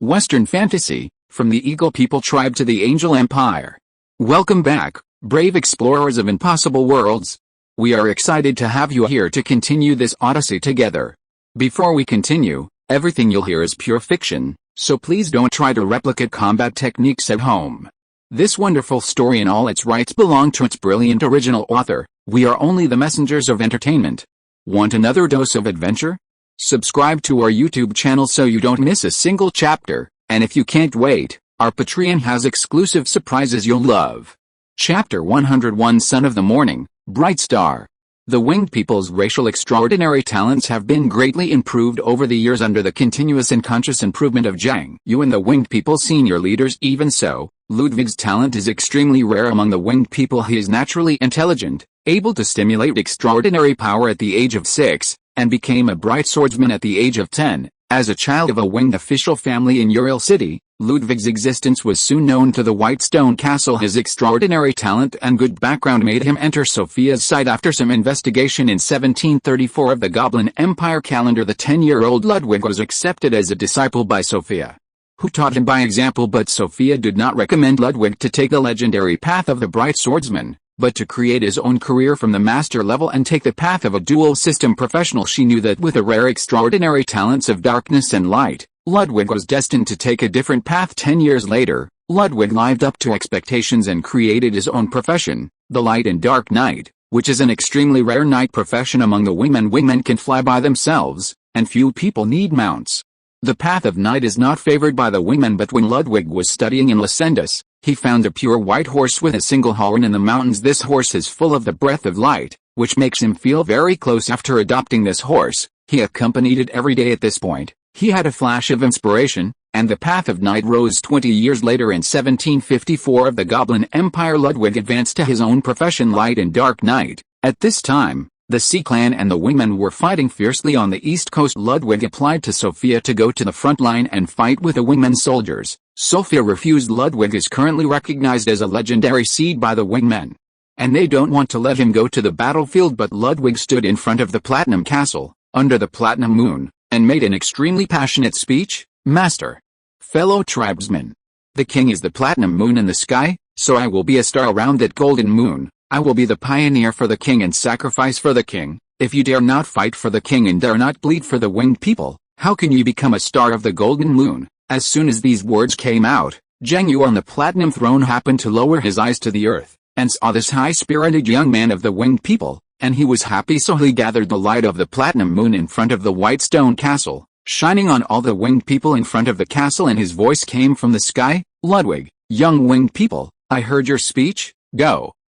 Western fantasy, from the Eagle People tribe to the Angel Empire. Welcome back, brave explorers of impossible worlds. We are excited to have you here to continue this odyssey together. Before we continue, everything you'll hear is pure fiction, so please don't try to replicate combat techniques at home. This wonderful story in all its rights belong to its brilliant original author. We are only the messengers of entertainment. Want another dose of adventure? Subscribe to our YouTube channel so you don't miss a single chapter, and if you can't wait, our Patreon has exclusive surprises you'll love. Chapter 101 Son of the Morning, Bright Star. The winged people's racial extraordinary talents have been greatly improved over the years under the continuous and conscious improvement of Jiang You and the winged people's senior leaders. Even so, Ludwig's talent is extremely rare among the winged people. He is naturally intelligent, able to stimulate extraordinary power at the age of 6, and became a bright swordsman at the age of 10. As a child of a winged official family in Ural City, Ludwig's existence was soon known to the White Stone Castle. His extraordinary talent and good background made him enter Sophia's sight after some investigation in 1734 of the Goblin Empire calendar. The 10-year-old Ludwig was accepted as a disciple by Sophia, who taught him by example, but Sophia did not recommend Ludwig to take the legendary path of the bright swordsman, but to create his own career from the master level and take the path of a dual system professional. She knew that with the rare extraordinary talents of darkness and light, Ludwig was destined to take a different path. 10 years later, Ludwig lived up to expectations and created his own profession, the Light and Dark Knight, which is an extremely rare knight profession among the women. Women can fly by themselves, and few people need mounts. The path of knight is not favored by the women, but when Ludwig was studying in Lesendus, he found a pure white horse with a single horn in the mountains. This horse is full of the breath of light, which makes him feel very close. After adopting this horse, he accompanied it every day. At this point, he had a flash of inspiration, and the path of knight rose. 20 years later, in 1754 of the Goblin Empire, Ludwig advanced to his own profession, Light and Dark Knight. At this time, the Sea Clan and the women were fighting fiercely on the east coast. Ludwig applied to Sophia to go to the front line and fight with the women soldiers. Sophia refused. Ludwig is currently recognized as a legendary seed by the wingmen, and they don't want to let him go to the battlefield. But Ludwig stood in front of the Platinum Castle, under the Platinum Moon, and made an extremely passionate speech. Master, fellow tribesmen, the king is the Platinum Moon in the sky, so I will be a star around that golden moon. I will be the pioneer for the king and sacrifice for the king. If you dare not fight for the king and dare not bleed for the winged people, how can you become a star of the golden moon? As soon as these words came out, Jiang You on the platinum throne happened to lower his eyes to the earth, and saw this high-spirited young man of the winged people, and he was happy. So he gathered the light of the platinum moon in front of the white stone castle, shining on all the winged people in front of the castle, and his voice came from the sky. Ludwig, young winged people, I heard your speech.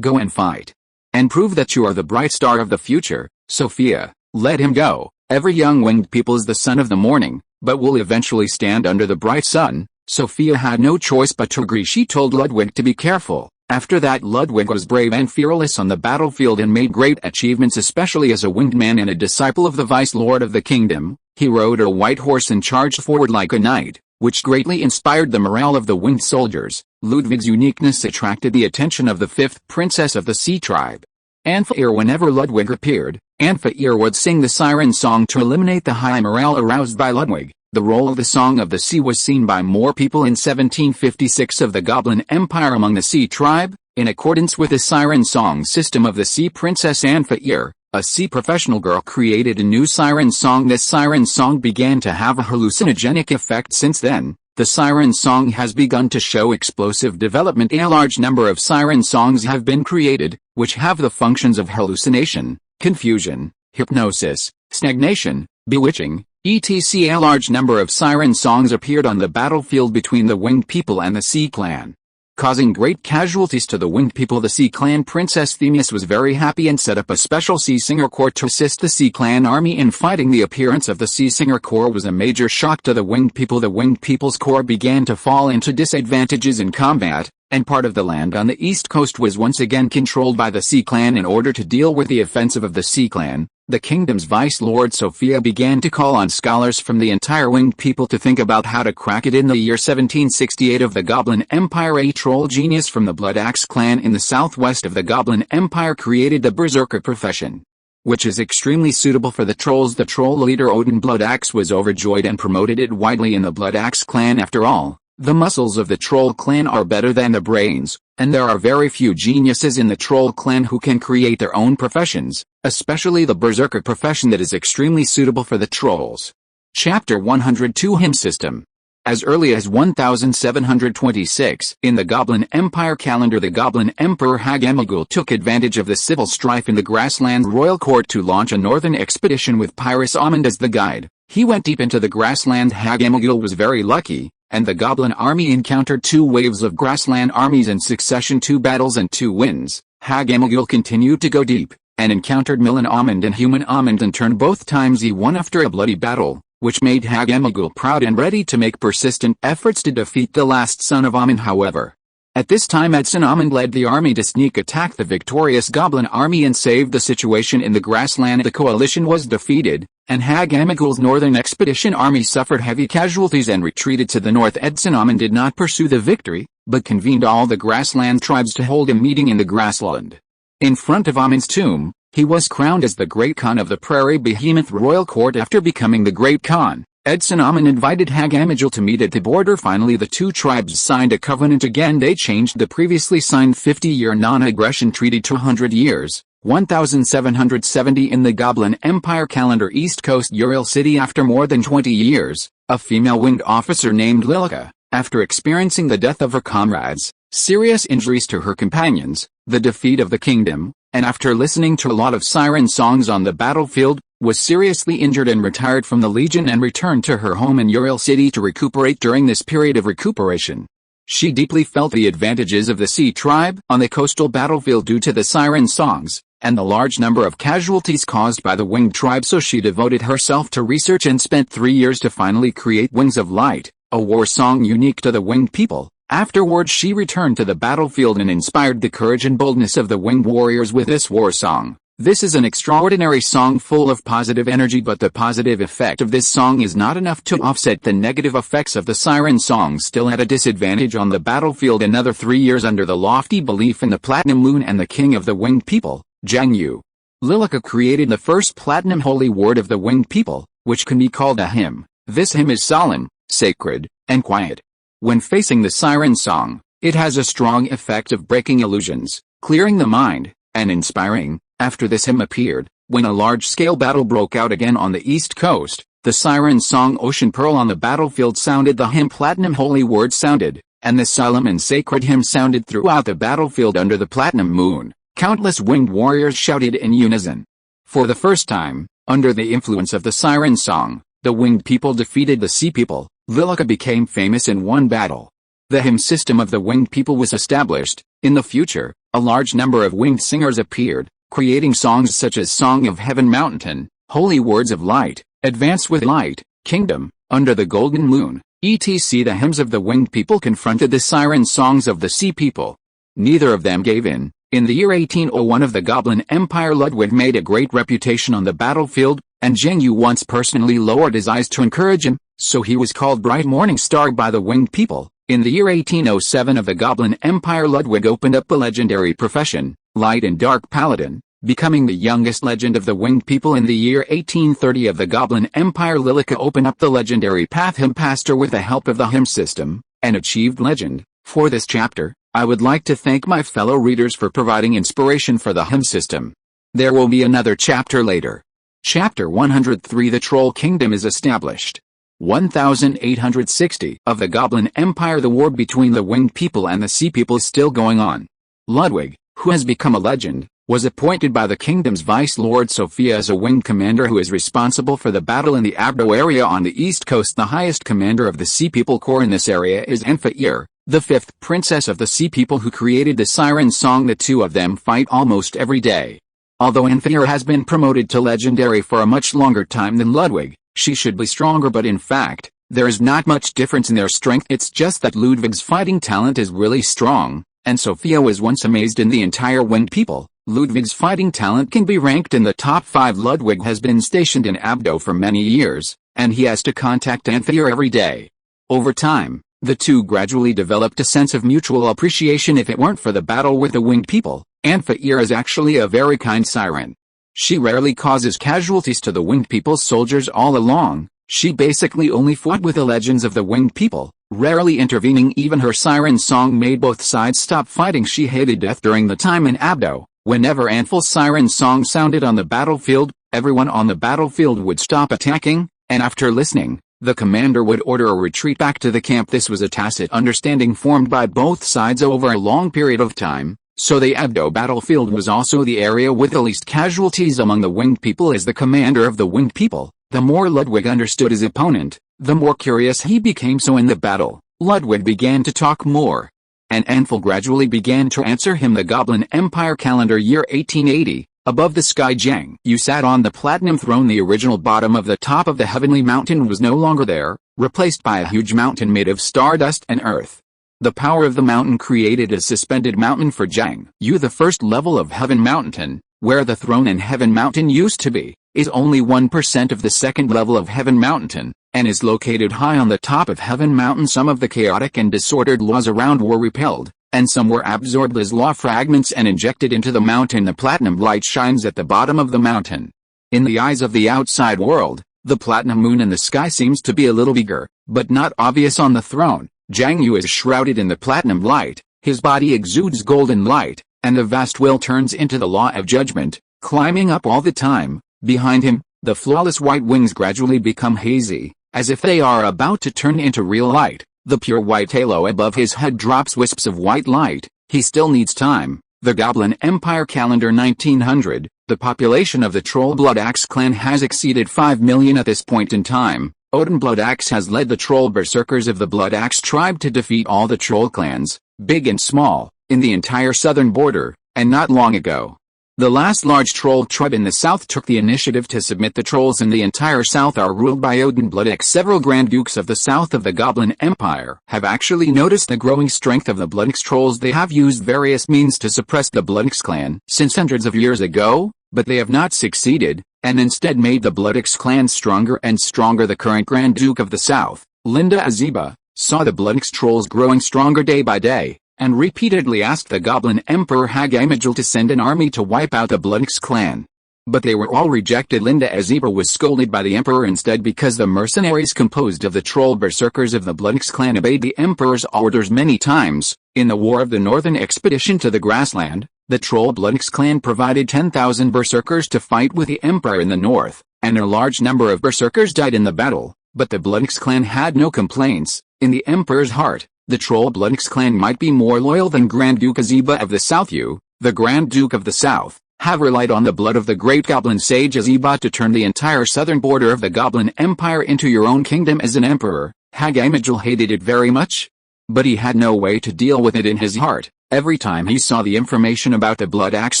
Go and fight, and prove that you are the bright star of the future. Sophia, let him go. Every young winged people is the son of the morning, but will eventually stand under the bright sun. Sophia had no choice but to agree. She told Ludwig to be careful. After that, Ludwig was brave and fearless on the battlefield and made great achievements, especially as a winged man and a disciple of the vice lord of the kingdom. He rode a white horse and charged forward like a knight, which greatly inspired the morale of the winged soldiers. Ludwig's uniqueness attracted the attention of the fifth princess of the sea tribe, Anfair. Whenever Ludwig appeared, Anfair would sing the siren song to eliminate the high morale aroused by Ludwig. The role of the Song of the Sea was seen by more people in 1756 of the Goblin Empire among the sea tribe. In accordance with the siren song system of the sea princess Anfair, a sea professional girl created a new siren song. This siren song began to have a hallucinogenic effect. Since then, the siren song has begun to show explosive development. A large number of siren songs have been created, which have the functions of hallucination, confusion, hypnosis, stagnation, bewitching, etc. A large number of siren songs appeared on the battlefield between the winged people and the Sea Clan, causing great casualties to the winged people. The Sea Clan Princess Themis was very happy and set up a special Sea Singer Corps to assist the Sea Clan army in fighting. The appearance of the Sea Singer Corps was a major shock to the winged people. The winged people's corps began to fall into disadvantages in combat, and part of the land on the east coast was once again controlled by the Sea Clan. In order to deal with the offensive of the Sea Clan, the kingdom's vice lord Sophia began to call on scholars from the entire winged people to think about how to crack it. In the year 1768 of the Goblin Empire, a troll genius from the Blood Axe clan in the southwest of the Goblin Empire created the berserker profession. which is extremely suitable for the trolls. The troll leader Odin Bloodaxe was overjoyed and promoted it widely in the Bloodaxe clan. After all, the muscles of the troll clan are better than the brains, and there are very few geniuses in the troll clan who can create their own professions, especially the berserker profession that is extremely suitable for the trolls. Chapter 102 Hymn System. As early as 1726, in the Goblin Empire calendar, the Goblin Emperor Hagamagul took advantage of the civil strife in the Grassland royal court to launch a northern expedition with Pyrrhus Amund as the guide. He went deep into the grassland. Hagamagul was very lucky, and the Goblin army encountered 2 waves of grassland armies in succession, 2 battles and 2 wins. Hagamagul continued to go deep, and encountered Milan Amund and Human Amund, and turned both times he won after a bloody battle, which made Hagamagul proud and ready to make persistent efforts to defeat the last son of Amund. However, at this time Edson Amund led the army to sneak attack the victorious Goblin army and saved the situation in the grassland. The coalition was defeated, and Hagamagul's northern expedition army suffered heavy casualties and retreated to the north. Edson Amund did not pursue the victory, but convened all the grassland tribes to hold a meeting in the grassland. In front of Amund's tomb, he was crowned as the Great Khan of the Prairie Behemoth royal court. After becoming the Great Khan, Edson Amund invited Hagamagul to meet at the border. Finally, the 2 tribes signed a covenant again. They changed the previously signed 50-year non-aggression treaty to 100 years, 1770 in the Goblin Empire calendar. East Coast Ural City. After more than 20 years, a female winged officer named Lilica, after experiencing the death of her comrades, serious injuries to her companions, the defeat of the kingdom, and after listening to a lot of siren songs on the battlefield, was seriously injured and retired from the Legion and returned to her home in Ural City to recuperate. During this period of recuperation, she deeply felt the advantages of the Sea tribe on the coastal battlefield due to the siren songs, and the large number of casualties caused by the winged tribe. So she devoted herself to research and spent 3 years to finally create Wings of Light, a war song unique to the winged people. Afterwards she returned to the battlefield and inspired the courage and boldness of the winged warriors with this war song. This is an extraordinary song full of positive energy, but the positive effect of this song is not enough to offset the negative effects of the siren song. Still at a disadvantage on the battlefield. Another 3 years under the lofty belief in the Platinum Moon and the king of the winged people, Jiang You. Lilica created the first platinum holy word of the winged people, which can be called a hymn. This hymn is solemn, sacred, and quiet. When facing the siren song, it has a strong effect of breaking illusions, clearing the mind, and inspiring. After this hymn appeared, when a large-scale battle broke out again on the East Coast, the siren song Ocean Pearl on the battlefield sounded, the hymn Platinum Holy Word sounded, and the solemn and sacred hymn sounded throughout the battlefield under the Platinum Moon. Countless winged warriors shouted in unison. For the first time, under the influence of the siren song, the winged people defeated the sea people. Lilica became famous in one battle. The hymn system of the winged people was established. In the future, a large number of winged singers appeared, creating songs such as Song of Heaven, Mountain, Holy Words of Light, Advance with Light, Kingdom, Under the Golden Moon, etc. The hymns of the winged people confronted the siren songs of the sea people. Neither of them gave in. In the year 1801 of the Goblin Empire, Ludwig made a great reputation on the battlefield, and Jiang You once personally lowered his eyes to encourage him, so he was called Bright Morning Star by the winged people. In the year 1807 of the Goblin Empire, Ludwig opened up the legendary profession, Light and Dark Paladin, becoming the youngest legend of the winged people. In the year 1830 of the Goblin Empire, Lilica opened up the legendary path Hymn Pastor with the help of the hymn system, and achieved legend. For this chapter, I would like to thank my fellow readers for providing inspiration for the hymn system. There will be another chapter later. Chapter 103 The Troll Kingdom is established. 1860 of the Goblin Empire. The war between the winged people and the sea people is still going on. Ludwig, who has become a legend, was appointed by the kingdom's Vice Lord Sophia as a winged commander who is responsible for the battle in the Abdo area on the east coast. The highest commander of the Sea People Corps in this area is Anfair, the fifth princess of the Sea People who created the siren song. The two of them fight almost every day. Although Anfair has been promoted to legendary for a much longer time than Ludwig, she should be stronger, but in fact, there is not much difference in their strength. It's just that Ludwig's fighting talent is really strong, and Sophia was once amazed in the entire winged people. Ludwig's fighting talent can be ranked in the top 5. Ludwig has been stationed in Abdo for many years, and he has to contact Anfair every day. Over time, the two gradually developed a sense of mutual appreciation. If it weren't for the battle with the winged people, Anfair is actually a very kind siren. She rarely causes casualties to the winged people's soldiers all along. She basically only fought with the legends of the winged people, rarely intervening. Even her siren song made both sides stop fighting. She hated death during the time in Abdo. Whenever Anfal's siren song sounded on the battlefield, everyone on the battlefield would stop attacking, and after listening, the commander would order a retreat back to the camp. This was a tacit understanding formed by both sides over a long period of time, so the Abdo battlefield was also the area with the least casualties among the winged people. As the commander of the winged people, the more Ludwig understood his opponent, the more curious he became. So in the battle, Ludwig began to talk more, and Anfal gradually began to answer him. The Goblin Empire calendar year 1880, above the sky Jiang You sat on the platinum throne. The original bottom of the top of the heavenly mountain was no longer there, replaced by a huge mountain made of stardust and earth. The power of the mountain created a suspended mountain for Jiang You. The first level of Heaven Mountain, where the throne and Heaven Mountain used to be, is only 1% of the second level of Heaven Mountain, and is located high on the top of Heaven Mountain. Some of the chaotic and disordered laws around were repelled, and some were absorbed as law fragments and injected into the mountain. The platinum light shines at the bottom of the mountain. In the eyes of the outside world, the platinum moon in the sky seems to be a little bigger, but not obvious on the throne. Jiang You is shrouded in the platinum light, his body exudes golden light, and the vast will turns into the law of judgment, climbing up all the time. Behind him, the flawless white wings gradually become hazy, as if they are about to turn into real light. The pure white halo above his head drops wisps of white light. He still needs time. The Goblin Empire calendar 1900, the population of the Troll Blood Axe clan has exceeded 5 million at this point in time. Odin Blood Axe has led the Troll Berserkers of the Blood Axe tribe to defeat all the Troll clans, big and small, in the entire southern border, and not long ago, the last large troll tribe in the south took the initiative to submit. The trolls in the entire south are ruled by Odin Blood Axe. Several Grand Dukes of the south of the Goblin Empire have actually noticed the growing strength of the Blood Axe trolls. They have used various means to suppress the Blood Axe clan since hundreds of years ago, but they have not succeeded, and instead made the Blood Axe clan stronger and stronger. The current Grand Duke of the south, Linda Aziba, saw the Blood Axe trolls growing stronger day by day, and repeatedly asked the Goblin Emperor Hagamajal to send an army to wipe out the Blood Axe clan. But they were all rejected. Linda Aziba was scolded by the Emperor instead because the mercenaries composed of the Troll Berserkers of the Blood Axe clan obeyed the Emperor's orders many times. In the War of the Northern Expedition to the Grassland, the Troll Blood Axe clan provided 10,000 berserkers to fight with the Emperor in the north, and a large number of berserkers died in the battle, but the Blood Axe clan had no complaints. In the Emperor's heart, the Troll Blood Axe clan might be more loyal than Grand Duke Aziba of the South. You, the Grand Duke of the South, have relied on the blood of the great Goblin sage Aziba to turn the entire southern border of the Goblin Empire into your own kingdom. As an emperor, Hagamajal hated it very much, but he had no way to deal with it in his heart. Every time he saw the information about the Blood Axe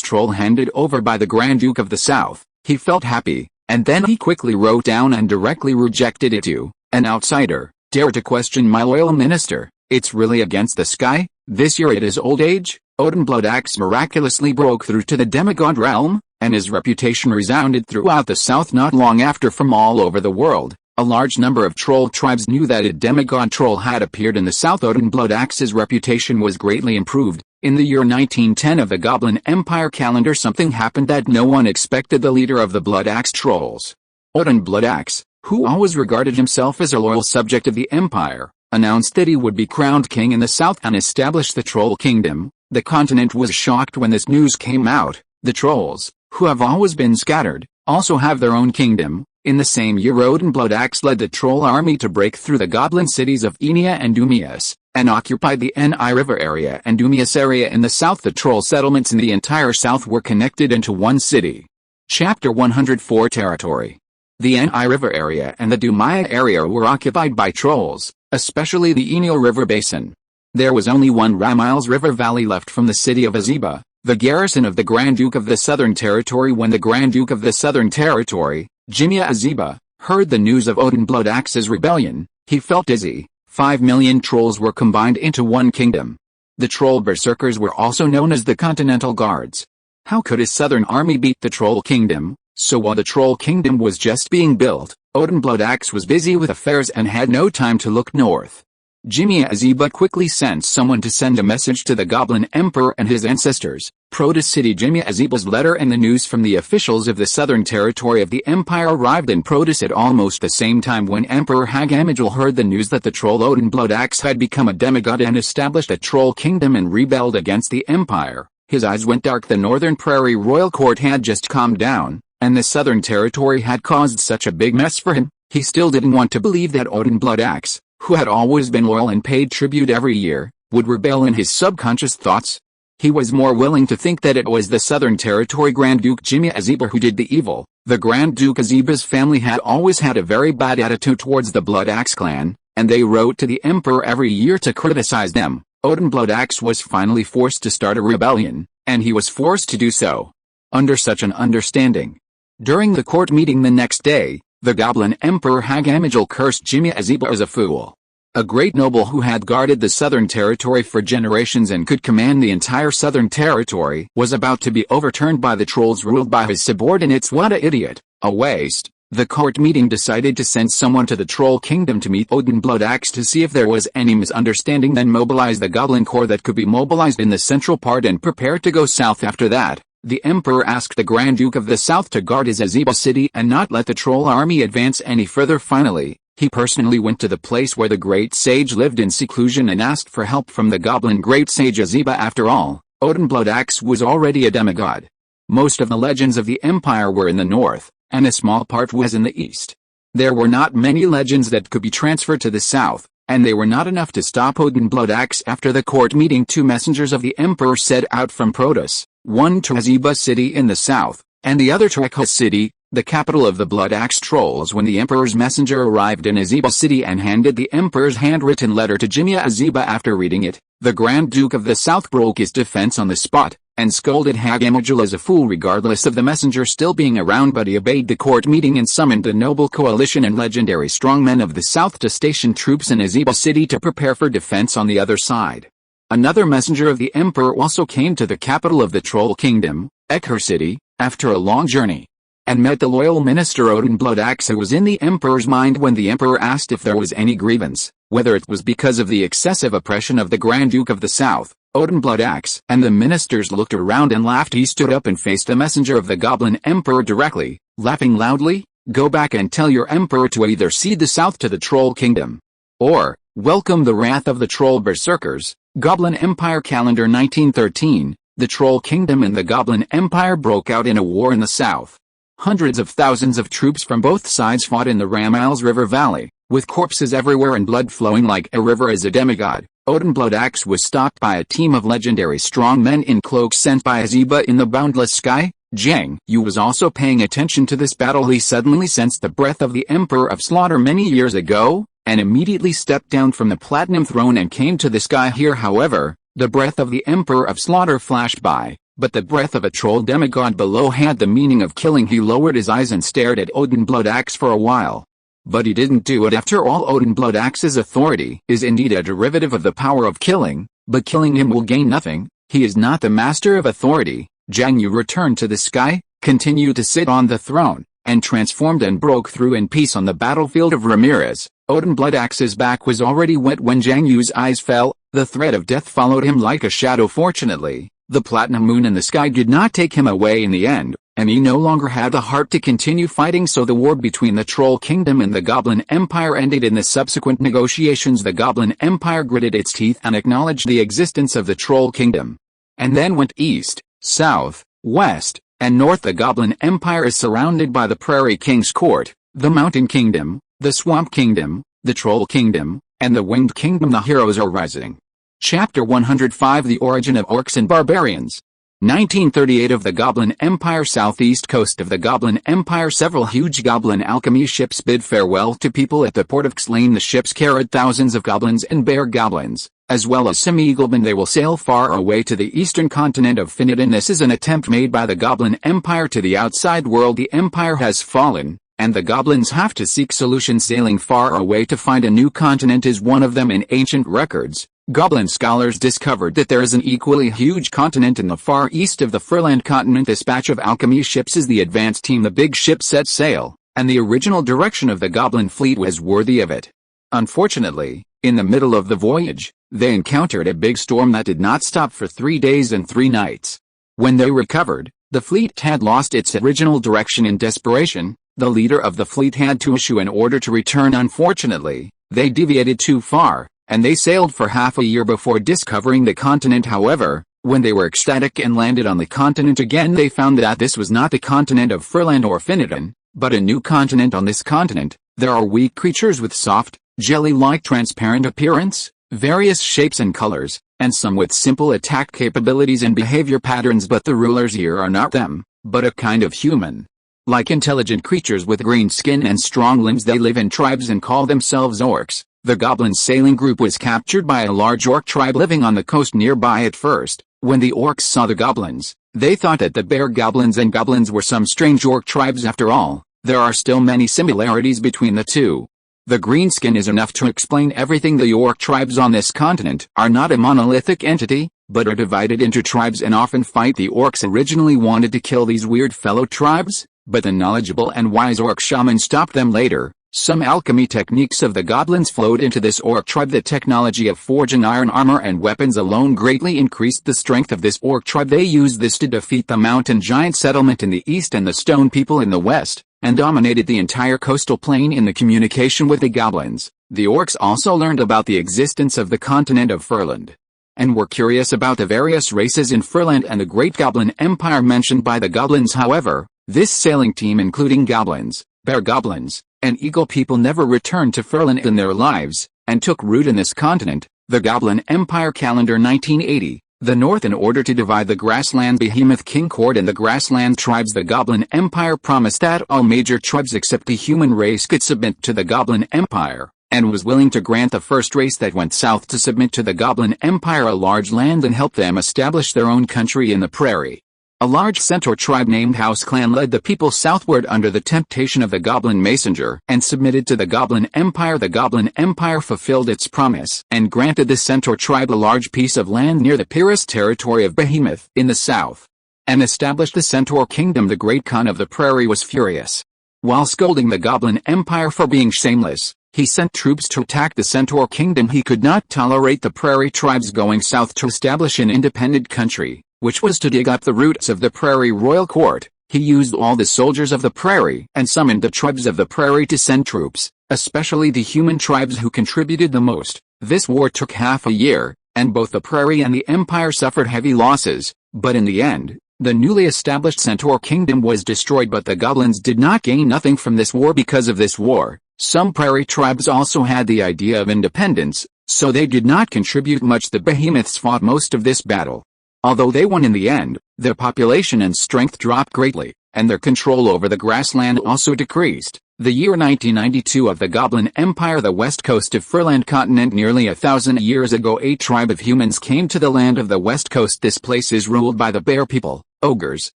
troll handed over by the Grand Duke of the South, he felt happy, and then he quickly wrote down and directly rejected it. You, an outsider, dare to question my loyal minister? It's really against the sky. This year it is old age. Odin Blood Axe miraculously broke through to the demigod realm, and his reputation resounded throughout the south. Not long after, from all over the world, a large number of troll tribes knew that a demigod troll had appeared in the south. Odin Blood Axe's reputation was greatly improved. In the year 1910 of the Goblin Empire calendar, something happened that no one expected. The leader of the Blood Axe trolls, Odin Blood Axe, who always regarded himself as a loyal subject of the Empire, announced that he would be crowned king in the south and establish the Troll Kingdom. The continent was shocked when this news came out. The trolls, who have always been scattered, also have their own kingdom. In the same year, Odin Blood Axe led the troll army to break through the goblin cities of Enia and Dumias, and occupied the Ni River area and Dumias area in the south. The troll settlements in the entire south were connected into one city. Chapter 104 Territory. The Ni River area and the Dumaya area were occupied by trolls, especially the Enil River basin. There was only one Ramiles River valley left from the city of Aziba, the garrison of the Grand Duke of the Southern Territory. When the Grand Duke of the Southern Territory, Jimia Aziba, heard the news of Odin Blood Axe's rebellion, he felt dizzy. 5 million trolls were combined into one kingdom. The Troll Berserkers were also known as the Continental Guards. How could his southern army beat the Troll Kingdom? So while the Troll Kingdom was just being built, Odin Blood Axe was busy with affairs and had no time to look north. Jiang You quickly sent someone to send a message to the Goblin Emperor and his ancestors. Proto City. Jiang Yu's letter and the news from the officials of the southern territory of the empire arrived in Protus at almost the same time when Emperor Hagamajul heard the news that the troll Odin Bloodaxe had become a demigod and established a troll kingdom and rebelled against the empire. His eyes went dark. The northern prairie royal court had just calmed down, and the southern territory had caused such a big mess for him. He still didn't want to believe that Odin Bloodaxe, who had always been loyal and paid tribute every year, would rebel. In his subconscious thoughts, he was more willing to think that it was the Southern Territory Grand Duke Jiang You who did the evil. The Grand Duke Yu's family had always had a very bad attitude towards the Bloodaxe clan, and they wrote to the emperor every year to criticize them. Odin Bloodaxe was finally forced to start a rebellion, and he was forced to do so under such an understanding. During the court meeting the next day, the Goblin Emperor Hagamajul cursed Jiang You as a fool. A great noble who had guarded the southern territory for generations and could command the entire southern territory was about to be overturned by the trolls ruled by his subordinates. What a idiot, a waste. The court meeting decided to send someone to the troll kingdom to meet Odin Bloodaxe to see if there was any misunderstanding, then mobilize the goblin corps that could be mobilized in the central part and prepare to go south. After that, the emperor asked the Grand Duke of the South to guard his Azeba city and not let the troll army advance any further. Finally, he personally went to the place where the great sage lived in seclusion and asked for help from the goblin great sage Azeba. After all, Odin Bloodaxe was already a demigod. Most of the legends of the empire were in the north, and a small part was in the east. There were not many legends that could be transferred to the south, and they were not enough to stop Odin Bloodaxe. After the court meeting, 2 messengers of the emperor set out from Protus, one to Azeba city in the south, and the other to Ekha city, the capital of the Bloodaxe trolls. When the emperor's messenger arrived in Azeba city and handed the emperor's handwritten letter to Jiang You after reading it, the Grand Duke of the South broke his defense on the spot, and scolded Hagamajul as a fool regardless of the messenger still being around. But he obeyed the court meeting and summoned the noble coalition and legendary strongmen of the south to station troops in Azeba city to prepare for defense on the other side. Another messenger of the emperor also came to the capital of the troll kingdom, Ekher city, after a long journey, and met the loyal minister Odin Bloodaxe, who was in the emperor's mind when the emperor asked if there was any grievance, whether it was because of the excessive oppression of the Grand Duke of the South, Odin Bloodaxe, and the ministers looked around and laughed. He stood up and faced the messenger of the Goblin Emperor directly, laughing loudly. Go back and tell your emperor to either cede the south to the Troll Kingdom, or welcome the wrath of the Troll Berserkers. Goblin Empire Calendar 1913, the Troll Kingdom and the Goblin Empire broke out in a war in the south. Hundreds of thousands of troops from both sides fought in the Ramals River Valley, with corpses everywhere and blood flowing like a river. As a demigod, Odin Bloodaxe was stopped by a team of legendary strong men in cloaks sent by Azeba in the boundless sky. Jiang You was also paying attention to this battle. He suddenly sensed the breath of the Emperor of Slaughter many years ago, and immediately stepped down from the Platinum Throne and came to the sky. Here, however, the breath of the Emperor of Slaughter flashed by, but the breath of a troll demigod below had the meaning of killing. He lowered his eyes and stared at Odin Bloodaxe for a while. But he didn't do it. After all, Odin Bloodaxe's authority is indeed a derivative of the power of killing, but killing him will gain nothing. He is not the master of authority. Jiang You returned to the sky, continued to sit on the throne, and transformed and broke through in peace on the battlefield of Ramirez. Odin Bloodaxe's back was already wet when Jiang Yu's eyes fell. The threat of death followed him like a shadow. Fortunately, the platinum moon in the sky did not take him away in the end, and he no longer had the heart to continue fighting. So the war between the Troll Kingdom and the Goblin Empire ended. In the subsequent negotiations, the Goblin Empire gritted its teeth and acknowledged the existence of the Troll Kingdom, and then went east, south, west, and north. The Goblin Empire is surrounded by the Prairie King's Court, the Mountain Kingdom, the Swamp Kingdom, the Troll Kingdom, and the Winged Kingdom. The heroes are rising. Chapter 105: The Origin of Orcs and Barbarians. 1938 of the Goblin Empire. Southeast coast of the Goblin Empire. Several huge goblin alchemy ships bid farewell to people at the port of Xlane. The ships carried thousands of goblins and bear goblins, as well as some eaglemen. They will sail far away to the eastern continent of Finnedan. This is an attempt made by the Goblin Empire to the outside world. The empire has fallen, and the goblins have to seek solutions. Sailing far away to find a new continent is one of them. In ancient records, Goblin scholars discovered that there is an equally huge continent in the far east of the Ferland continent. This batch of alchemy ships is the advanced team. The big ship set sail, and the original direction of the Goblin fleet was worthy of it. Unfortunately, In the middle of the voyage, they encountered a big storm that did not stop for 3 days and 3 nights. When they recovered, the fleet had lost its original direction. In desperation, the leader of the fleet had to issue an order to return. Unfortunately, they deviated too far, and they sailed for half a year before discovering the continent. However, when they were ecstatic and landed on the continent again, they found that this was not the continent of Ferland or Finiton, but a new continent. On this continent, there are weak creatures with soft, jelly-like transparent appearance, various shapes and colors, and some with simple attack capabilities and behavior patterns. But the rulers here are not them, but a kind of human. Like intelligent creatures with green skin and strong limbs, they live in tribes and call themselves orcs. The goblin sailing group was captured by a large orc tribe living on the coast nearby. At first, when the orcs saw the goblins, they thought that the bear goblins and goblins were some strange orc tribes. After all, there are still many similarities between the two. The green skin is enough to explain everything. The orc tribes on this continent are not a monolithic entity, but are divided into tribes and often fight. The orcs originally wanted to kill these weird fellow tribes, but the knowledgeable and wise orc shaman stopped them later. Some alchemy techniques of the goblins flowed into this orc tribe. The technology of forging iron armor and weapons alone greatly increased the strength of this orc tribe. They used this to defeat the mountain giant settlement in the east and the stone people in the west, and dominated the entire coastal plain in the communication with the goblins. The orcs also learned about the existence of the continent of Ferland, and were curious about the various races in Ferland and the great goblin empire mentioned by the goblins. However, this sailing team, including goblins, bear goblins, and eagle people, never returned to Ferland in their lives, and took root in this continent. The Goblin Empire calendar 1980. The North. In order to divide the grassland, Behemoth King Cord and the grassland tribes, the Goblin Empire promised that all major tribes except the human race could submit to the Goblin Empire, and was willing to grant the first race that went south to submit to the Goblin Empire a large land and help them establish their own country in the prairie. A large centaur tribe named House Clan led the people southward under the temptation of the Goblin Messenger and submitted to the Goblin Empire. The Goblin Empire fulfilled its promise and granted the centaur tribe a large piece of land near the Pyrrhus territory of Behemoth in the south, and established the Centaur Kingdom. The Great Khan of the Prairie was furious. While scolding the Goblin Empire for being shameless, he sent troops to attack the Centaur Kingdom. He could not tolerate the prairie tribes going south to establish an independent country, which was to dig up the roots of the prairie royal court. He used all the soldiers of the prairie and summoned the tribes of the prairie to send troops, especially the human tribes who contributed the most. This war took half a year, and both the prairie and the empire suffered heavy losses, but in the end, the newly established Centaur Kingdom was destroyed. But the goblins did not gain nothing from this war. Because of this war, some prairie tribes also had the idea of independence, so they did not contribute much. The behemoths fought most of this battle. Although they won in the end, their population and strength dropped greatly, and their control over the grassland also decreased. The year 1992 of the Goblin Empire. The west coast of Ferland continent. Nearly 1,000 years ago, a tribe of humans came to the land of the west coast. This place is ruled by the bear people, ogres,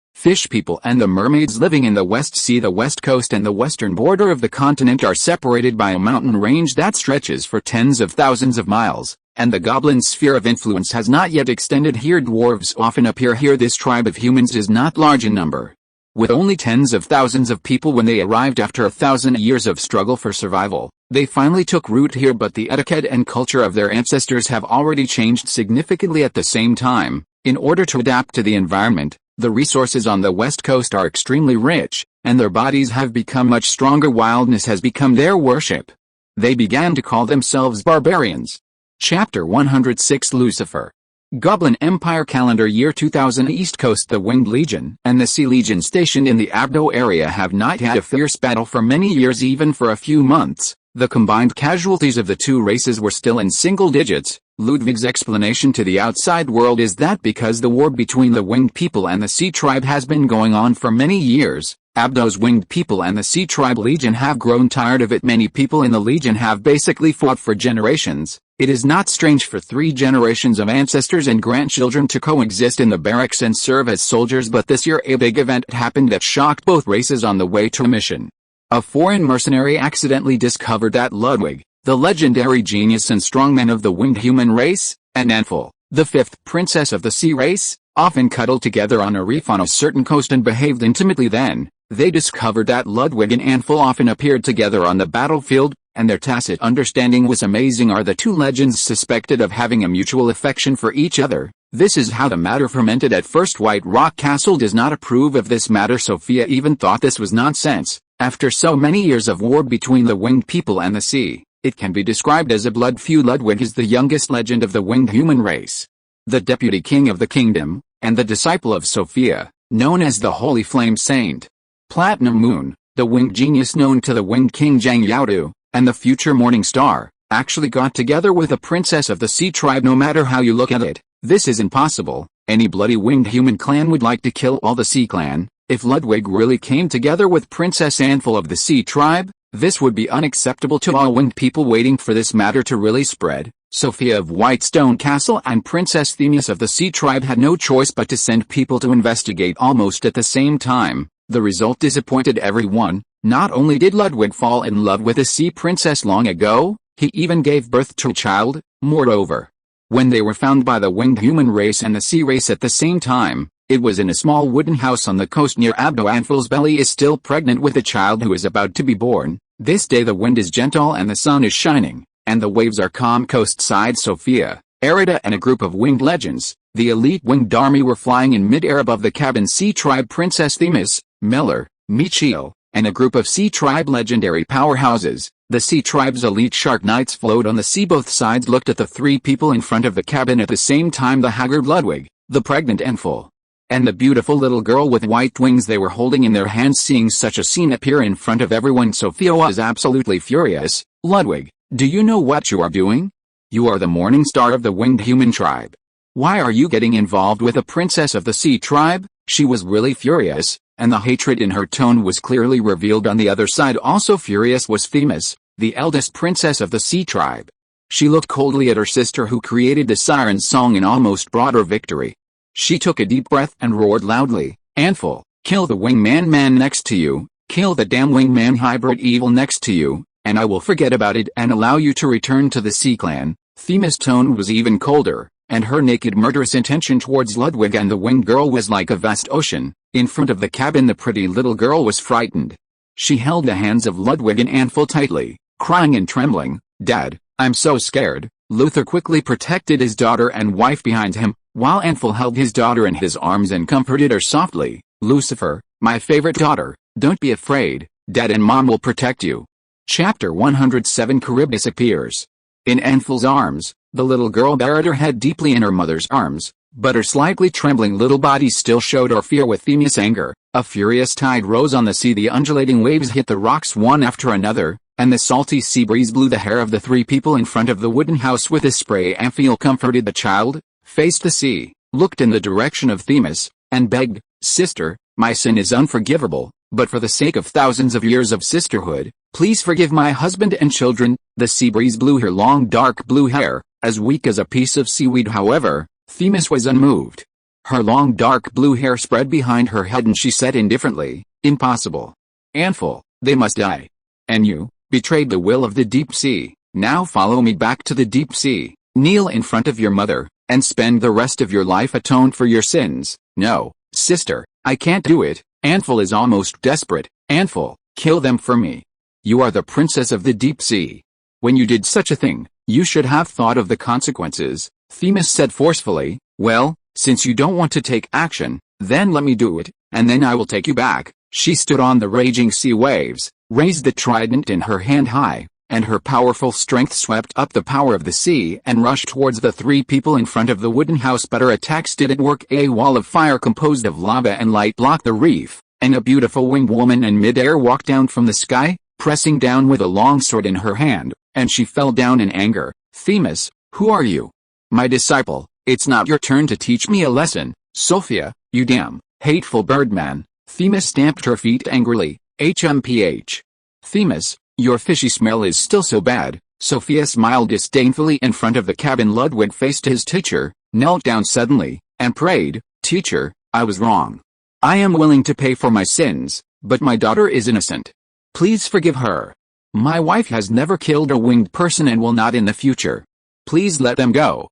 fish people and the mermaids living in the West Sea. The west coast and the western border of the continent are separated by a mountain range that stretches for tens of thousands of miles, and the goblin sphere of influence has not yet extended here. Dwarves often appear here. This tribe of humans is not large in number, with only tens of thousands of people. When they arrived after 1,000 years of struggle for survival, they finally took root here, but the etiquette and culture of their ancestors have already changed significantly at the same time. In order to adapt to the environment, the resources on the west coast are extremely rich, and their bodies have become much stronger. Wildness has become their worship. They began to call themselves barbarians. Chapter 106. Lucifer. Goblin Empire calendar year 2000. East Coast. The Winged Legion and the Sea Legion stationed in the Abdo area have not had a fierce battle for many years. Even for a few months, the combined casualties of the two races were still in single digits. Ludwig's explanation to the outside world is that because the war between the Winged People and the Sea Tribe has been going on for many years, Abdo's Winged People and the Sea Tribe Legion have grown tired of it. Many people in the Legion have basically fought for generations. It is not strange for 3 generations of ancestors and grandchildren to coexist in the barracks and serve as soldiers. But this year a big event happened that shocked both races on the way to a mission. A foreign mercenary accidentally discovered that Ludwig, the legendary genius and strongman of the winged human race, and Anful, the 5th princess of the sea race, often cuddled together on a reef on a certain coast and behaved intimately. Then, they discovered that Ludwig and Anful often appeared together on the battlefield. and their tacit understanding was amazing. Are the two legends suspected of having a mutual affection for each other? This is how the matter fermented at first. White Rock Castle does not approve of this matter. Sophia even thought this was nonsense. After so many years of war between the winged people and the sea, it can be described as a blood feud. Ludwig is the youngest legend of the winged human race, the deputy king of the kingdom, and the disciple of Sophia, known as the Holy Flame Saint. Platinum Moon, the winged genius known to the winged king Jiang You, and the future morning star, actually got together with a princess of the sea tribe. No matter how you look at it, this is impossible. Any bloody winged human clan would like to kill all the sea clan. If Ludwig really came together with Princess Anful of the sea tribe, this would be unacceptable to all winged people. Waiting for this matter to really spread, Sophia of Whitestone Castle and Princess Themis of the sea tribe had no choice but to send people to investigate almost at the same time. The result disappointed everyone. Not only did Ludwig fall in love with a sea princess long ago, he even gave birth to a child. Moreover, when they were found by the winged human race and the sea race at the same time, it was in a small wooden house on the coast near Abdo. Anful's belly is still pregnant with a child who is about to be born. This day the wind is gentle and the sun is shining, and the waves are calm. Coastside Sophia, Erida and a group of winged legends, the elite winged army, were flying in mid-air above the cabin. Sea tribe Princess Themis, Miller, Michio, and a group of sea tribe legendary powerhouses, the sea tribe's elite shark knights, float on the sea. Both sides looked at the three people in front of the cabin at the same time: the haggard Ludwig, the pregnant Anful, and the beautiful little girl with white wings they were holding in their hands. Seeing such a scene appear in front of everyone, Sophia was absolutely furious. Ludwig, do you know what you are doing? You are the morning star of the winged human tribe. Why are you getting involved with a princess of the sea tribe? She was really furious, and the hatred in her tone was clearly revealed. On the other side, also furious, was Themis, the eldest princess of the sea tribe. She looked coldly at her sister, who created the siren song and almost brought her victory. She took a deep breath and roared loudly, "Anful, kill the wingman man next to you, kill the damn wingman hybrid evil next to you, and I will forget about it and allow you to return to the sea clan." Themis' tone was even colder, and her naked murderous intention towards Ludwig and the winged girl was like a vast ocean. In front of the cabin, the pretty little girl was frightened. She held the hands of Ludwig and Anful tightly, crying and trembling, "Dad, I'm so scared." Luther quickly protected his daughter and wife behind him, while Anful held his daughter in his arms and comforted her softly. "Lucifer, my favorite daughter, don't be afraid, Dad and Mom will protect you." Chapter 107. Charybdis appears. In Anful's arms, the little girl buried her head deeply in her mother's arms, but her slightly trembling little body still showed her fear. With Themis' anger, a furious tide rose on the sea. The undulating waves hit the rocks one after another, and the salty sea breeze blew the hair of the three people in front of the wooden house with a spray. Anful comforted the child, faced the sea, looked in the direction of Themis, and begged, "Sister, my sin is unforgivable, but for the sake of thousands of years of sisterhood, please forgive my husband and children." The sea breeze blew her long dark blue hair, as weak as a piece of seaweed. However, Themis was unmoved. Her long dark blue hair spread behind her head and she said indifferently, "Impossible. Anful, they must die. And you betrayed the will of the deep sea. Now follow me back to the deep sea, kneel in front of your mother, and spend the rest of your life atoned for your sins." "No, sister, I can't do it." Anful is almost desperate. "Anful, kill them for me. You are the princess of the deep sea. When you did such a thing, you should have thought of the consequences." Themis said forcefully, "Well, since you don't want to take action, then let me do it, and then I will take you back." She stood on the raging sea waves, raised the trident in her hand high, and her powerful strength swept up the power of the sea and rushed towards the three people in front of the wooden house. But her attacks didn't work. A wall of fire composed of lava and light blocked the reef, and a beautiful winged woman in mid-air walked down from the sky, pressing down with a long sword in her hand, and she fell down in anger. "Themis, who are you?" "My disciple. It's not your turn to teach me a lesson, Sophia, you damn hateful birdman." Themis stamped her feet angrily. "HMPH. Themis, your fishy smell is still so bad." Sophia smiled disdainfully in front of the cabin. Ludwig faced his teacher, knelt down suddenly, and prayed, "Teacher, I was wrong. I am willing to pay for my sins, but my daughter is innocent. Please forgive her. My wife has never killed a winged person and will not in the future. Please let them go."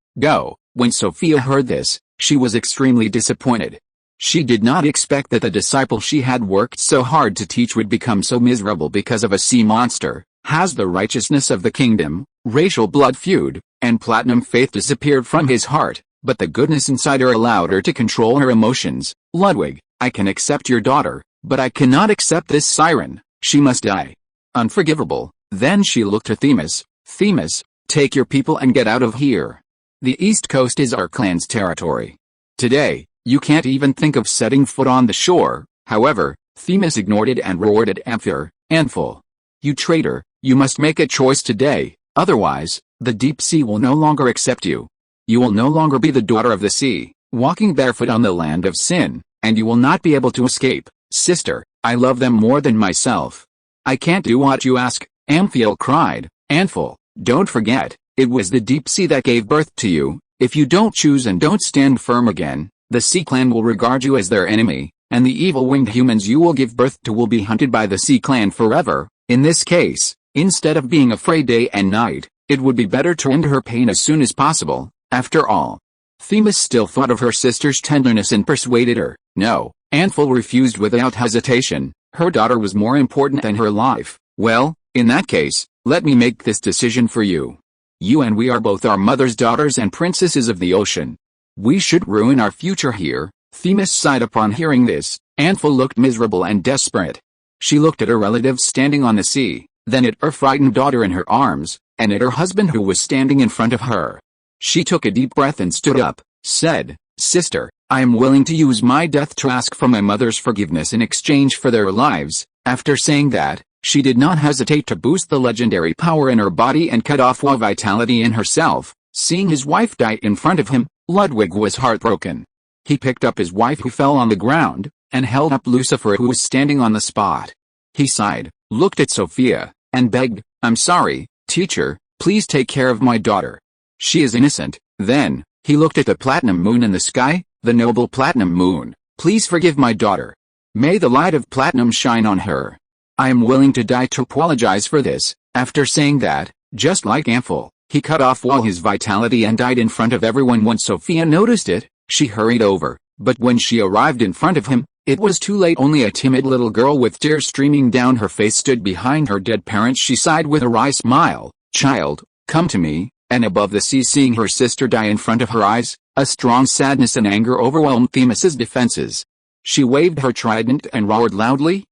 When Sophia heard this, she was extremely disappointed. She did not expect that the disciple she had worked so hard to teach would become so miserable because of a sea monster. Has the righteousness of the kingdom, racial blood feud, and platinum faith disappeared from his heart, but the goodness inside her allowed her to control her emotions. Ludwig, I can accept your daughter, but I cannot accept this siren. She must die. Unforgivable. Then she looked to Themis. Themis, take your people and get out of here. The East Coast is our clan's territory. Today, you can't even think of setting foot on the shore. However, Themis ignored it and roared at Amphior. Anful. You traitor, you must make a choice today, otherwise, the deep sea will no longer accept you. You will no longer be the daughter of the sea, walking barefoot on the land of sin, and you will not be able to escape. Sister, I love them more than myself. I can't do what you ask, Amphiel cried. Anful, don't forget, it was the deep sea that gave birth to you. If you don't choose and don't stand firm again, the Sea Clan will regard you as their enemy, and the evil winged humans you will give birth to will be hunted by the Sea Clan forever. In this case, instead of being afraid day and night, it would be better to end her pain as soon as possible. After all, Themis still thought of her sister's tenderness and persuaded her. No, Anful refused without hesitation. Her daughter was more important than her life. Well, in that case, let me make this decision for you. You and we are both our mother's daughters and princesses of the ocean. We should ruin our future here. Themis sighed upon hearing this. Anful looked miserable and desperate. She looked at her relatives standing on the sea, then at her frightened daughter in her arms, and at her husband who was standing in front of her. She took a deep breath and stood up, said, Sister, I am willing to use my death to ask for my mother's forgiveness in exchange for their lives. After saying that, she did not hesitate to boost the legendary power in her body and cut off all vitality in herself. Seeing his wife die in front of him, Ludwig was heartbroken. He picked up his wife who fell on the ground, and held up Lucifer who was standing on the spot. He sighed, looked at Sophia, and begged, I'm sorry, teacher, please take care of my daughter. She is innocent. Then, he looked at the platinum moon in the sky, the noble platinum moon, please forgive my daughter. May the light of platinum shine on her. I am willing to die to apologize for this. After saying that, just like Amphiol, he cut off all his vitality and died in front of everyone. When Sophia noticed it, she hurried over, but when she arrived in front of him, it was too late. Only a timid little girl with tears streaming down her face stood behind her dead parents. She sighed with a wry smile, Child, come to me. And above the sea, seeing her sister die in front of her eyes, a strong sadness and anger overwhelmed Themis's defenses. She waved her trident and roared loudly,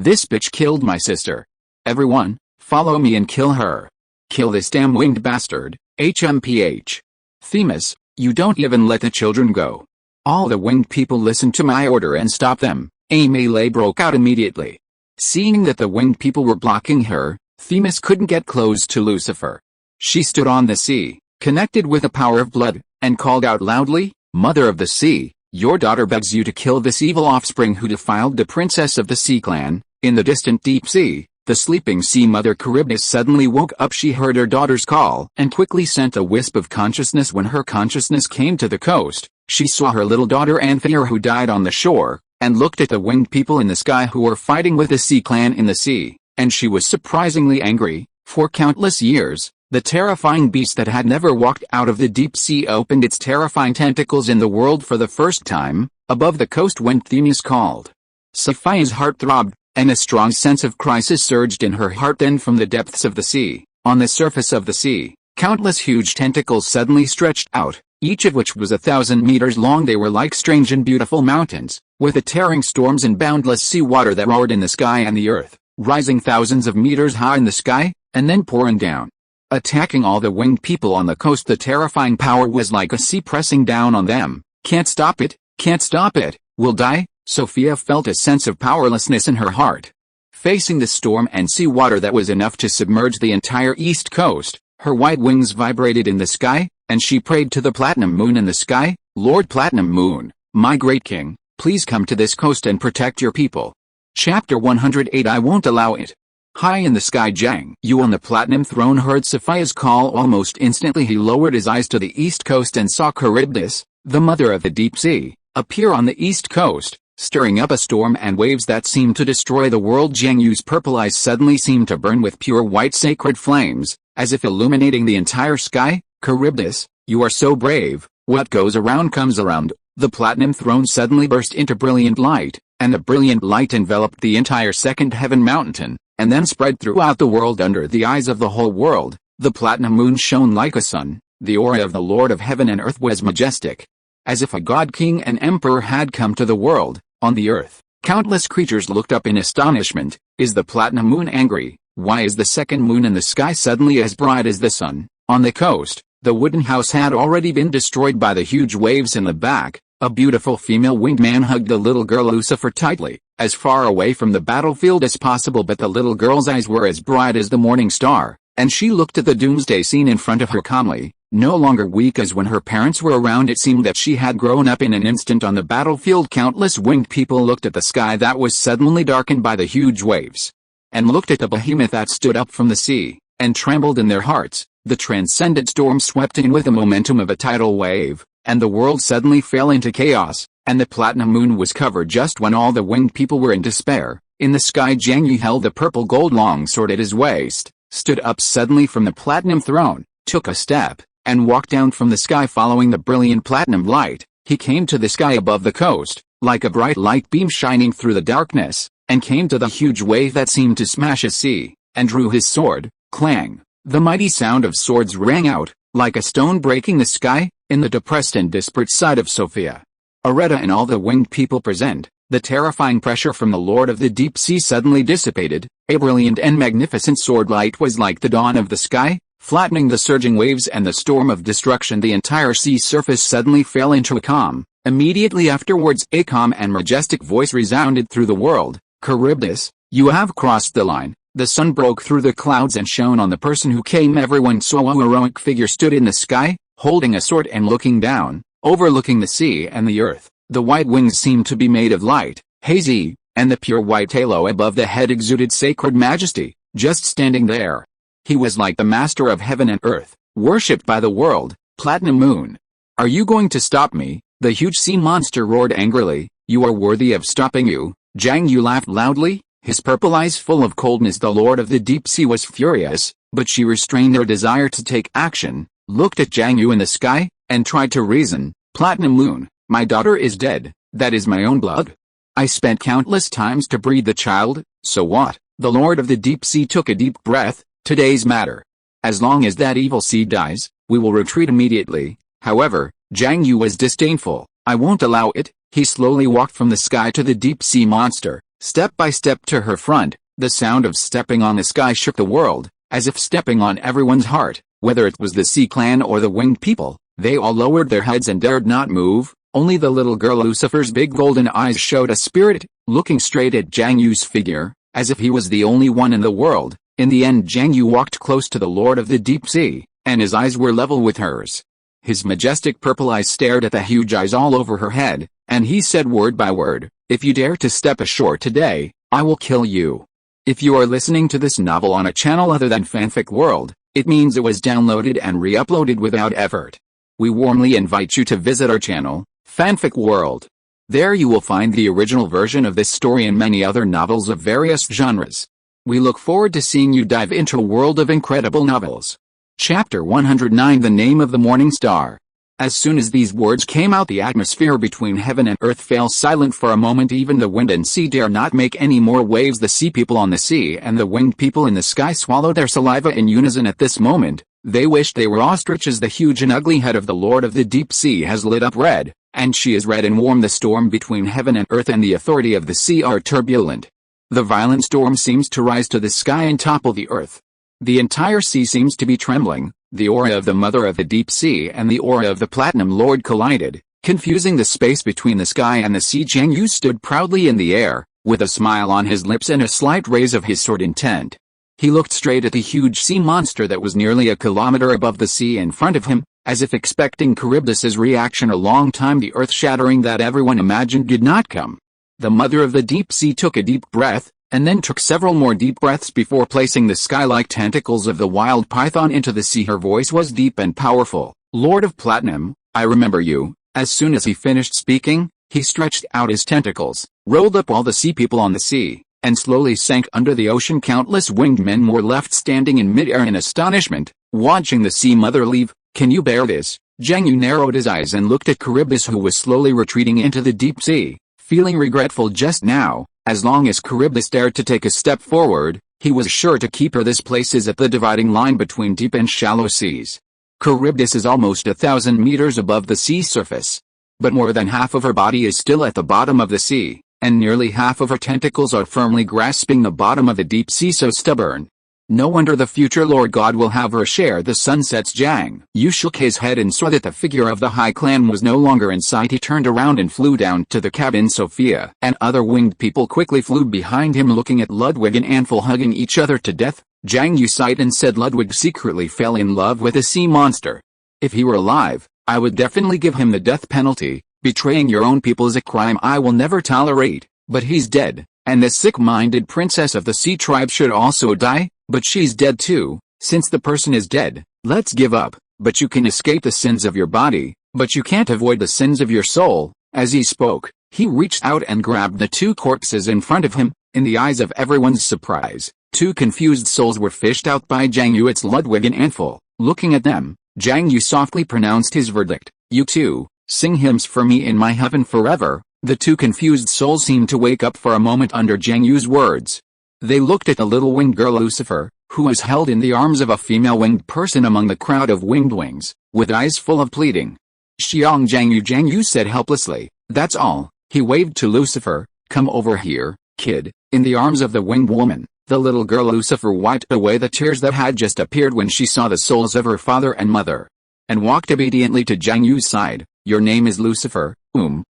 this bitch killed my sister. Everyone, follow me and kill her. Kill this damn winged bastard, HMPH. Themis, you don't even let the children go. All the winged people listen to my order and stop them. A melee broke out immediately. Seeing that the winged people were blocking her, Themis couldn't get close to Lucifer. She stood on the sea, connected with the power of blood, and called out loudly, Mother of the Sea, your daughter begs you to kill this evil offspring who defiled the princess of the Sea Clan. In the distant deep sea, the sleeping sea mother Charybdis suddenly woke up. She heard her daughter's call and quickly sent a wisp of consciousness. When her consciousness came to the coast, she saw her little daughter Amphior who died on the shore, and looked at the winged people in the sky who were fighting with the Sea Clan in the sea, and she was surprisingly angry. For countless years, the terrifying beast that had never walked out of the deep sea opened its terrifying tentacles in the world for the first time, above the coast when Themis called. Sophia's heart throbbed, and a strong sense of crisis surged in her heart. Then from the depths of the sea, on the surface of the sea, countless huge tentacles suddenly stretched out, each of which was 1,000 meters long. They were like strange and beautiful mountains, with the tearing storms and boundless sea water that roared in the sky and the earth, rising thousands of meters high in the sky, and then pouring down, attacking all the winged people on the coast. The terrifying power was like a sea pressing down on them. Can't stop it, can't stop it, we'll die. Sophia felt a sense of powerlessness in her heart. Facing the storm and sea water that was enough to submerge the entire east coast, her white wings vibrated in the sky, and she prayed to the platinum moon in the sky, Lord Platinum Moon, my great king, please come to this coast and protect your people. Chapter 108 I won't allow it. High in the sky, Jiang You on the platinum throne heard Sophia's call. Almost instantly he lowered his eyes to the east coast and saw Charybdis, the mother of the deep sea, appear on the east coast, stirring up a storm and waves that seemed to destroy the world. Jiang Yu's purple eyes suddenly seemed to burn with pure white sacred flames, as if illuminating the entire sky. Charybdis, you are so brave. What goes around comes around. The platinum throne suddenly burst into brilliant light, and the brilliant light enveloped the entire second heaven mountain, and then spread throughout the world under the eyes of the whole world. The platinum moon shone like a sun. The aura of the Lord of heaven and earth was majestic, as if a god king and emperor had come to the world. On the earth, countless creatures looked up in astonishment. Is the platinum moon angry? Why is the second moon in the sky suddenly as bright as the sun? On the coast, the wooden house had already been destroyed by the huge waves in the back. A beautiful female winged man hugged the little girl Lucifer tightly, as far away from the battlefield as possible, but the little girl's eyes were as bright as the morning star, and she looked at the doomsday scene in front of her calmly. No longer weak as when her parents were around, it seemed that she had grown up in an instant on the battlefield. Countless winged people looked at the sky that was suddenly darkened by the huge waves, and looked at the behemoth that stood up from the sea, and trembled in their hearts. The transcendent storm swept in with the momentum of a tidal wave, and the world suddenly fell into chaos, and the platinum moon was covered just when all the winged people were in despair. In the sky, Jiang You held the purple gold longsword at his waist, stood up suddenly from the platinum throne, took a step, and walked down from the sky following the brilliant platinum light. He came to the sky above the coast, like a bright light beam shining through the darkness, and came to the huge wave that seemed to smash a sea, and drew his sword. Clang! The mighty sound of swords rang out, like a stone breaking the sky. In the depressed and disparate sight of Sophia, Areta and all the winged people present, the terrifying pressure from the Lord of the Deep Sea suddenly dissipated. A brilliant and magnificent sword light was like the dawn of the sky, flattening the surging waves and the storm of destruction. The entire sea surface suddenly fell into a calm. Immediately afterwards, a calm and majestic voice resounded through the world. Charybdis, you have crossed the line. The sun broke through the clouds and shone on the person who came. Everyone saw a heroic figure stood in the sky, holding a sword and looking down, overlooking the sea and the earth. The white wings seemed to be made of light, hazy, and the pure white halo above the head exuded sacred majesty. Just standing there, he was like the master of heaven and earth, worshipped by the world. Platinum moon, are you going to stop me? The huge sea monster roared angrily. You are worthy of stopping you. Jiang You laughed loudly, his purple eyes full of coldness. The Lord of the Deep Sea was furious, but she restrained her desire to take action, looked at Jiang You in the sky, and tried to reason. Platinum moon, my daughter is dead. That is my own blood. I spent countless times to breed the child, so what? The Lord of the Deep Sea took a deep breath. Today's matter. As long as that evil seed dies, we will retreat immediately. However, Jiang You was disdainful. I won't allow it. He slowly walked from the sky to the deep sea monster, step by step to her front. The sound of stepping on the sky shook the world, as if stepping on everyone's heart. Whether it was the Sea Clan or the winged people, they all lowered their heads and dared not move. Only the little girl Lucifer's big golden eyes showed a spirit, looking straight at Jiang Yu's figure, as if he was the only one in the world. In the end, Jiang You walked close to the Lord of the Deep Sea, and his eyes were level with hers. His majestic purple eyes stared at the huge eyes all over her head, and he said word by word, if you dare to step ashore today, I will kill you. If you are listening to this novel on a channel other than Fanfic World, it means it was downloaded and re-uploaded without effort. We warmly invite you to visit our channel, Fanfic World. There you will find the original version of this story and many other novels of various genres. We look forward to seeing you dive into a world of incredible novels. Chapter 109 The Name of the Morning Star. As soon as these words came out, the atmosphere between heaven and earth fell silent for a moment. Even the wind and sea dare not make any more waves. The sea people on the sea and the winged people in the sky swallowed their saliva in unison at this moment. They wished they were ostriches. The huge and ugly head of the Lord of the Deep Sea has lit up red, and she is red and warm. The storm between heaven and earth and the authority of the sea are turbulent. The violent storm seems to rise to the sky and topple the earth. The entire sea seems to be trembling. The aura of the Mother of the Deep Sea and the aura of the Platinum Lord collided, confusing the space between the sky and the sea. Jiang You stood proudly in the air, with a smile on his lips and a slight raise of his sword intent. He looked straight at the huge sea monster that was nearly a kilometer above the sea in front of him, as if expecting Charybdis's reaction. A long time the earth-shattering that everyone imagined did not come. The Mother of the Deep Sea took a deep breath, and then took several more deep breaths before placing the sky-like tentacles of the wild python into the sea. Her voice was deep and powerful. Lord of Platinum, I remember you. As soon as he finished speaking, he stretched out his tentacles, rolled up all the sea people on the sea, and slowly sank under the ocean. Countless winged men were left standing in mid-air in astonishment, watching the sea mother leave. Can you bear this? Jiang You narrowed his eyes and looked at Charybdis, who was slowly retreating into the deep sea, feeling regretful just now. As long as Charybdis dared to take a step forward, He was sure to keep her. This place is at the dividing line between deep and shallow seas. Charybdis is almost 1,000 meters above the sea surface. But more than half of her body is still at the bottom of the sea, and nearly half of her tentacles are firmly grasping the bottom of the deep sea. So stubborn. No wonder the future Lord God will have her share the sunsets. Jiang You shook his head and saw that the figure of the High Clan was no longer in sight. He turned around and flew down to the cabin. Sophia and other winged people quickly flew behind him, looking at Ludwig and Anfil hugging each other to death. Jiang You sighed and said, Ludwig secretly fell in love with a sea monster. If he were alive, I would definitely give him the death penalty. Betraying your own people is a crime I will never tolerate, but he's dead, and the sick-minded princess of the sea tribe should also die. But she's dead too. Since the person is dead, let's give up. But you can escape the sins of your body, but you can't avoid the sins of your soul. As he spoke, he reached out and grabbed the two corpses in front of him. In the eyes of everyone's surprise, two confused souls were fished out by Jiang You. It's Ludwig and Anfil. Looking at them, Jiang You softly pronounced his verdict. You two, sing hymns for me in my heaven forever. The two confused souls seemed to wake up for a moment under Jiang Yu's words. They looked at the little winged girl Lucifer, who was held in the arms of a female winged person among the crowd of winged wings, with eyes full of pleading. Jiang You said helplessly, that's all. He waved to Lucifer, come over here, kid. In the arms of the winged woman, the little girl Lucifer wiped away the tears that had just appeared when she saw the souls of her father and mother, and walked obediently to Jiang Yu's side. Your name is Lucifer,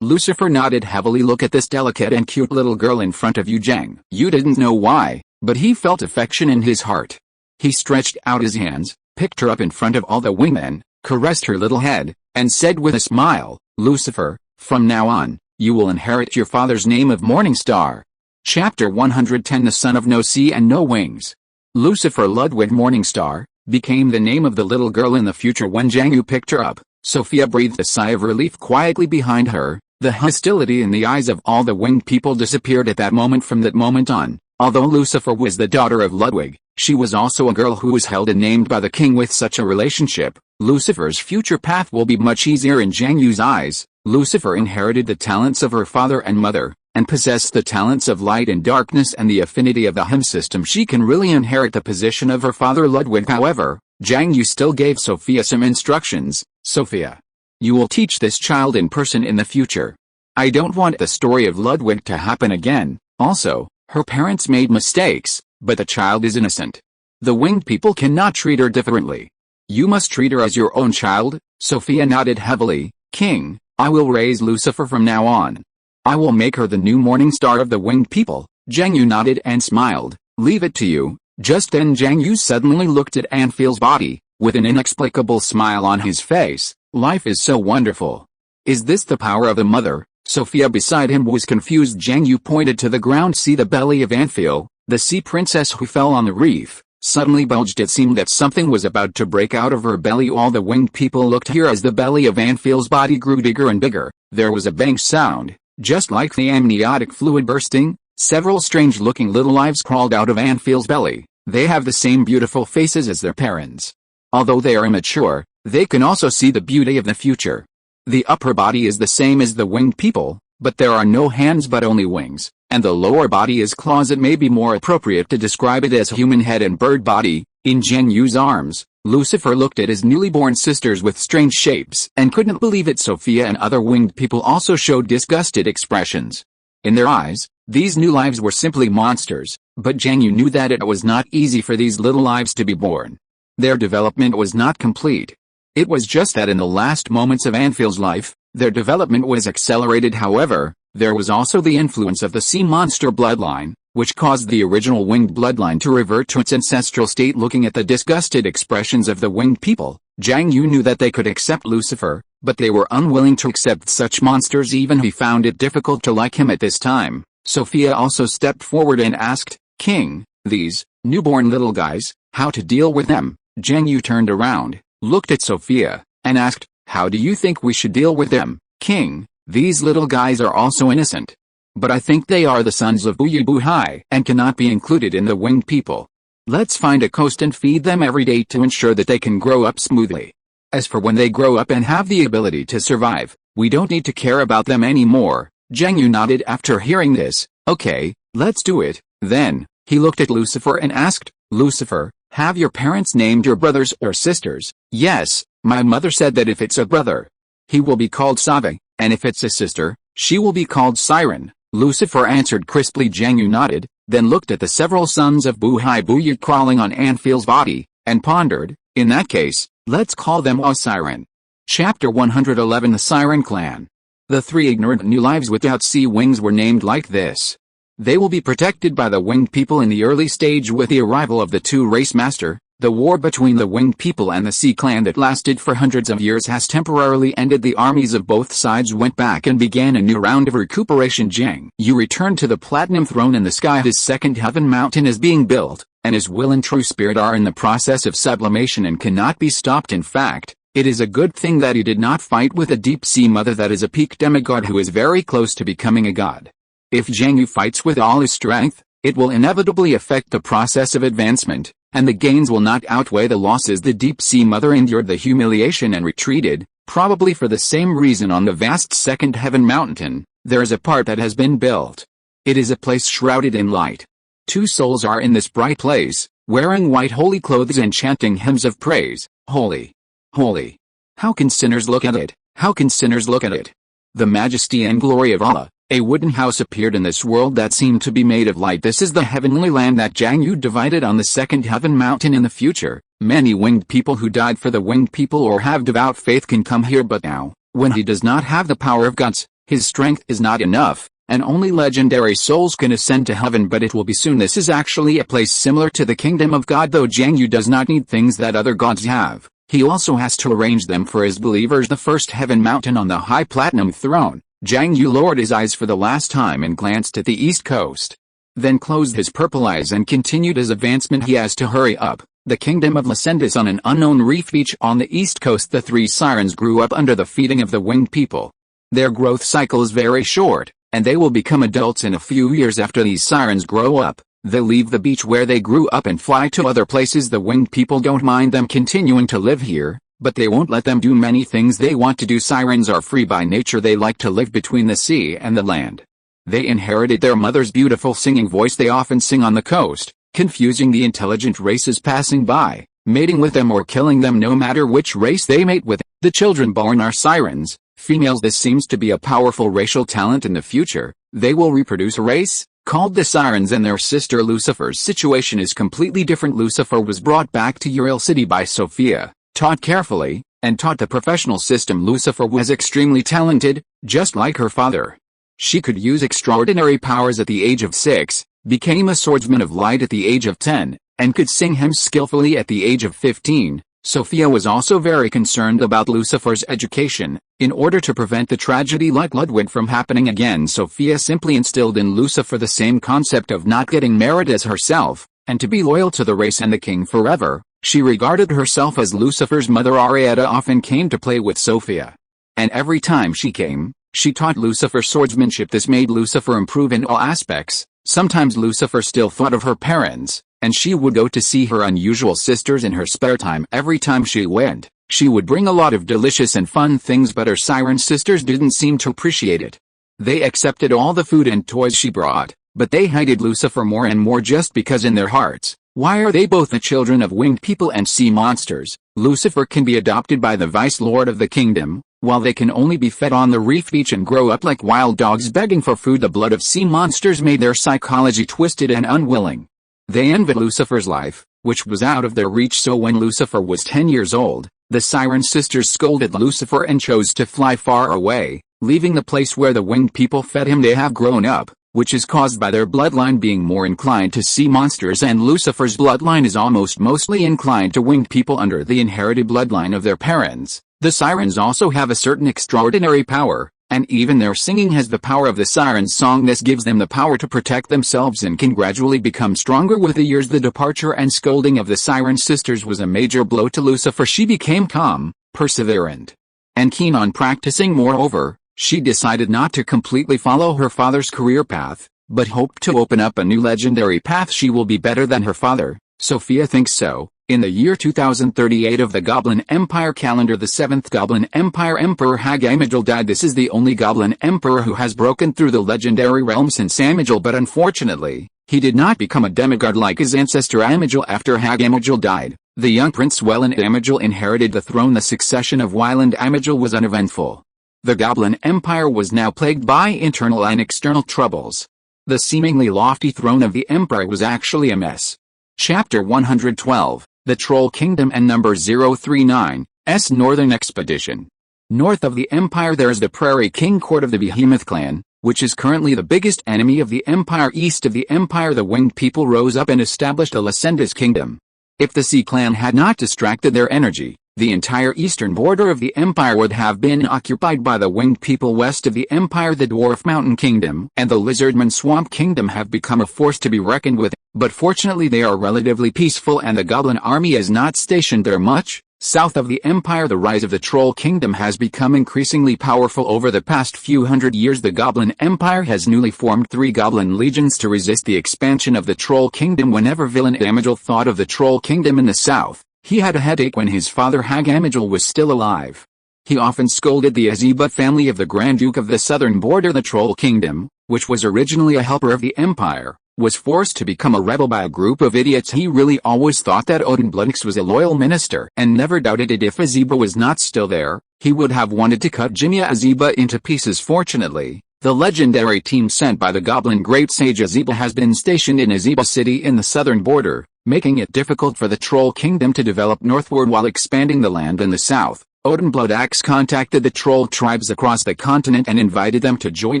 Lucifer nodded heavily. Look at this delicate and cute little girl in front of you. Jiang You didn't know why, but he felt affection in his heart. He stretched out his hands, picked her up in front of all the wingmen, caressed her little head, and said with a smile, Lucifer, from now on, you will inherit your father's name of Morning Star. Chapter 110. The son of no sea and no wings. Lucifer Ludwig Morning Star became the name of the little girl in the future. When Jiang You picked her up, Sophia breathed a sigh of relief quietly behind her. The hostility in the eyes of all the winged people disappeared at that moment. From that moment on, although Lucifer was the daughter of Ludwig, she was also a girl who was held and named by the king. With such a relationship, Lucifer's future path will be much easier in Jiang Yu's eyes. Lucifer inherited the talents of her father and mother, and possessed the talents of light and darkness and the affinity of the hymn system. She can really inherit the position of her father Ludwig. However, Jiang Yu still gave Sophia some instructions. Sophia, you will teach this child in person in the future. I don't want the story of Ludwig to happen again. Also, her parents made mistakes, but the child is innocent. The winged people cannot treat her differently. You must treat her as your own child. Sophia nodded heavily. King, I will raise Lucifer from now on. I will make her the new morning star of the winged people. Jiang Yu nodded and smiled. Leave it to you. Just then Jiang Yu suddenly looked at Anfil's body, with an inexplicable smile on his face. Life is so wonderful. Is this the power of the mother? Sophia beside him was confused. Jiang Yu pointed to the ground. See the belly of Anfil, the sea princess who fell on the reef, suddenly bulged. It seemed that something was about to break out of her belly. All the winged people looked here as the belly of Anfil's body grew bigger and bigger. There was a bang sound, just like the amniotic fluid bursting. Several strange-looking little lives crawled out of Anfil's belly. They have the same beautiful faces as their parents. Although they are immature, they can also see the beauty of the future. The upper body is the same as the winged people, but there are no hands but only wings, and the lower body is claws. It may be more appropriate to describe it as human head and bird body. In Jiang Yu's arms, Lucifer looked at his newly born sisters with strange shapes and couldn't believe it. Sophia and other winged people also showed disgusted expressions. In their eyes, these new lives were simply monsters, but Jiang Yu knew that it was not easy for these little lives to be born. Their development was not complete. It was just that in the last moments of Anfil's life, their development was accelerated. However, there was also the influence of the sea monster bloodline, which caused the original winged bloodline to revert to its ancestral state. Looking at the disgusted expressions of the winged people, Jiang Yu knew that they could accept Lucifer, but they were unwilling to accept such monsters. Even he found it difficult to like him at this time. Sophia also stepped forward and asked, King, these newborn little guys, how to deal with them? Jiang Yu turned around, looked at Sophia, and asked, how do you think we should deal with them? King, these little guys are also innocent. But I think they are the sons of Buhai and cannot be included in the winged people. Let's find a coast and feed them every day to ensure that they can grow up smoothly. As for when they grow up and have the ability to survive, we don't need to care about them anymore. Jiang Yu nodded after hearing this. Okay, let's do it. Then, He looked at Lucifer and asked, "Lucifer, have your parents named your brothers or sisters?" "Yes, my mother said that if it's a brother, he will be called Save, and if it's a sister, she will be called Siren," Lucifer answered crisply. Jiang You nodded, then looked at the several sons of Buhai Buya crawling on Anfield's body, and pondered, "In that case, let's call them all Siren." Chapter 111 The Siren Clan. The three ignorant new lives without sea wings were named like this. They will be protected by the winged people in the early stage with the arrival of the two race master. The war between the winged people and the sea clan that lasted for hundreds of years has temporarily ended. The armies of both sides went back and began a new round of recuperation. Jiang You returned to the platinum throne in the sky. His second heaven mountain is being built, and his will and true spirit are in the process of sublimation and cannot be stopped. In fact, it is a good thing that he did not fight with a deep-sea mother that is a peak demigod who is very close to becoming a god. If Jiang You fights with all his strength, it will inevitably affect the process of advancement, and the gains will not outweigh the losses. The deep-sea mother endured the humiliation and retreated, probably for the same reason. On the vast second heaven mountain, there is a part that has been built. It is a place shrouded in light. Two souls are in this bright place, wearing white holy clothes and chanting hymns of praise. Holy, holy. How can sinners look at it? How can sinners look at it? The majesty and glory of Allah. A wooden house appeared in this world that seemed to be made of light. This is the heavenly land that Jiang You divided on the second heaven mountain. In the future, many winged people who died for the winged people or have devout faith can come here, but now, when he does not have the power of gods, his strength is not enough, and only legendary souls can ascend to heaven. But it will be soon. This is actually a place similar to the kingdom of God. Though Jiang You does not need things that other gods have, he also has to arrange them for his believers. The first heaven mountain on the high platinum throne. Jiang You lowered his eyes for the last time and glanced at the east coast. Then closed his purple eyes and continued his advancement. He has to hurry up. The kingdom of Lescendus on an unknown reef beach on the east coast. The three sirens grew up under the feeding of the winged people. Their growth cycle is very short, and they will become adults in a few years. After these sirens grow up, they leave the beach where they grew up and fly to other places. The winged people don't mind them continuing to live here, but they won't let them do many things they want to do. Sirens are free by nature. They like to live between the sea and the land. They inherited their mother's beautiful singing voice. They often sing on the coast, confusing the intelligent races passing by, mating with them or killing them no matter which race they mate with. The children born are sirens, females. This seems to be a powerful racial talent in the future. They will reproduce a race called the sirens and their sister. Lucifer's situation is completely different. Lucifer was brought back to Ural City by Sophia, taught carefully, and taught the professional system. Lucifer was extremely talented, just like her father. She could use extraordinary powers at the age of 6, became a swordsman of light at the age of 10, and could sing hymns skillfully at the age of 15. Sophia was also very concerned about Lucifer's education. In order to prevent the tragedy like Ludwig from happening again, Sophia simply instilled in Lucifer the same concept of not getting married as herself, and to be loyal to the race and the king forever. She regarded herself as Lucifer's mother. Arietta often came to play with Sophia, and every time she came, she taught Lucifer swordsmanship. This made Lucifer improve in all aspects. Sometimes Lucifer still thought of her parents, and she would go to see her unusual sisters in her spare time. Every time she went, she would bring a lot of delicious and fun things, but her siren sisters didn't seem to appreciate it. They accepted all the food and toys she brought, but they hated Lucifer more and more just because in their hearts, why are they both the children of winged people and sea monsters? Lucifer can be adopted by the vice lord of the kingdom, while they can only be fed on the reef beach and grow up like wild dogs begging for food. The blood of sea monsters made their psychology twisted and unwilling. They envied Lucifer's life, which was out of their reach. So when Lucifer was 10 years old, the siren sisters scolded Lucifer and chose to fly far away, leaving the place where the winged people fed him. They have grown up, which is caused by their bloodline being more inclined to sea monsters, and Lucifer's bloodline is mostly inclined to winged people under the inherited bloodline of their parents. The sirens also have a certain extraordinary power, and even their singing has the power of the siren's song. This gives them the power to protect themselves and can gradually become stronger with the years. The departure and scolding of the siren sisters was a major blow to Lucifer. She became calm, perseverant, and keen on practicing. Moreover, she decided not to completely follow her father's career path, but hoped to open up a new legendary path. She will be better than her father. Sophia thinks so. In the year 2038 of the Goblin Empire calendar, the 7th Goblin Empire Emperor Hagamagil died. This is the only Goblin Emperor who has broken through the legendary realm since Amagil, but unfortunately, He did not become a demigod like his ancestor Amagil after Amagil died. The young Prince Welland Amagil inherited the throne. The succession of Welland Amagil was uneventful. The Goblin Empire was now plagued by internal and external troubles. The seemingly lofty throne of the empire was actually a mess. Chapter 112, The Troll Kingdom and Number 039, S. Northern Expedition. North of the empire there is the Prairie King Court of the Behemoth clan, which is currently the biggest enemy of the empire. East of the empire the winged people rose up and established a Lascendis kingdom. If the Sea clan had not distracted their energy, the entire eastern border of the empire would have been occupied by the winged people. West of the empire the Dwarf Mountain Kingdom and the Lizardman Swamp Kingdom have become a force to be reckoned with, but fortunately they are relatively peaceful and the Goblin army is not stationed there much. South of the empire the rise of the Troll Kingdom has become increasingly powerful. Over the past few hundred years the Goblin Empire has newly formed 3 Goblin legions to resist the expansion of the Troll Kingdom. Whenever villain Amagil thought of the Troll Kingdom in the south, he had a headache. When his father Amagil was still alive, he often scolded the Azeba family of the Grand Duke of the southern border. The Troll Kingdom, which was originally a helper of the empire, was forced to become a rebel by a group of idiots. He really always thought that Odinbloodax was a loyal minister and never doubted it. If Azeba was not still there, he would have wanted to cut Jimia Azeba into pieces. Fortunately, the legendary team sent by the Goblin Great Sage Azeba has been stationed in Azeba City in the southern border, making it difficult for the Troll Kingdom to develop northward while expanding the land in the south. Odinbloodax contacted the troll tribes across the continent and invited them to join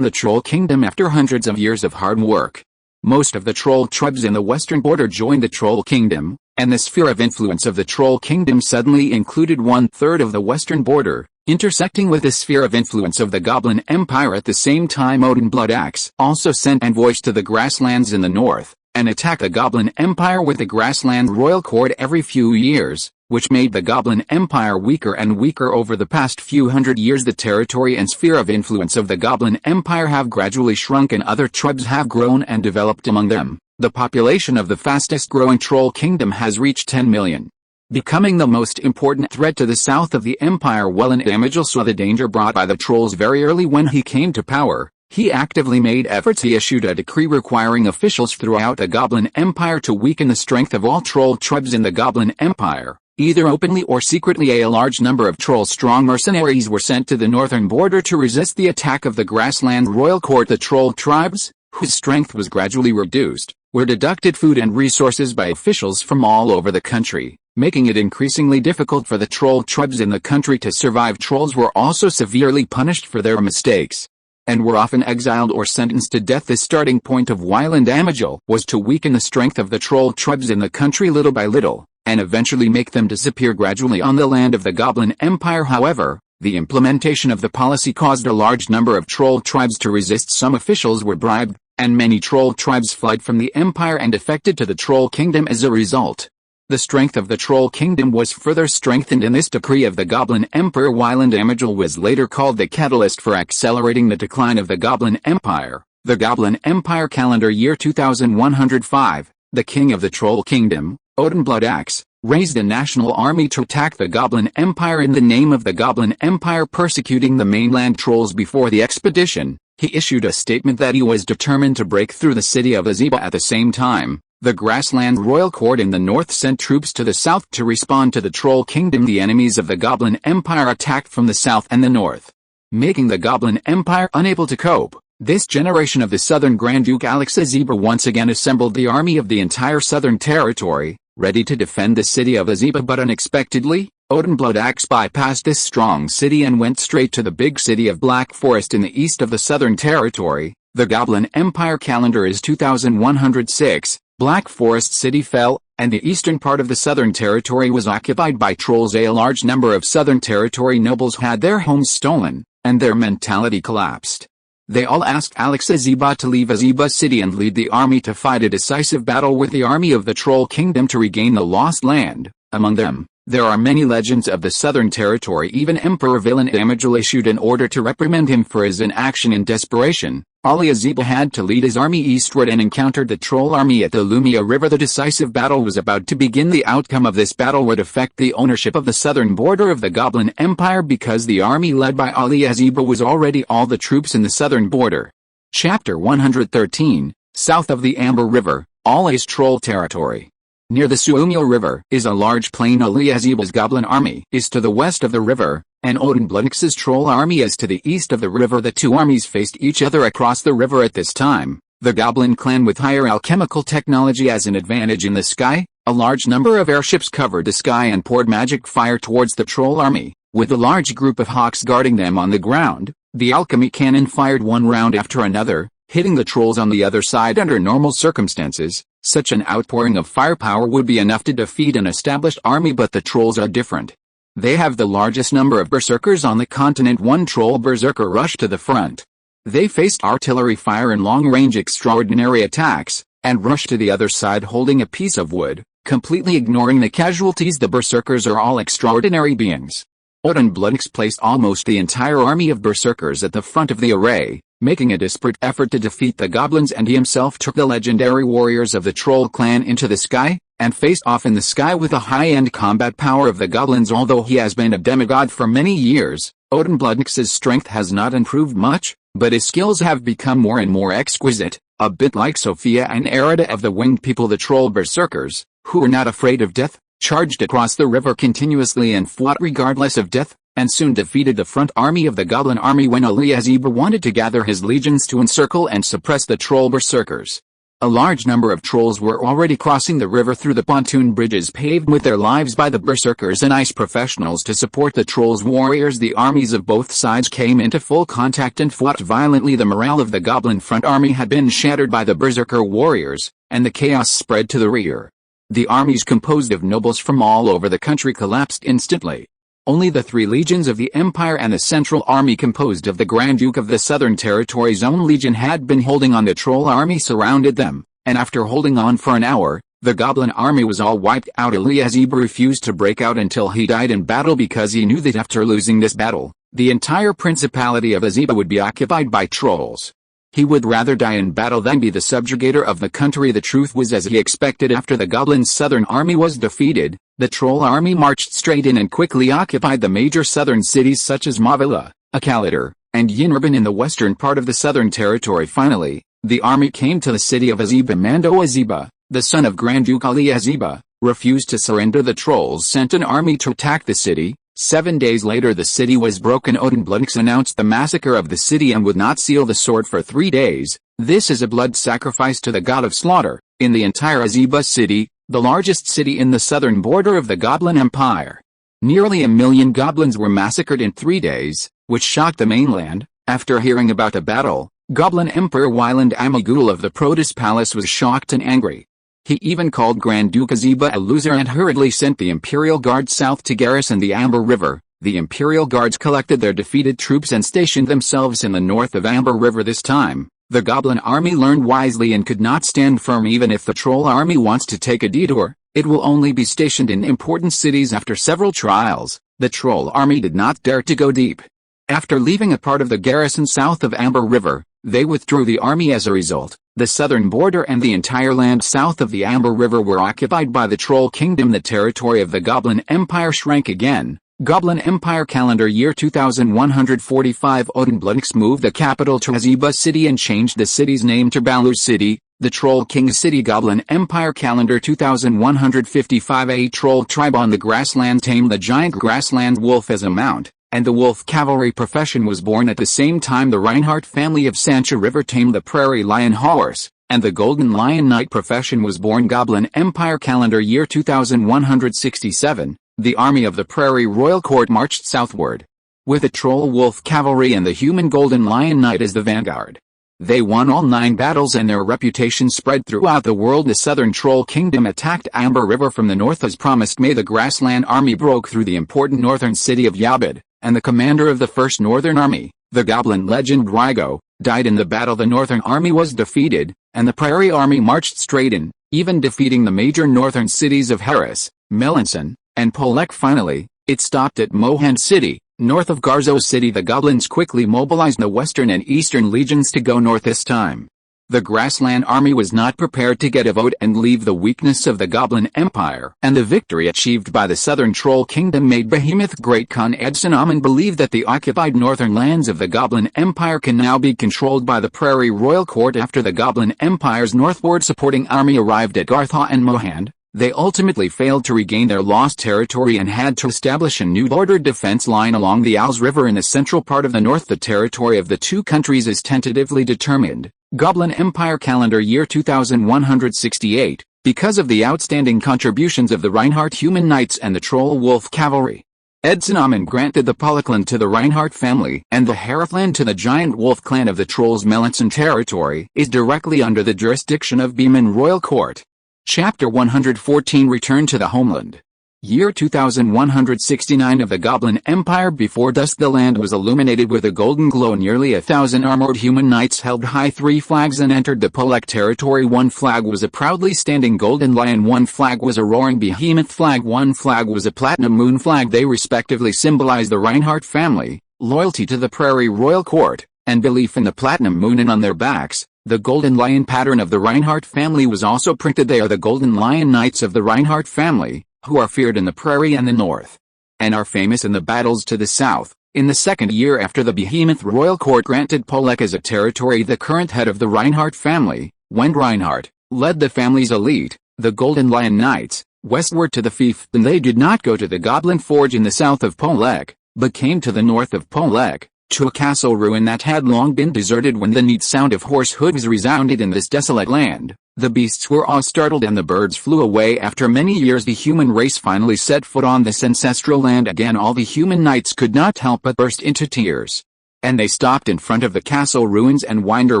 the Troll Kingdom after hundreds of years of hard work. Most of the troll tribes in the western border joined the Troll Kingdom, and the sphere of influence of the Troll Kingdom suddenly included 1/3 of the western border, intersecting with the sphere of influence of the Goblin Empire. At the same time Odinbloodax also sent envoys to the grasslands in the north, and attacked the Goblin Empire with the Grassland Royal Court every few years, which made the Goblin Empire weaker and weaker. Over the past few hundred years the territory and sphere of influence of the Goblin Empire have gradually shrunk and other tribes have grown and developed among them. The population of the fastest growing Troll Kingdom has reached 10 million. Becoming the most important threat to the south of the empire. Welland Amagil saw the danger brought by the trolls very early. When he came to power, he actively made efforts. He issued a decree requiring officials throughout the Goblin Empire to weaken the strength of all troll tribes in the Goblin Empire. Either openly or secretly, a large number of troll-strong mercenaries were sent to the northern border to resist the attack of the Grassland Royal Court. The troll tribes, whose strength was gradually reduced, were deducted food and resources by officials from all over the country, making it increasingly difficult for the troll tribes in the country to survive. Trolls were also severely punished for their mistakes, and were often exiled or sentenced to death. The starting point of Welland Amagil was to weaken the strength of the troll tribes in the country little by little, and eventually make them disappear gradually on the land of the Goblin Empire. However, the implementation of the policy caused a large number of troll tribes to resist. Some officials were bribed, and many troll tribes fled from the empire and defected to the Troll Kingdom as a result. The strength of the Troll Kingdom was further strengthened in this decree of the Goblin Emperor. Welland Amagil was later called the catalyst for accelerating the decline of the Goblin Empire. The Goblin Empire calendar year 2105, the king of the Troll Kingdom, Odinbloodax, raised a national army to attack the Goblin Empire in the name of the Goblin Empire, persecuting the mainland trolls. Before the expedition, he issued a statement that he was determined to break through the city of Azeba. At the same time, the Grassland Royal Court in the north sent troops to the south to respond to the Troll Kingdom. The enemies of the Goblin Empire attacked from the south and the north, making the Goblin Empire unable to cope. This generation of the southern Grand Duke Alex Azeba once again assembled the army of the entire southern territory, ready to defend the city of Azeba. But unexpectedly, Odinbloodax bypassed this strong city and went straight to the big city of Black Forest in the east of the southern territory. The Goblin Empire calendar is 2106. Black Forest City fell, and the eastern part of the southern territory was occupied by trolls. A large number of southern territory nobles had their homes stolen, and their mentality collapsed. They all asked Alex Azeba to leave Azeba City and lead the army to fight a decisive battle with the army of the Troll Kingdom to regain the lost land. Among them, there are many legends of the southern territory. Even Emperor Welland Amagil issued an order to reprimand him for his inaction. In desperation, Ali Azeba had to lead his army eastward and encountered the troll army at the Lumia River. The decisive battle was about to begin. The outcome of this battle would affect the ownership of the southern border of the Goblin Empire, because the army led by Ali Azeba was already all the troops in the southern border. Chapter 113, south of the Amber River, all is troll territory. Near the Suumil River is a large plain. Aliaziba's goblin army is to the west of the river, and Odinbludix's troll army is to the east of the river. The two armies faced each other across the river at this time. The goblin clan with higher alchemical technology has an advantage in the sky. A large number of airships covered the sky and poured magic fire towards the troll army, with a large group of hawks guarding them on the ground. The alchemy cannon fired one round after another, hitting the trolls on the other side. Under normal circumstances, such an outpouring of firepower would be enough to defeat an established army, but the trolls are different. They have the largest number of berserkers on the continent. One troll berserker rushed to the front. They faced artillery fire and long-range extraordinary attacks, and rushed to the other side holding a piece of wood, completely ignoring the casualties. The berserkers are all extraordinary beings. Odinbludix placed almost the entire army of berserkers at the front of the array, making a desperate effort to defeat the goblins, and he himself took the legendary warriors of the troll clan into the sky, and faced off in the sky with the high-end combat power of the goblins. Although he has been a demigod for many years, Odinbludix's strength has not improved much, but his skills have become more and more exquisite, a bit like Sophia and Erida of the winged people. The troll berserkers, who were not afraid of death, charged across the river continuously and fought regardless of death, and soon defeated the front army of the goblin army. When Aliaziba wanted to gather his legions to encircle and suppress the troll berserkers, a large number of trolls were already crossing the river through the pontoon bridges paved with their lives by the berserkers and ice professionals to support the trolls' warriors. The armies of both sides came into full contact and fought violently. The morale of the goblin front army had been shattered by the berserker warriors, and the chaos spread to the rear. The armies composed of nobles from all over the country collapsed instantly. Only the three legions of the Empire and the Central Army composed of the Grand Duke of the Southern Territory's own legion had been holding on. The troll army surrounded them, and after holding on for an hour, the goblin army was all wiped out. Aliaziba refused to break out until he died in battle because he knew that after losing this battle, the entire principality of Aziba would be occupied by trolls. He would rather die in battle than be the subjugator of the country. The truth was as he expected. After the goblin southern army was defeated, the troll army marched straight in and quickly occupied the major southern cities such as Mavila, Akalitar, and Yinurban in the western part of the southern territory. Finally, the army came to the city of Aziba. Mando Aziba, the son of Grand Duke Aliaziba, refused to surrender. The trolls sent an army to attack the city. 7 days later the city was broken. Odinbludix announced the massacre of the city and would not seal the sword for 3 days. This is a blood sacrifice to the god of slaughter. In the entire Aziba city, the largest city in the southern border of the Goblin Empire, nearly 1 million goblins were massacred in 3 days, which shocked the mainland. After hearing about the battle, Goblin Emperor Wyland Amagul of the Protus Palace was shocked and angry. He even called Grand Duke Aziba a loser and hurriedly sent the Imperial Guard south to garrison the Amber River. The Imperial Guards collected their defeated troops and stationed themselves in the north of Amber River. This time, the Goblin army learned wisely and could not stand firm. Even if the Troll army wants to take a detour, it will only be stationed in important cities. After several trials, the Troll army did not dare to go deep. After leaving a part of the garrison south of Amber River, they withdrew the army. As a result, the southern border and the entire land south of the Amber River were occupied by the Troll Kingdom. The territory of the Goblin Empire shrank again. Goblin Empire calendar year 2145. Odinbludix moved the capital to Aziba City and changed the city's name to Balu City, the Troll King's City. Goblin Empire calendar 2155. A troll tribe on the grassland tamed the giant grassland wolf as a mount, and the wolf cavalry profession was born. At the same time, the Reinhardt family of Sancha River tamed the prairie lion horse, and the golden lion knight profession was born. Goblin Empire calendar year 2167. The army of the Prairie Royal Court marched southward, with the troll wolf cavalry and the human golden lion knight as the vanguard. They won all 9 battles and their reputation spread throughout the world. The southern Troll Kingdom attacked Amber River from the north as promised. May the grassland army broke through the important northern city of Yabad, and the commander of the first northern army, the goblin legend Rygo, died in the battle. The northern army was defeated, and the prairie army marched straight in, even defeating the major northern cities of Harris, Melanson, and Polek. Finally, it stopped at Mohan City, north of Garzo City. The goblins quickly mobilized the western and eastern legions to go north this time. The grassland army was not prepared to get a vote and leave the weakness of the Goblin Empire, and the victory achieved by the southern Troll Kingdom made Behemoth Great Khan Edsonaman believe that the occupied northern lands of the Goblin Empire can now be controlled by the Prairie Royal Court. After the Goblin Empire's northward supporting army arrived at Gartha and Mohand, they ultimately failed to regain their lost territory and had to establish a new border defense line along the Owls River in the central part of the north. The territory of the two countries is tentatively determined. Goblin Empire calendar year 2168, because of the outstanding contributions of the Reinhardt Human Knights and the Troll Wolf Cavalry. Edsonaman granted the Polakland to the Reinhardt family, and the Herefland to the Giant Wolf clan of the Trolls. Melanson territory is directly under the jurisdiction of Beeman Royal Court. Chapter 114 Return to the Homeland. Year 2169 of the Goblin Empire. Before dusk the land was illuminated with a golden glow. Nearly 1,000 armored human knights held high 3 flags and entered the Polak territory. 1 flag was a proudly standing golden lion, 1 flag was a roaring behemoth flag, 1 flag was a platinum moon flag. They respectively symbolized the Reinhardt family, loyalty to the Prairie Royal Court, and belief in the platinum moon. And on their backs, the golden lion pattern of the Reinhardt family was also printed. They are the golden lion knights of the Reinhardt family, who are feared in the prairie and the north, and are famous in the battles to the south. In the second year after the Behemoth Royal Court granted Polak as a territory, the current head of the Reinhardt family, Wend Reinhardt, led the family's elite, the Golden Lion Knights, westward to the fief. Then they did not go to the Goblin Forge in the south of Polak, but came to the north of Polak, to a castle ruin that had long been deserted. When the neat sound of horse hooves resounded in this desolate land, the beasts were awe-startled and the birds flew away. After many years the human race finally set foot on this ancestral land again. All the human knights could not help but burst into tears. And they stopped in front of the castle ruins, and Winder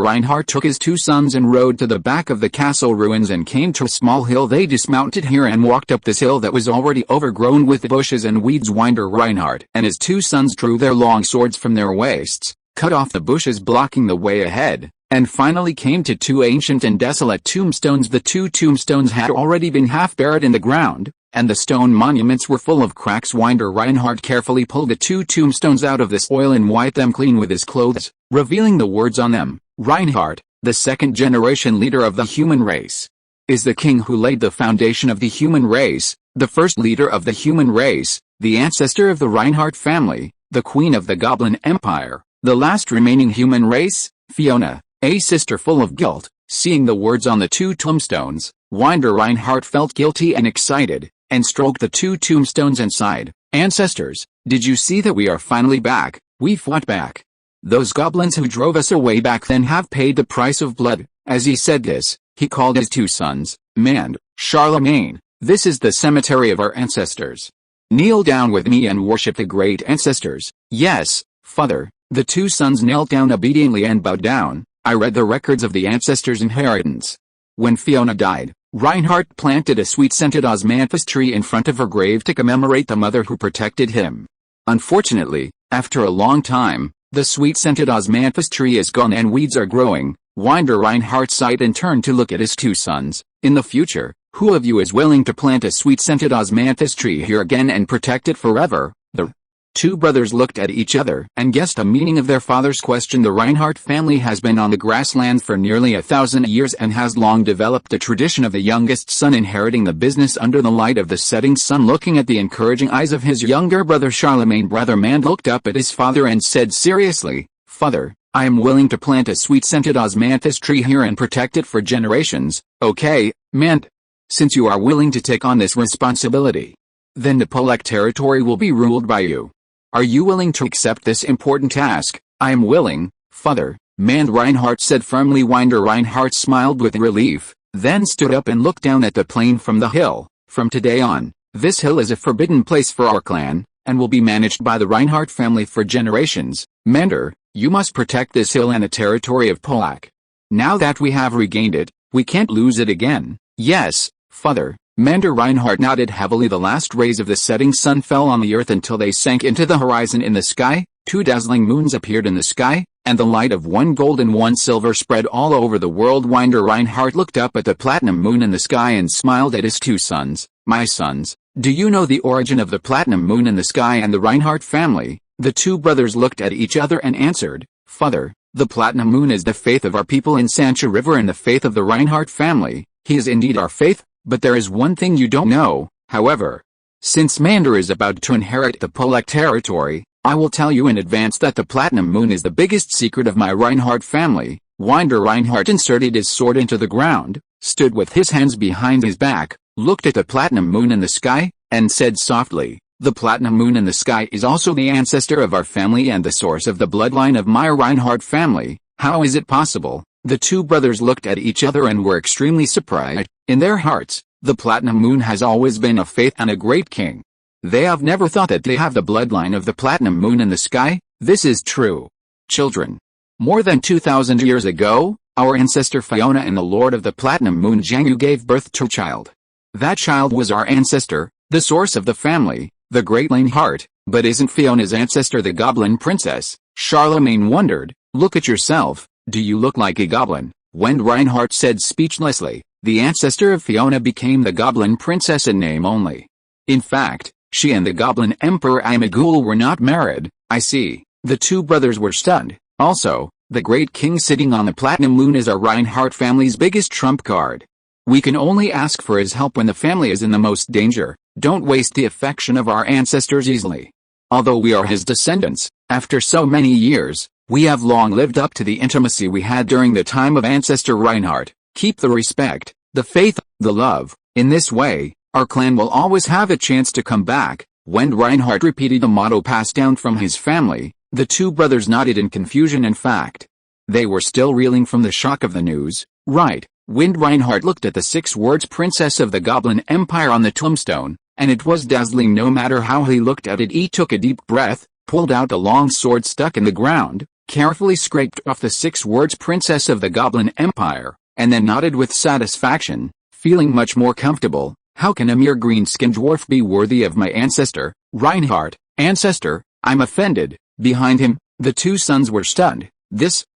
Reinhardt took his 2 sons and rode to the back of the castle ruins and came to a small hill. They dismounted here and walked up this hill that was already overgrown with bushes and weeds. Winder Reinhardt and his 2 sons drew their long swords from their waists, cut off the bushes blocking the way ahead, and finally came to 2 ancient and desolate tombstones. The 2 tombstones had already been half buried in the ground, and the stone monuments were full of cracks. Winder Reinhardt carefully pulled the 2 tombstones out of the soil and wiped them clean with his clothes, revealing the words on them. Reinhardt, the second-generation leader of the human race, is the king who laid the foundation of the human race, the first leader of the human race, the ancestor of the Reinhardt family, the queen of the Goblin Empire, the last remaining human race. Fiona, a sister full of guilt, seeing the words on the 2 tombstones, Winder Reinhardt felt guilty and excited, and stroked the 2 tombstones and sighed. Ancestors, did you see that we are finally back? We fought back. Those goblins who drove us away back then have paid the price of blood. As he said this, he called his 2 sons, Mand, Charlemagne. This is the cemetery of our ancestors. Kneel down with me and worship the great ancestors. Yes, father. The 2 sons knelt down obediently and bowed down. I read the records of the ancestors' inheritance. When Fiona died, Reinhardt planted a sweet-scented osmanthus tree in front of her grave to commemorate the mother who protected him. Unfortunately, after a long time, the sweet-scented osmanthus tree is gone and weeds are growing. Winder Reinhardt sighed and turned to look at his 2 sons. In the future, who of you is willing to plant a sweet-scented osmanthus tree here again and protect it forever? The 2 brothers looked at each other and guessed the meaning of their father's question. The Reinhardt family has been on the grasslands for nearly 1,000 years and has long developed the tradition of the youngest son inheriting the business under the light of the setting sun. Looking at the encouraging eyes of his younger brother Charlemagne, brother Mand looked up at his father and said seriously, Father, I am willing to plant a sweet-scented osmanthus tree here and protect it for generations. Okay, Mand. Since you are willing to take on this responsibility, then the Polak territory will be ruled by you. Are you willing to accept this important task? I am willing, father, Mand Reinhardt said firmly. Winder Reinhardt smiled with relief, then stood up and looked down at the plain from the hill. From today on, this hill is a forbidden place for our clan, and will be managed by the Reinhardt family for generations. Mander, you must protect this hill and the territory of Polak. Now that we have regained it, we can't lose it again. Yes, father. Mander Reinhardt nodded heavily. The last rays of the setting sun fell on the earth until they sank into the horizon. In the sky, 2 dazzling moons appeared in the sky, and the light of 1 gold and 1 silver spread all over the world. Winder Reinhardt looked up at the platinum moon in the sky and smiled at his 2 sons. My sons, do you know the origin of the platinum moon in the sky and the Reinhardt family? The 2 brothers looked at each other and answered, Father, The platinum moon is the faith of our people in Sancha River and the faith of the Reinhardt family. He is indeed our faith, but there is one thing you don't know, however. Since Mander is about to inherit the Polak territory, I will tell you in advance that the platinum moon is the biggest secret of my Reinhardt family. Winder Reinhardt inserted his sword into the ground, stood with his hands behind his back, looked at the platinum moon in the sky, and said softly, "The platinum moon in the sky is also the ancestor of our family and the source of the bloodline of my Reinhardt family. How is it possible?" The two brothers looked at each other and were extremely surprised. In their hearts, the platinum moon has always been a faith and a great king. They have never thought that they have the bloodline of the platinum moon in the sky. This is true. Children. More than 2,000 years ago, our ancestor Fiona and the lord of the platinum moon Jiang You gave birth to a child. That child was our ancestor, the source of the family, the great Reinhardt. But isn't Fiona's ancestor the goblin princess? Charlemagne wondered. Look at yourself, do you look like a goblin? When Reinhardt said speechlessly, the ancestor of Fiona became the goblin princess in name only. In fact, she and the goblin emperor Amagul were not married. I see. The two brothers were stunned. Also, the great king sitting on the platinum moon is our Reinhardt family's biggest trump card. We can only ask for his help when the family is in the most danger. Don't waste the affection of our ancestors easily. Although we are his descendants, after so many years, we have long lived up to the intimacy we had during the time of ancestor Reinhardt. Keep the respect, the faith, the love. In this way, our clan will always have a chance to come back. When Reinhardt repeated the motto passed down from his family, the two brothers nodded in confusion. In fact, they were still reeling from the shock of the news. Right, Wind Reinhardt looked at the 6 words Princess of the Goblin Empire on the tombstone, and it was dazzling. No matter how he looked at it, he took a deep breath, pulled out a long sword stuck in the ground, carefully scraped off the 6 words Princess of the Goblin Empire, and then nodded with satisfaction, feeling much more comfortable. How can a mere green-skinned dwarf be worthy of my ancestor, Reinhardt? Ancestor, I'm offended. Behind him, the two sons were stunned.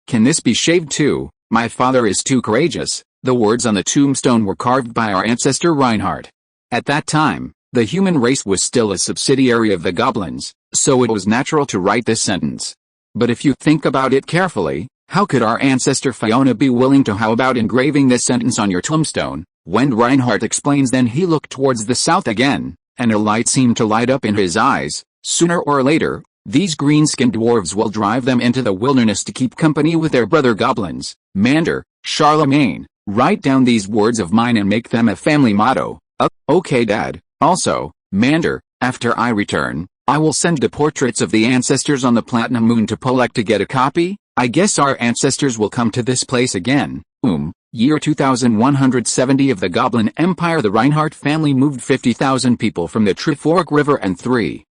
Can this be shaved too? My father is too courageous. The words on the tombstone were carved by our ancestor Reinhardt. At that time, the human race was still a subsidiary of the goblins, so it was natural to write this sentence. But if you think about it carefully, how could our ancestor Fiona be willing to? How about engraving this sentence on your tombstone? When Reinhardt explains, then he looked towards the south again, and a light seemed to light up in his eyes. Sooner or later, these green-skinned dwarves will drive them into the wilderness to keep company with their brother goblins. Mander, Charlemagne, write down these words of mine and make them a family motto. Okay, Dad. Also, Mander, after I return, I will send the portraits of the ancestors on the platinum moon to Polak to get a copy. I guess our ancestors will come to this place again. Year 2170 of the Goblin Empire. The Reinhardt family moved 50,000 people from the Trifork River and 3,000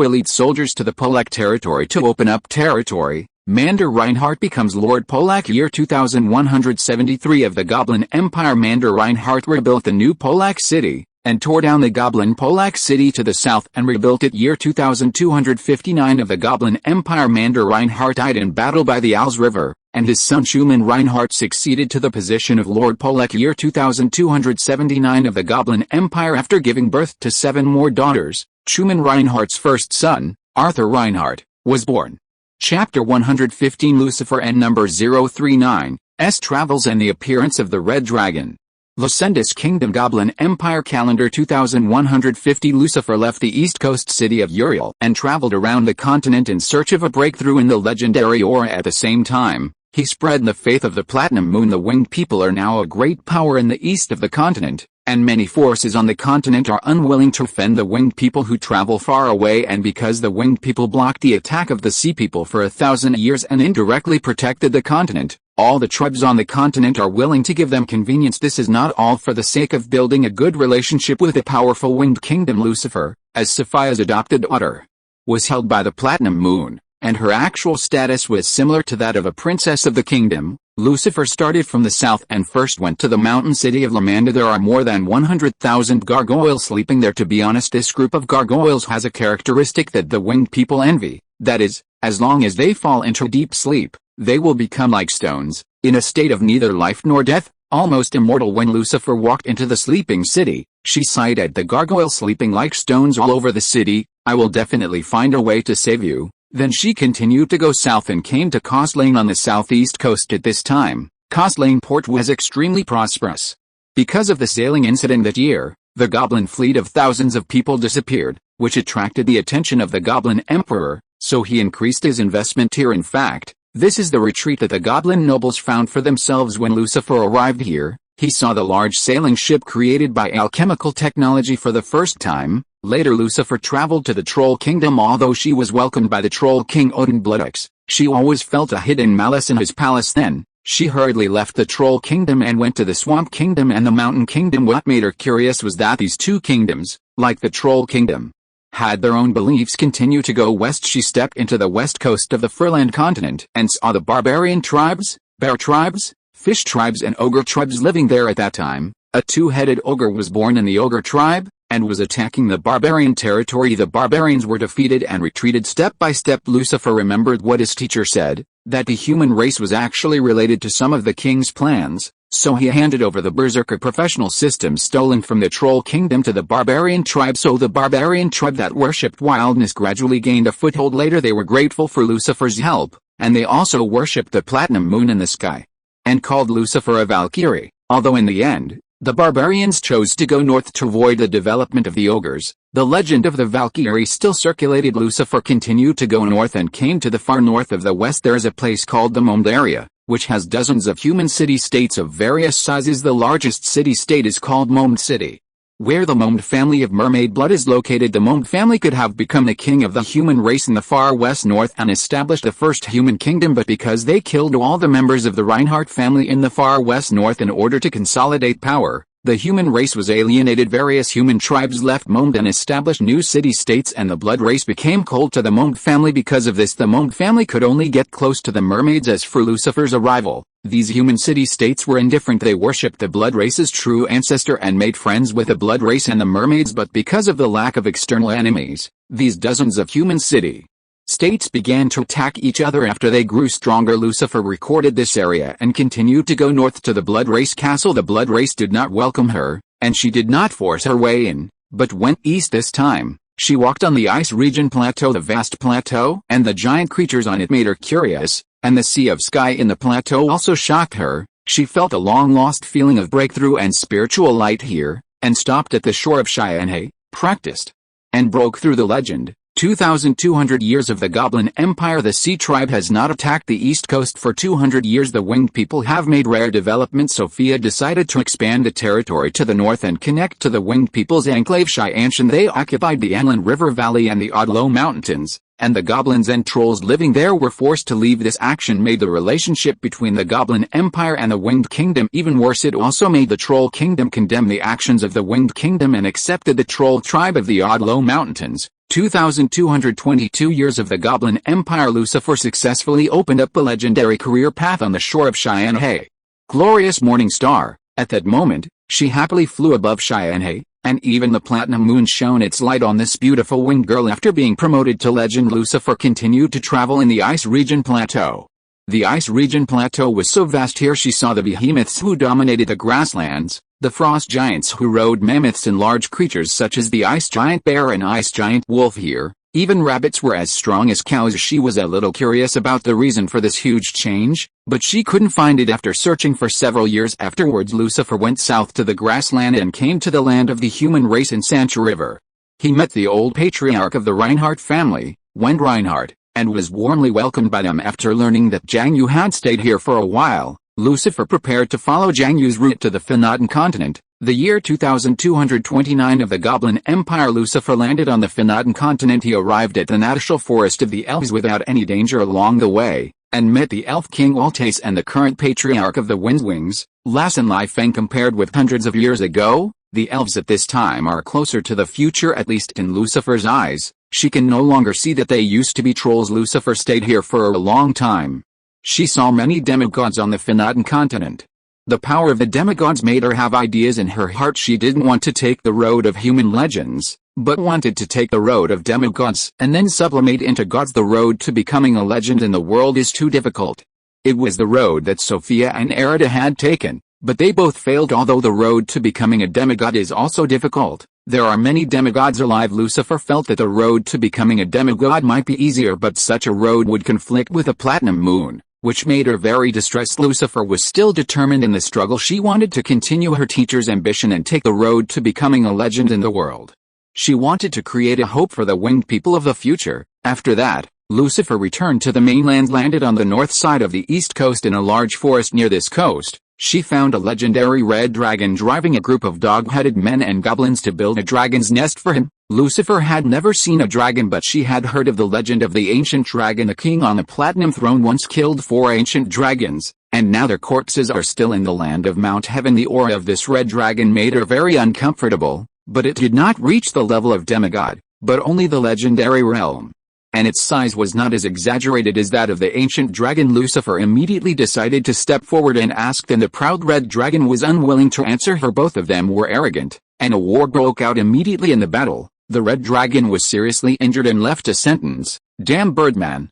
elite soldiers to the Polak territory to open up territory. Mander Reinhardt becomes Lord Polak. Year 2173 of the Goblin Empire. Mander Reinhardt rebuilt the new Polak city, and tore down the Goblin Polak city to the south and rebuilt it. Year 2259 of the Goblin Empire. Mander Reinhardt died in battle by the Als River, and his son Schumann Reinhardt succeeded to the position of Lord Polak. Year 2279 of the Goblin Empire. After giving birth to 7 more daughters, Schumann Reinhardt's first son, Arthur Reinhardt, was born. Chapter 115. Lucifer and number 039, S Travels and the Appearance of the Red Dragon. Lucendis Kingdom. Goblin Empire. Calendar 2150. Lucifer left the east coast city of Uriel and traveled around the continent in search of a breakthrough in the legendary aura. At the same time, he spread the faith of the platinum moon. The winged people are now a great power in the east of the continent, and many forces on the continent are unwilling to defend the winged people who travel far away. And because the winged people blocked the attack of the sea people for 1,000 years and indirectly protected the continent, all the tribes on the continent are willing to give them convenience. This is not all for the sake of building a good relationship with the powerful winged kingdom. Lucifer, as Sophia's adopted daughter, was held by the platinum moon, and her actual status was similar to that of a princess of the kingdom. Lucifer started from the south and first went to the mountain city of Lamanda. There are more than 100,000 gargoyles sleeping there. To be honest, this group of gargoyles has a characteristic that the winged people envy. That is, as long as they fall into deep sleep, they will become like stones, in a state of neither life nor death, almost immortal. When Lucifer walked into the sleeping city, she sighed at the gargoyles sleeping like stones all over the city. I will definitely find a way to save you. Then she continued to go south and came to Koslang on the southeast coast. At this time, Koslang port was extremely prosperous. Because of the sailing incident that year, the goblin fleet of thousands of people disappeared, which attracted the attention of the Goblin Emperor, so he increased his investment here. In fact, this is the retreat that the goblin nobles found for themselves when Lucifer arrived here. He saw the large sailing ship created by alchemical technology for the first time. Later Lucifer traveled to the Troll Kingdom. Although she was welcomed by the Troll King Odin Bloodix, she always felt a hidden malice in his palace. Then, she hurriedly left the Troll Kingdom and went to the Swamp Kingdom and the Mountain Kingdom. What made her curious was that these two kingdoms, like the Troll Kingdom, had their own beliefs. Continue to go west. She stepped into the west coast of the Ferland continent and saw the barbarian tribes, bear tribes, fish tribes and ogre tribes living there. At that time, a two-headed ogre was born in the ogre tribe, and was attacking the barbarian territory. The barbarians were defeated and retreated step by step. Lucifer remembered what his teacher said, that the human race was actually related to some of the king's plans, so he handed over the berserker professional system stolen from the Troll Kingdom to the barbarian tribe. So the barbarian tribe that worshipped wildness gradually gained a foothold. Later they were grateful for Lucifer's help, and they also worshipped the platinum moon in the sky, and called Lucifer a Valkyrie. Although in the end, the barbarians chose to go north to avoid the development of the ogres, the legend of the Valkyrie still circulated. Lucifer continued to go north and came to the far north of the west. There is a place called the Momed area, which has dozens of human city-states of various sizes. The largest city-state is called Momed City, where the Momed family of mermaid blood is located. The Momed family could have become the king of the human race in the far west north and established the first human kingdom, but because they killed all the members of the Reinhardt family in the far west north in order to consolidate power, the human race was alienated. Various human tribes left Momed and established new city-states, and the blood race became cold to the Momed family. Because of this, the Momed family could only get close to the mermaids. As for Lucifer's arrival, these human city-states were indifferent. They worshipped the blood race's true ancestor and made friends with the blood race and the mermaids. But because of the lack of external enemies, these dozens of human city-states began to attack each other. After they grew stronger, Lucifer recorded this area and continued to go north to the blood race castle. The blood race did not welcome her, and she did not force her way in, but went east. This time, she walked on the ice region plateau. The vast plateau and the giant creatures on it made her curious, and the sea of sky in the plateau also shocked her. She felt a long-lost feeling of breakthrough and spiritual light here, and stopped at the shore of Cheyenne, practiced, and broke through the legend. 2,200 years of the Goblin Empire. The Sea Tribe has not attacked the East Coast for 200 years. The winged people have made rare developments. Sophia decided to expand the territory to the north and connect to the winged people's enclave Cheyenne. They occupied the Anlin River Valley and the Odlow Mountains, and the goblins and trolls living there were forced to leave. This action made the relationship between the Goblin Empire and the Winged Kingdom even worse. It also made the Troll Kingdom condemn the actions of the Winged Kingdom and accepted the Troll tribe of the Odlow Mountains. 2,222 years of the Goblin Empire. Lucifer successfully opened up the legendary career path on the shore of Cheyenne. Glorious morning star. At that moment, she happily flew above Cheyenne, and even the platinum moon shone its light on this beautiful winged girl. After being promoted to legend, Lucifer continued to travel in the ice region plateau. The ice region plateau was so vast. Here she saw the behemoths who dominated the grasslands, the frost giants who rode mammoths, and large creatures such as the ice giant bear and ice giant wolf. Here, even rabbits were as strong as cows. She was a little curious about the reason for this huge change, but she couldn't find it. After searching for several years afterwards, Lucifer went south to the grassland and came to the land of the human race in Sancha River. He met the old patriarch of the Reinhardt family, Wend Reinhardt, and was warmly welcomed by them. After learning that Jiang You had stayed here for a while, Lucifer prepared to follow Jiang Yu's route to the Fenadin continent. The year 2229 of the Goblin Empire. Lucifer landed on the Fenadin continent. He arrived at the natural forest of the elves without any danger along the way, and met the elf king Altace and the current patriarch of the Windwings, Lassen Lifeng. Compared with hundreds of years ago, the elves at this time are closer to the future, at least in Lucifer's eyes. She can no longer see that they used to be trolls. Lucifer stayed here for a long time. She saw many demigods on the Fenadin continent. The power of the demigods made her have ideas in her heart. She didn't want to take the road of human legends, but wanted to take the road of demigods and then sublimate into gods. The road to becoming a legend in the world is too difficult. It was the road that Sophia and Erida had taken, but they both failed. Although the road to becoming a demigod is also difficult, There are many demigods alive. Lucifer felt that the road to becoming a demigod might be easier, but such a road would conflict with a platinum moon, which made her very distressed. Lucifer was still determined in the struggle. She wanted to continue her teacher's ambition and take the road to becoming a legend in the world. She wanted to create a hope for the winged people of the future. After that, Lucifer returned to the mainland, landed on the north side of the east coast in a large forest near this coast. She found a legendary red dragon driving a group of dog-headed men and goblins to build a dragon's nest for him. Lucifer had never seen a dragon, but she had heard of the legend of the ancient dragon. The king on the platinum throne once killed 4 ancient dragons, and now their corpses are still in the land of Mount Heaven. The aura of this red dragon made her very uncomfortable, but it did not reach the level of demigod, but only the legendary realm. And its size was not as exaggerated as that of the ancient dragon. Lucifer immediately decided to step forward and ask them. The proud red dragon was unwilling to answer her. Both of them were arrogant, and a war broke out immediately in the battle. The red dragon was seriously injured and left a sentence: "Damn Birdman,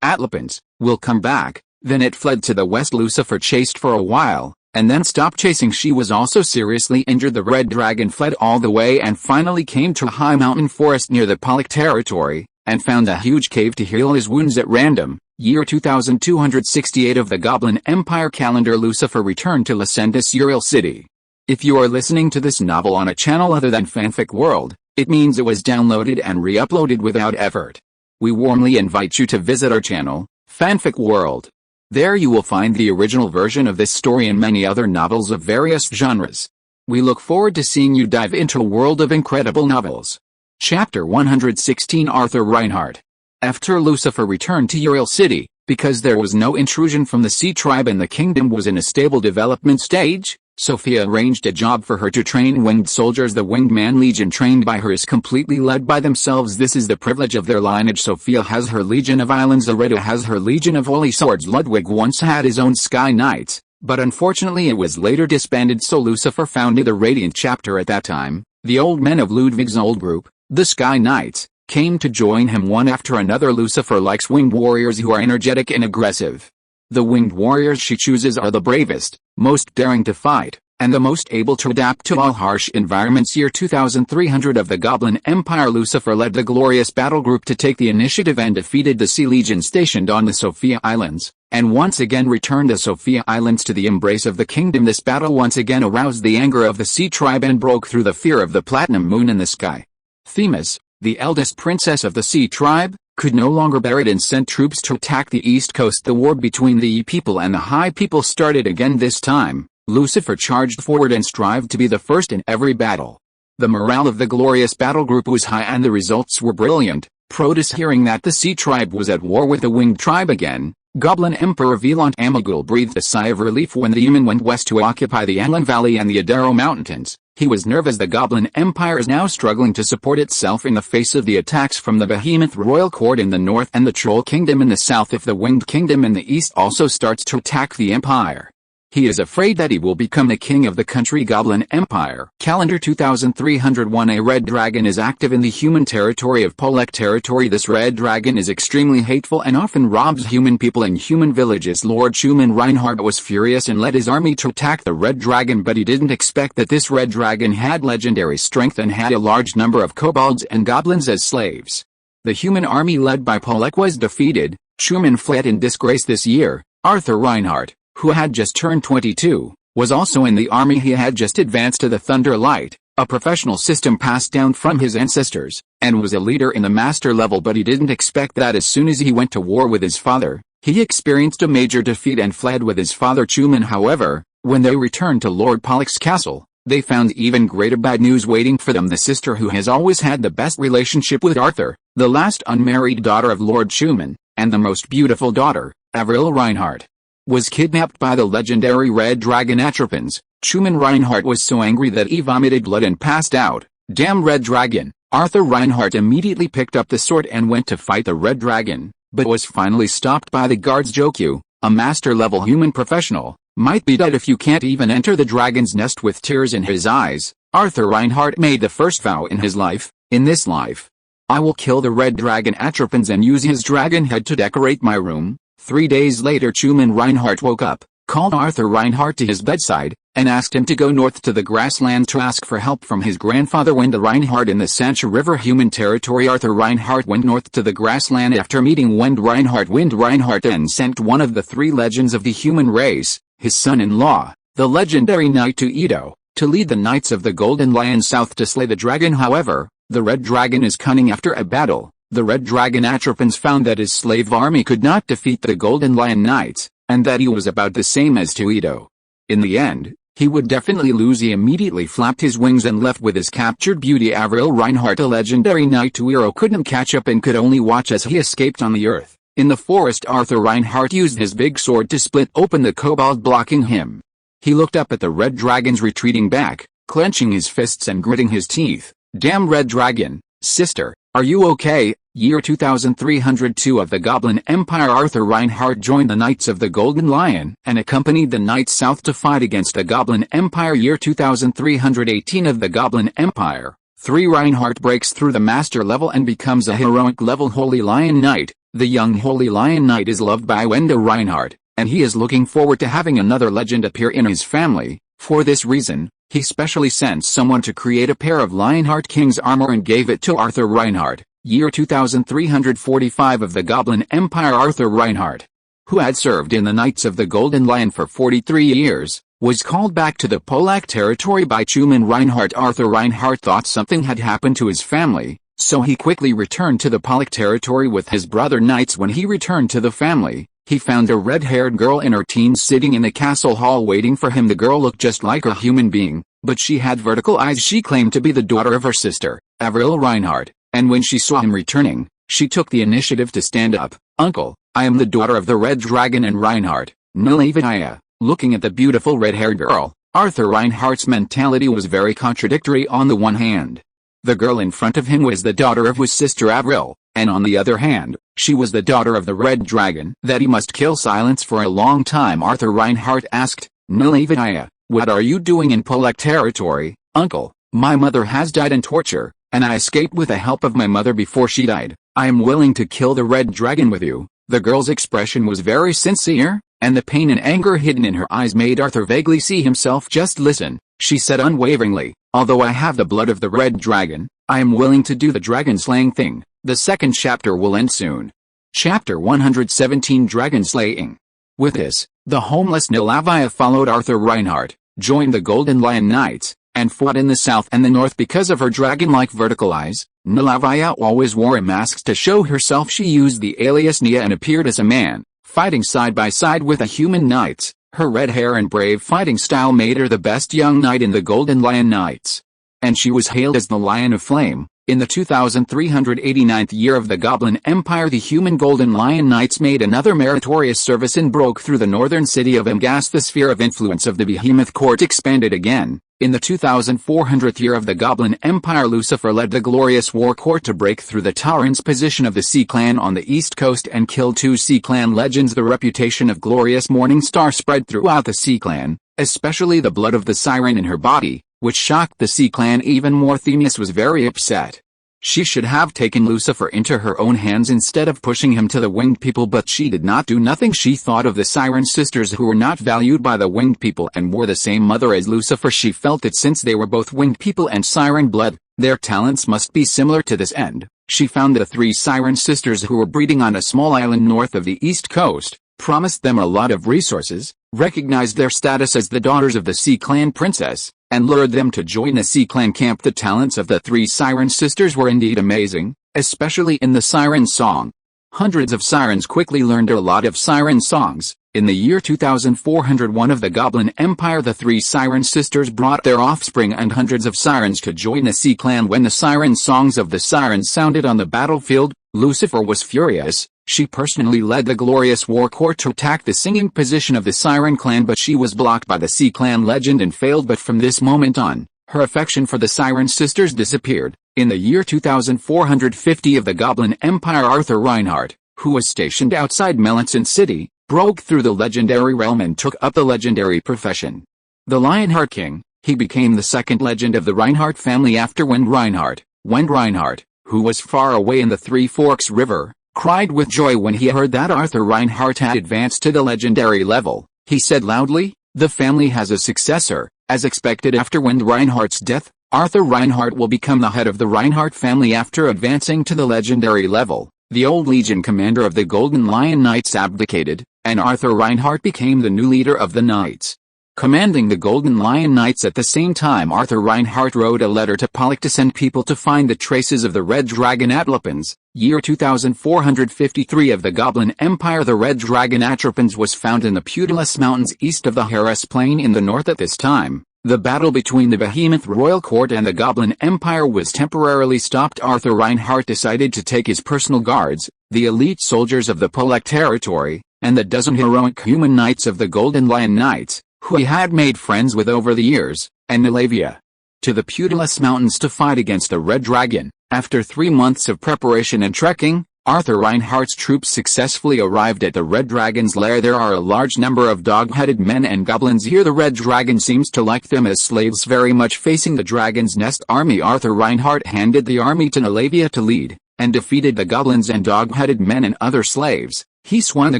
Atlapans, will come back." Then it fled to the west. Lucifer chased for a while, and then stopped chasing. She was also seriously injured. The red dragon fled all the way and finally came to a high mountain forest near the Pollock territory, and found a huge cave to heal his wounds at random. Year 2268 of the Goblin Empire calendar. Lucifer returned to Lesendis Uriel City. If you are listening to this novel on a channel other than Fanfic World, it means it was downloaded and re-uploaded without effort. We warmly invite you to visit our channel, Fanfic World. There you will find the original version of this story and many other novels of various genres. We look forward to seeing you dive into a world of incredible novels. Chapter 116. Arthur Reinhardt. After Lucifer returned to Uriel City, because there was no intrusion from the Sea Tribe and the kingdom was in a stable development stage, Sophia arranged a job for her to train winged soldiers. The Winged Man Legion trained by her is completely led by themselves. This is the privilege of their lineage. Sophia has her Legion of Islands. Loretta has her Legion of Holy Swords. Ludwig once had his own Sky Knights, but unfortunately it was later disbanded, so Lucifer founded the Radiant chapter at that time. The old men of Ludwig's old group, the Sky Knights, came to join him one after another. Lucifer likes winged warriors who are energetic and aggressive. The winged warriors she chooses are the bravest, most daring to fight, and the most able to adapt to all harsh environments. Year 2300 of the Goblin Empire. Lucifer led the glorious battle group to take the initiative and defeated the Sea Legion stationed on the Sophia Islands, and once again returned the Sophia Islands to the embrace of the kingdom. This battle once again aroused the anger of the Sea Tribe and broke through the fear of the platinum moon in the sky. Themis, the eldest princess of the Sea Tribe, could no longer bear it and sent troops to attack the east coast. The war between the people and the High People started again. This time, Lucifer charged forward and strived to be the first in every battle. The morale of the glorious battle group was high and the results were brilliant. Proteus, hearing that the Sea Tribe was at war with the Winged Tribe again, Goblin Emperor Velant Amagul breathed a sigh of relief when the Yemen went west to occupy the Anlan Valley and the Adaro Mountains. He was nervous. The Goblin Empire is now struggling to support itself in the face of the attacks from the Behemoth Royal Court in the north and the Troll Kingdom in the south. If the Winged Kingdom in the east also starts to attack the Empire, he is afraid that he will become the king of the country. Goblin Empire. Calendar 2301. A red dragon is active in the human territory of Polek territory. This red dragon is extremely hateful and often robs human people in human villages. Lord Schumann Reinhardt was furious and led his army to attack the red dragon, but he didn't expect that this red dragon had legendary strength and had a large number of kobolds and goblins as slaves. The human army led by Polek was defeated. Schumann fled in disgrace. This year, Arthur Reinhardt, who had just turned 22, was also in the army. He had just advanced to the Thunder Light, a professional system passed down from his ancestors, and was a leader in the master level, but he didn't expect that as soon as he went to war with his father, he experienced a major defeat and fled with his father Schumann. However, when they returned to Lord Pollock's castle, they found even greater bad news waiting for them. The sister who has always had the best relationship with Arthur, the last unmarried daughter of Lord Schumann, and the most beautiful daughter, Avril Reinhardt, was kidnapped by the legendary red dragon Atropines. Schumann Reinhardt was so angry that he vomited blood and passed out. Damn red dragon! Arthur Reinhardt immediately picked up the sword and went to fight the red dragon, but was finally stopped by the guards. Jiang You, a master-level human professional, might be dead if you can't even enter the dragon's nest. With tears in his eyes, Arthur Reinhardt made the first vow in his life: in this life, I will kill the red dragon Atropines and use his dragon head to decorate my room. 3 days later, Schumann Reinhardt woke up, called Arthur Reinhardt to his bedside, and asked him to go north to the grassland to ask for help from his grandfather Wind Reinhardt in the Sancha River human territory. Arthur Reinhardt went north to the grassland after meeting Wind Reinhardt. Wind Reinhardt then sent one of the three legends of the human race, his son-in-law, the legendary knight to Edo, to lead the Knights of the Golden Lion south to slay the dragon. However, the Red Dragon is cunning. After a battle, the Red Dragon Atropines found that his slave army could not defeat the Golden Lion Knights, and that he was about the same as to Edo. In the end, he would definitely lose. He immediately flapped his wings and left with his captured beauty Avril Reinhardt. A legendary knight to Edo couldn't catch up and could only watch as he escaped on the earth. In the forest, Arthur Reinhardt used his big sword to split open the kobold blocking him. He looked up at the Red Dragon's retreating back, clenching his fists and gritting his teeth. Damn Red Dragon, sister, are you okay? Year 2302 of the Goblin Empire. Arthur Reinhardt joined the Knights of the Golden Lion and accompanied the Knights south to fight against the Goblin Empire. Year 2318 of the Goblin Empire. 3 Reinhardt breaks through the master level and becomes a heroic level Holy Lion Knight. The young Holy Lion Knight is loved by Wenda Reinhardt, and he is looking forward to having another legend appear in his family. For this reason, he specially sent someone to create a pair of Lionheart King's armor and gave it to Arthur Reinhardt. Year 2345 of the Goblin Empire. Arthur Reinhardt, who had served in the Knights of the Golden Lion for 43 years, was called back to the Polak territory by Chuman Reinhardt. Arthur Reinhardt thought something had happened to his family, so he quickly returned to the Polak territory with his brother Knights. When he returned to the family, he found a red-haired girl in her teens sitting in the castle hall waiting for him. The girl looked just like a human being, but she had vertical eyes. She claimed to be the daughter of her sister, Avril Reinhardt, and when she saw him returning, she took the initiative to stand up. Uncle, I am the daughter of the Red Dragon and Reinhardt, Nilevitaya. Looking at the beautiful red-haired girl, Arthur Reinhardt's mentality was very contradictory. On the one hand, the girl in front of him was the daughter of his sister Avril, and on the other hand, she was the daughter of the Red Dragon that he must kill. Silence for a long time. Arthur Reinhardt asked, Nilevitaya, what are you doing in Polak territory? Uncle, my mother has died in torture, and I escaped with the help of my mother before she died. I am willing to kill the Red Dragon with you. The girl's expression was very sincere, and the pain and anger hidden in her eyes made Arthur vaguely see himself. Just listen, she said unwaveringly, although I have the blood of the Red Dragon, I am willing to do the dragon slaying thing. The second chapter will end soon. Chapter 117 Dragon Slaying. With this, the homeless Nilavia followed Arthur Reinhardt, joined the Golden Lion Knights, and fought in the south and the north. Because of her dragon-like vertical eyes, Nilavia always wore a mask to show herself. She used the alias Nia and appeared as a man, fighting side by side with the human knights. Her red hair and brave fighting style made her the best young knight in the Golden Lion Knights, and she was hailed as the Lion of Flame. In the 2389th year of the Goblin Empire, the human Golden Lion Knights made another meritorious service and broke through the northern city of Amgas. The sphere of influence of the Behemoth Court expanded again. In the 2400th year of the Goblin Empire, Lucifer led the glorious war court to break through the Tauren's position of the Sea Clan on the east coast and kill 2 Sea Clan legends. The reputation of glorious Morning Star spread throughout the Sea Clan, especially the blood of the siren in her body, which shocked the Sea Clan even more. Themis was very upset. She should have taken Lucifer into her own hands instead of pushing him to the winged people, but she did not do nothing. She thought of the siren sisters who were not valued by the winged people and wore the same mother as Lucifer. She felt that since they were both winged people and siren blood, their talents must be similar. To this end, she found the 3 siren sisters who were breeding on a small island north of the east coast, promised them a lot of resources, recognized their status as the daughters of the Sea Clan princess, and lured them to join the Sea Clan camp. The talents of the 3 siren sisters were indeed amazing, especially in the siren song. Hundreds of sirens quickly learned a lot of siren songs. In the year 2401 of the Goblin Empire, the 3 siren sisters brought their offspring and hundreds of sirens to join the Sea Clan. When the siren songs of the sirens sounded on the battlefield, Lucifer was furious. She personally led the glorious war court to attack the singing position of the Siren Clan, but she was blocked by the Sea Clan legend and failed. But from this moment on, her affection for the Siren sisters disappeared. In the year 2450 of the Goblin Empire, Arthur Reinhardt, who was stationed outside Melanson City, broke through the legendary realm and took up the legendary profession. The Lionheart King, he became the second legend of the Reinhardt family after Wind Reinhardt. Wind Reinhardt, who was far away in the Three Forks River, cried with joy when he heard that Arthur Reinhardt had advanced to the legendary level. He said loudly, The family has a successor. As expected after Wind Reinhardt's death, Arthur Reinhardt will become the head of the Reinhardt family after advancing to the legendary level. The old Legion commander of the Golden Lion Knights abdicated, and Arthur Reinhardt became the new leader of the Knights. Commanding the Golden Lion Knights at the same time, Arthur Reinhardt wrote a letter to Pollock to send people to find the traces of the Red Dragon Atropines. Year 2453 of the Goblin Empire. The Red Dragon Atropines was found in the Putilus Mountains east of the Heirs Plain in the north at this time. The battle between the Behemoth Royal Court and the Goblin Empire was temporarily stopped. Arthur Reinhardt decided to take his personal guards, the elite soldiers of the Pollock territory, and the dozen heroic human knights of the Golden Lion Knights, who he had made friends with over the years, and Nilavia, to the Putilus Mountains to fight against the Red Dragon. After 3 months of preparation and trekking, Arthur Reinhardt's troops successfully arrived at the Red Dragon's lair. There are a large number of dog-headed men and goblins here. The Red Dragon seems to like them as slaves, very much facing the Dragon's Nest army. Arthur Reinhardt handed the army to Nilavia to lead, and defeated the goblins and dog-headed men and other slaves. He swung the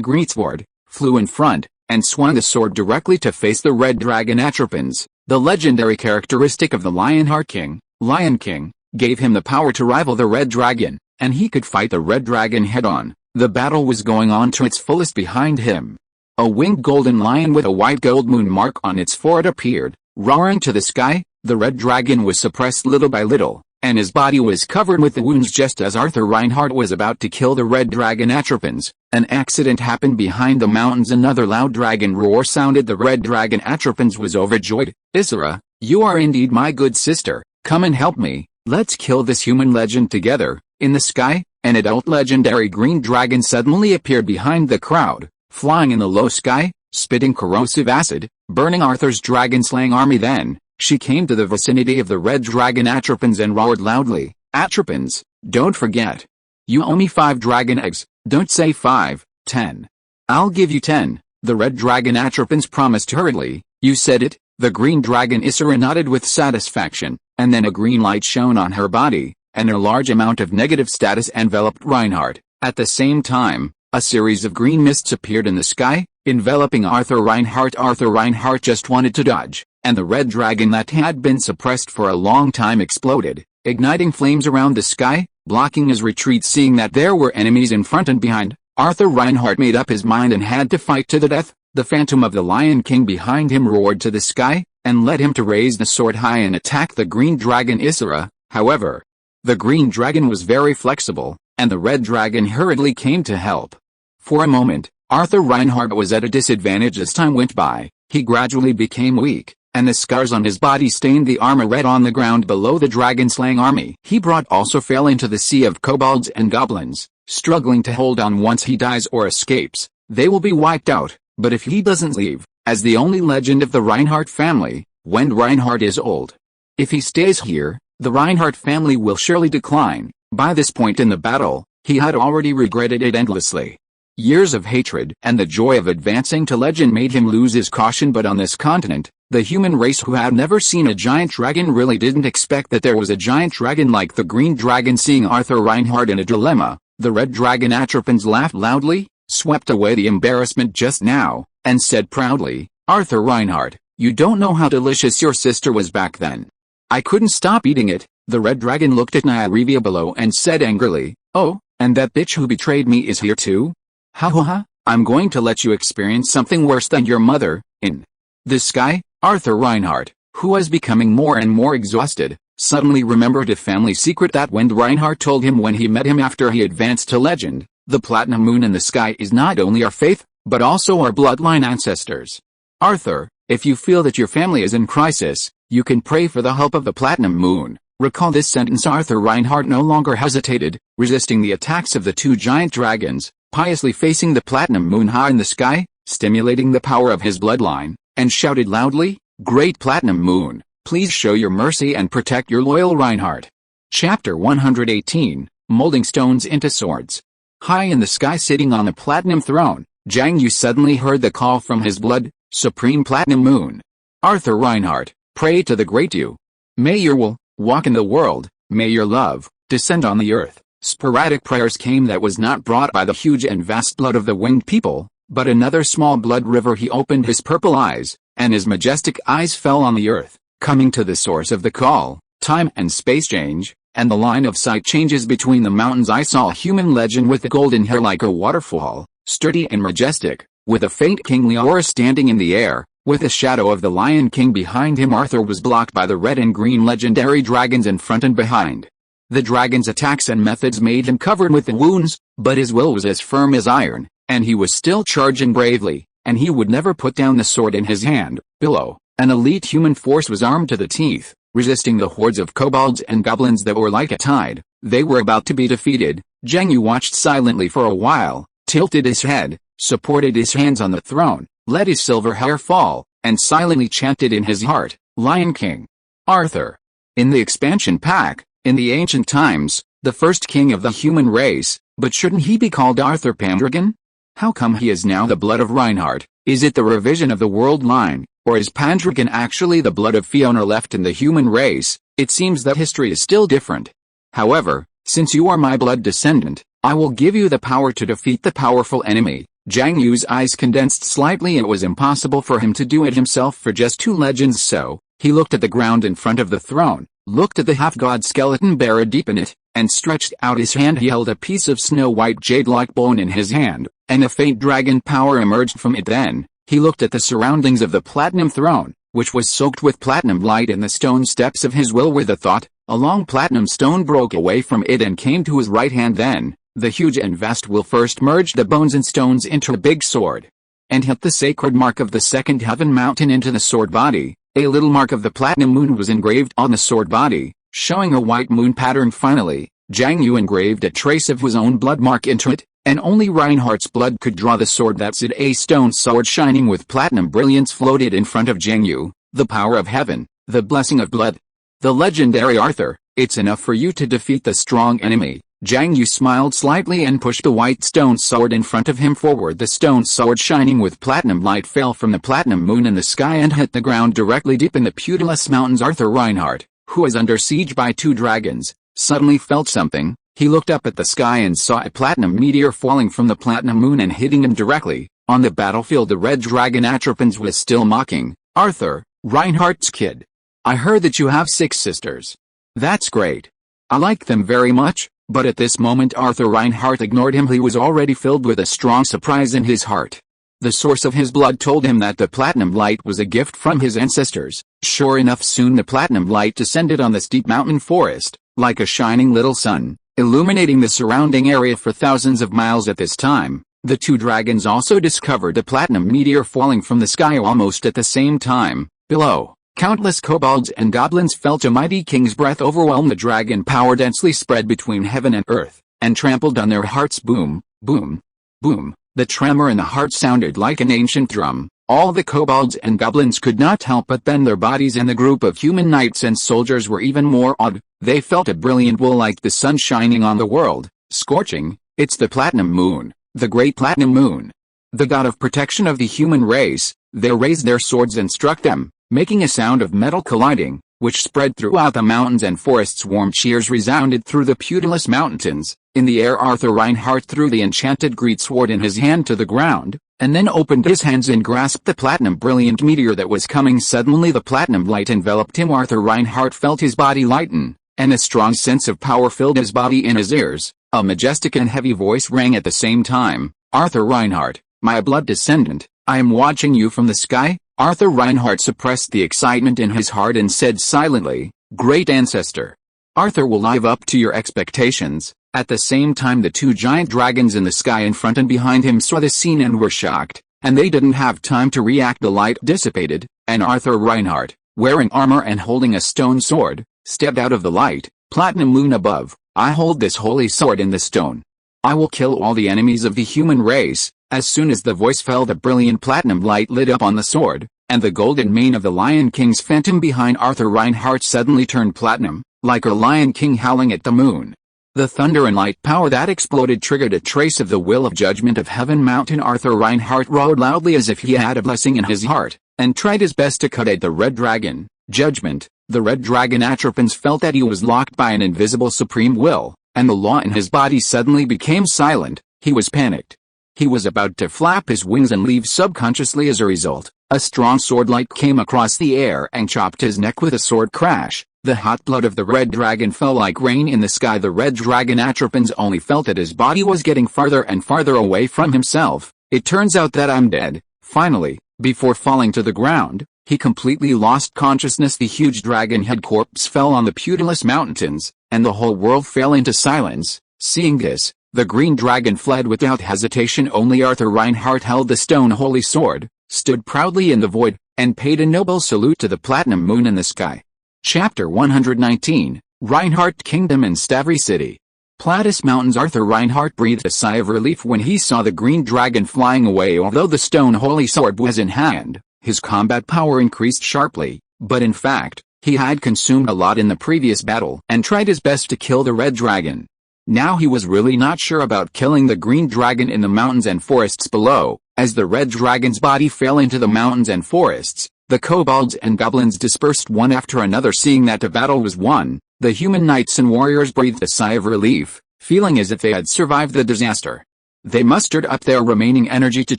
greatsword, flew in front, and swung the sword directly to face the Red Dragon Atropines. The legendary characteristic of the Lionheart King, Lion King, gave him the power to rival the Red Dragon, and he could fight the Red Dragon head-on. The battle was going on to its fullest behind him. A winged golden lion with a white gold moon mark on its forehead appeared, roaring to the sky. The Red Dragon was suppressed little by little, and his body was covered with wounds. Just as Arthur Reinhardt was about to kill the Red Dragon Atropines, an accident happened behind the mountains. Another loud dragon roar sounded. The Red Dragon Atropines was overjoyed. "Isra, you are indeed my good sister. Come and help me. Let's kill this human legend together." In the sky, an adult legendary green dragon suddenly appeared behind the crowd, flying in the low sky, spitting corrosive acid, burning Arthur's dragon-slaying army. Then, she came to the vicinity of the Red Dragon Atropines and roared loudly, "Atropines, don't forget. You owe me 5 dragon eggs. Don't say 5, 10. I'll give you 10. The Red Dragon Atropines promised hurriedly. "You said it." The green dragon Isra nodded with satisfaction, and then a green light shone on her body, and a large amount of negative status enveloped Reinhardt. At the same time, a series of green mists appeared in the sky, enveloping Arthur Reinhardt. Arthur Reinhardt just wanted to dodge, and the Red Dragon that had been suppressed for a long time exploded, igniting flames around the sky, blocking his retreat. Seeing that there were enemies in front and behind, Arthur Reinhardt made up his mind and had to fight to the death. The phantom of the Lion King behind him roared to the sky, and led him to raise the sword high and attack the green dragon Isra. However, the green dragon was very flexible, and the Red Dragon hurriedly came to help. For a moment, Arthur Reinhardt was at a disadvantage. As time went by, he gradually became weak, and the scars on his body stained the armor red. On the ground below the dragon-slaying army, he also fell into the sea of kobolds and goblins, struggling to hold on. Once he dies or escapes, they will be wiped out, but if he doesn't leave, as the only legend of the Reinhardt family, when Reinhardt is old, if he stays here, the Reinhardt family will surely decline. By this point in the battle, he had already regretted it endlessly. Years of hatred and the joy of advancing to legend made him lose his caution. But on this continent, the human race who had never seen a giant dragon really didn't expect that there was a giant dragon like the green dragon. Seeing Arthur Reinhardt in a dilemma, the Red Dragon Atropines laughed loudly, swept away the embarrassment just now, and said proudly, "Arthur Reinhardt, you don't know how delicious your sister was back then. I couldn't stop eating it." The Red Dragon looked at Nyarevia below and said angrily, "Oh, and that bitch who betrayed me is here too? Ha ha ha, I'm going to let you experience something worse than your mother." In the sky, Arthur Reinhardt, who was becoming more and more exhausted, suddenly remembered a family secret that Wind Reinhardt told him when he met him after he advanced to legend. The platinum moon in the sky is not only our faith, but also our bloodline ancestors. Arthur, if you feel that your family is in crisis, you can pray for the help of the platinum moon. Recall this sentence. Arthur Reinhardt no longer hesitated, resisting the attacks of the 2 giant dragons, piously facing the platinum moon high in the sky, stimulating the power of his bloodline, and shouted loudly, "Great platinum moon, please show your mercy and protect your loyal Reinhardt." Chapter 118, Molding Stones into Swords. High in the sky, sitting on the platinum throne, Jiang You suddenly heard the call from his blood, Supreme Platinum Moon. "Arthur Reinhardt, pray to the great You. May your will walk in the world, may your love descend on the earth." Sporadic prayers came that was not brought by the huge and vast blood of the winged people, but another small blood river. He opened his purple eyes, and his majestic eyes fell on the earth, coming to the source of the call. Time and space change, and the line of sight changes between the mountains. I saw a human legend with the golden hair like a waterfall, sturdy and majestic, with a faint kingly aura standing in the air, with the shadow of the Lion King behind him. Arthur was blocked by the red and green legendary dragons in front and behind. The dragons' attacks and methods made him covered with the wounds, but his will was as firm as iron, and he was still charging bravely, and he would never put down the sword in his hand. Below, an elite human force was armed to the teeth, resisting the hordes of kobolds and goblins that were like a tide. They were about to be defeated. Jiang You watched silently for a while, tilted his head, supported his hands on the throne, let his silver hair fall, and silently chanted in his heart, Lion King. Arthur. In the expansion pack, in the ancient times, the first king of the human race, but shouldn't he be called Arthur Pendragon? How come he is now the blood of Reinhardt? Is it the revision of the world line, or is Pendragon actually the blood of Fiona left in the human race? It seems that history is still different. However, since you are my blood descendant, I will give you the power to defeat the powerful enemy. Jiang Yu's eyes condensed slightly. It was impossible for him to do it himself for just two legends, so he looked at the ground in front of the throne, looked at the half-god skeleton buried deep in it, and stretched out his hand. He held a piece of snow-white jade-like bone in his hand, and a faint dragon power emerged from it. Then he looked at the surroundings of the platinum throne, which was soaked with platinum light, and the stone steps of his will with a thought. A long platinum stone broke away from it and came to his right hand. Then the huge and vast will first merged the bones and stones into a big sword, and hit the sacred mark of the second heaven mountain into the sword body. A little mark of the platinum moon was engraved on the sword body, showing a white moon pattern. Finally, Jiang You engraved a trace of his own blood mark into it, and only Reinhardt's blood could draw the sword. That's it. A stone sword shining with platinum brilliance floated in front of Jiang You. The power of heaven, the blessing of blood. The legendary Arthur, it's enough for you to defeat the strong enemy. Jiang You smiled slightly and pushed the white stone sword in front of him forward. The stone sword shining with platinum light fell from the platinum moon in the sky and hit the ground directly deep in the Putilus Mountains. Arthur Reinhardt, who was under siege by two dragons, suddenly felt something. He looked up at the sky and saw a platinum meteor falling from the platinum moon and hitting him directly. On the battlefield, the red dragon Atropines was still mocking. Arthur, Reinhardt's kid. I heard that you have 6 sisters. That's great. I like them very much. But at this moment Arthur Reinhardt ignored him. He was already filled with a strong surprise in his heart. The source of his blood told him that the platinum light was a gift from his ancestors. Sure enough, soon the platinum light descended on the steep mountain forest, like a shining little sun, illuminating the surrounding area for thousands of miles. At this time, the two dragons also discovered a platinum meteor falling from the sky almost at the same time. Below, countless kobolds and goblins felt a mighty king's breath overwhelm. The dragon power densely spread between heaven and earth, and trampled on their hearts. Boom, boom, boom. The tremor in the heart sounded like an ancient drum. All the kobolds and goblins could not help but bend their bodies, and the group of human knights and soldiers were even more awed. They felt a brilliant will like the sun shining on the world, scorching. It's the platinum moon, the great platinum moon, the god of protection of the human race. They raised their swords and struck them, making a sound of metal colliding, which spread throughout the mountains and forests. Warm cheers resounded through the Putilus Mountains. In the air, Arthur Reinhardt threw the enchanted greatsword in his hand to the ground, and then opened his hands and grasped the platinum brilliant meteor that was coming. Suddenly the platinum light enveloped him. Arthur Reinhardt felt his body lighten, and a strong sense of power filled his body. In his ears, a majestic and heavy voice rang at the same time. Arthur Reinhardt, my blood descendant, I am watching you from the sky. Arthur Reinhardt suppressed the excitement in his heart and said silently, Great ancestor. Arthur will live up to your expectations. At the same time, the two giant dragons in the sky in front and behind him saw the scene and were shocked, and they didn't have time to react. The light dissipated, and Arthur Reinhardt, wearing armor and holding a stone sword, stepped out of the light. Platinum moon above, I hold this holy sword in the stone. I will kill all the enemies of the human race. As soon as the voice fell, the brilliant platinum light lit up on the sword, and the golden mane of the Lion King's phantom behind Arthur Reinhardt suddenly turned platinum, like a Lion King howling at the moon. The thunder and light power that exploded triggered a trace of the will of judgment of Heaven Mountain. Arthur Reinhardt roared loudly as if he had a blessing in his heart, and tried his best to cut at the red dragon. Judgment. The red dragon Atropines felt that he was locked by an invisible supreme will, and the law in his body suddenly became silent. He was panicked. He was about to flap his wings and leave subconsciously. As a result, a strong sword light came across the air and chopped his neck with a sword crash. The hot blood of the red dragon fell like rain in the sky. The red dragon Atropines only felt that his body was getting farther and farther away from himself. It turns out that I'm dead. Finally, before falling to the ground, he completely lost consciousness. The huge dragon head corpse fell on the Putilus Mountains, and the whole world fell into silence. Seeing this, the green dragon fled without hesitation. Only Arthur Reinhardt held the stone holy sword, stood proudly in the void, and paid a noble salute to the platinum moon in the sky. Chapter 119, Reinhardt Kingdom in Stavri City. Platus Mountains. Arthur Reinhardt breathed a sigh of relief when he saw the green dragon flying away. Although the stone holy sword was in hand, his combat power increased sharply, but in fact, he had consumed a lot in the previous battle and tried his best to kill the red dragon. Now he was really not sure about killing the green dragon in the mountains and forests below. As the red dragon's body fell into the mountains and forests, the kobolds and goblins dispersed one after another. Seeing that the battle was won, the human knights and warriors breathed a sigh of relief, feeling as if they had survived the disaster. They mustered up their remaining energy to